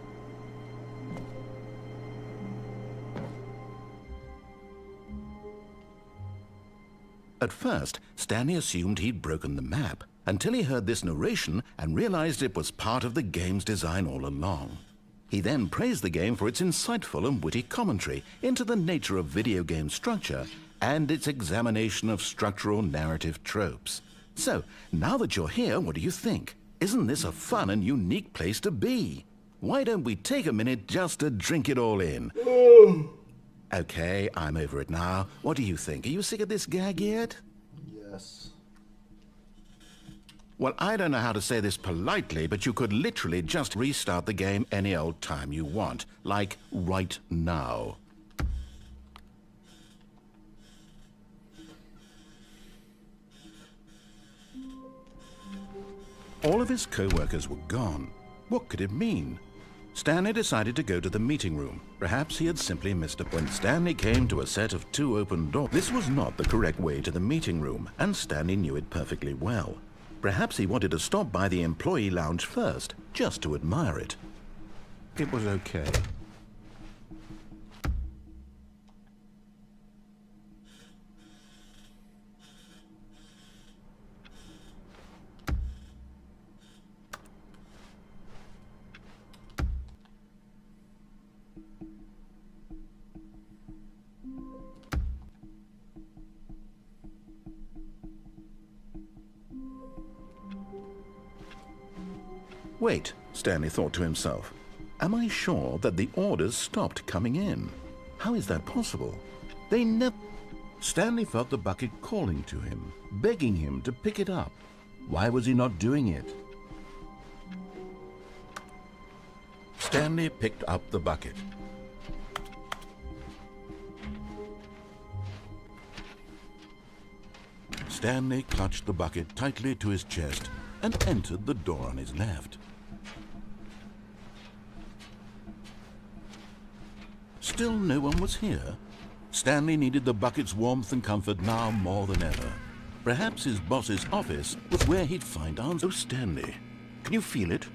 At first, Stanley assumed he'd broken the map, until he heard this narration and realized it was part of the game's design all along. He then praised the game for its insightful and witty commentary into the nature of video game structure and its examination of structural narrative tropes. So, now that you're here, what do you think? Isn't this a fun and unique place to be? Why don't we take a minute just to drink it all in? Okay, I'm over it now. What do you think? Are you sick of this gag yet? Yes. Well, I don't know how to say this politely, but you could literally just restart the game any old time you want. Like right now. All of his co-workers were gone. What could it mean? Stanley decided to go to the meeting room. Perhaps he had simply missed it. When Stanley came to a set of 2 open doors, this was not the correct way to the meeting room, and Stanley knew it perfectly well. Perhaps he wanted to stop by the employee lounge first, just to admire it. It was okay. Wait, Stanley thought to himself. Am I sure that the orders stopped coming in? How is that possible? They never... Stanley felt the bucket calling to him, begging him to pick it up. Why was he not doing it? Stanley picked up the bucket. Stanley clutched the bucket tightly to his chest and entered the door on his left. Still no one was here. Stanley needed the bucket's warmth and comfort now more than ever. Perhaps his boss's office was where he'd find answers. Oh, Stanley, can you feel it?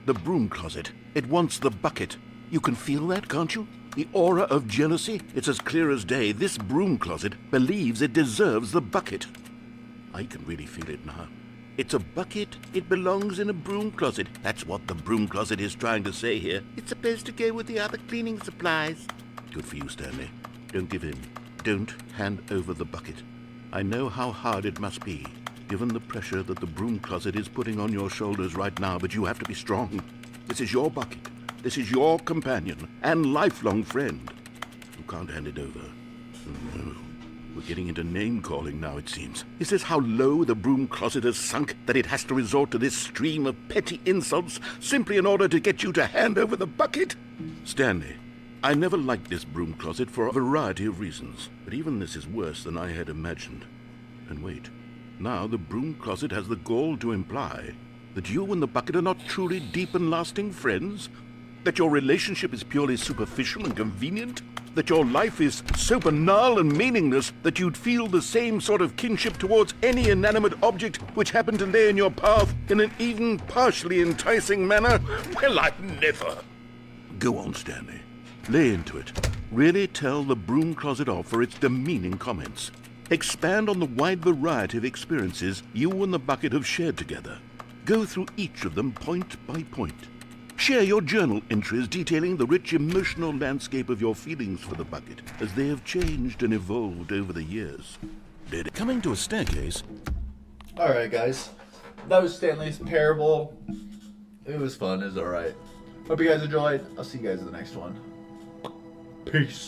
The broom closet. It wants the bucket. You can feel that, can't you? The aura of jealousy. It's as clear as day. This broom closet believes it deserves the bucket. I can really feel it now. It's a bucket. It belongs in a broom closet. That's what the broom closet is trying to say here. It's supposed to go with the other cleaning supplies. Good for you, Stanley. Don't give in. Don't hand over the bucket. I know how hard it must be, given the pressure that the broom closet is putting on your shoulders right now, but you have to be strong. This is your bucket. This is your companion and lifelong friend. You can't hand it over. No. We're getting into name-calling now, it seems. Is this how low the broom closet has sunk, that it has to resort to this stream of petty insults simply in order to get you to hand over the bucket? Stanley, I never liked this broom closet for a variety of reasons, but even this is worse than I had imagined. And wait, now the broom closet has the gall to imply that you and the bucket are not truly deep and lasting friends? That your relationship is purely superficial and convenient? That your life is so banal and meaningless that you'd feel the same sort of kinship towards any inanimate object which happened to lay in your path in an even partially enticing manner? Well, I've never. Go on, Stanley. Lay into it. Really tell the broom closet off for its demeaning comments. Expand on the wide variety of experiences you and the bucket have shared together. Go through each of them point by point. Share your journal entries detailing the rich emotional landscape of your feelings for the bucket as they have changed and evolved over the years. Coming to a staircase. Alright, guys. That was Stanley's Parable. It was fun. It was alright. Hope you guys enjoyed. I'll see you guys in the next one. Peace.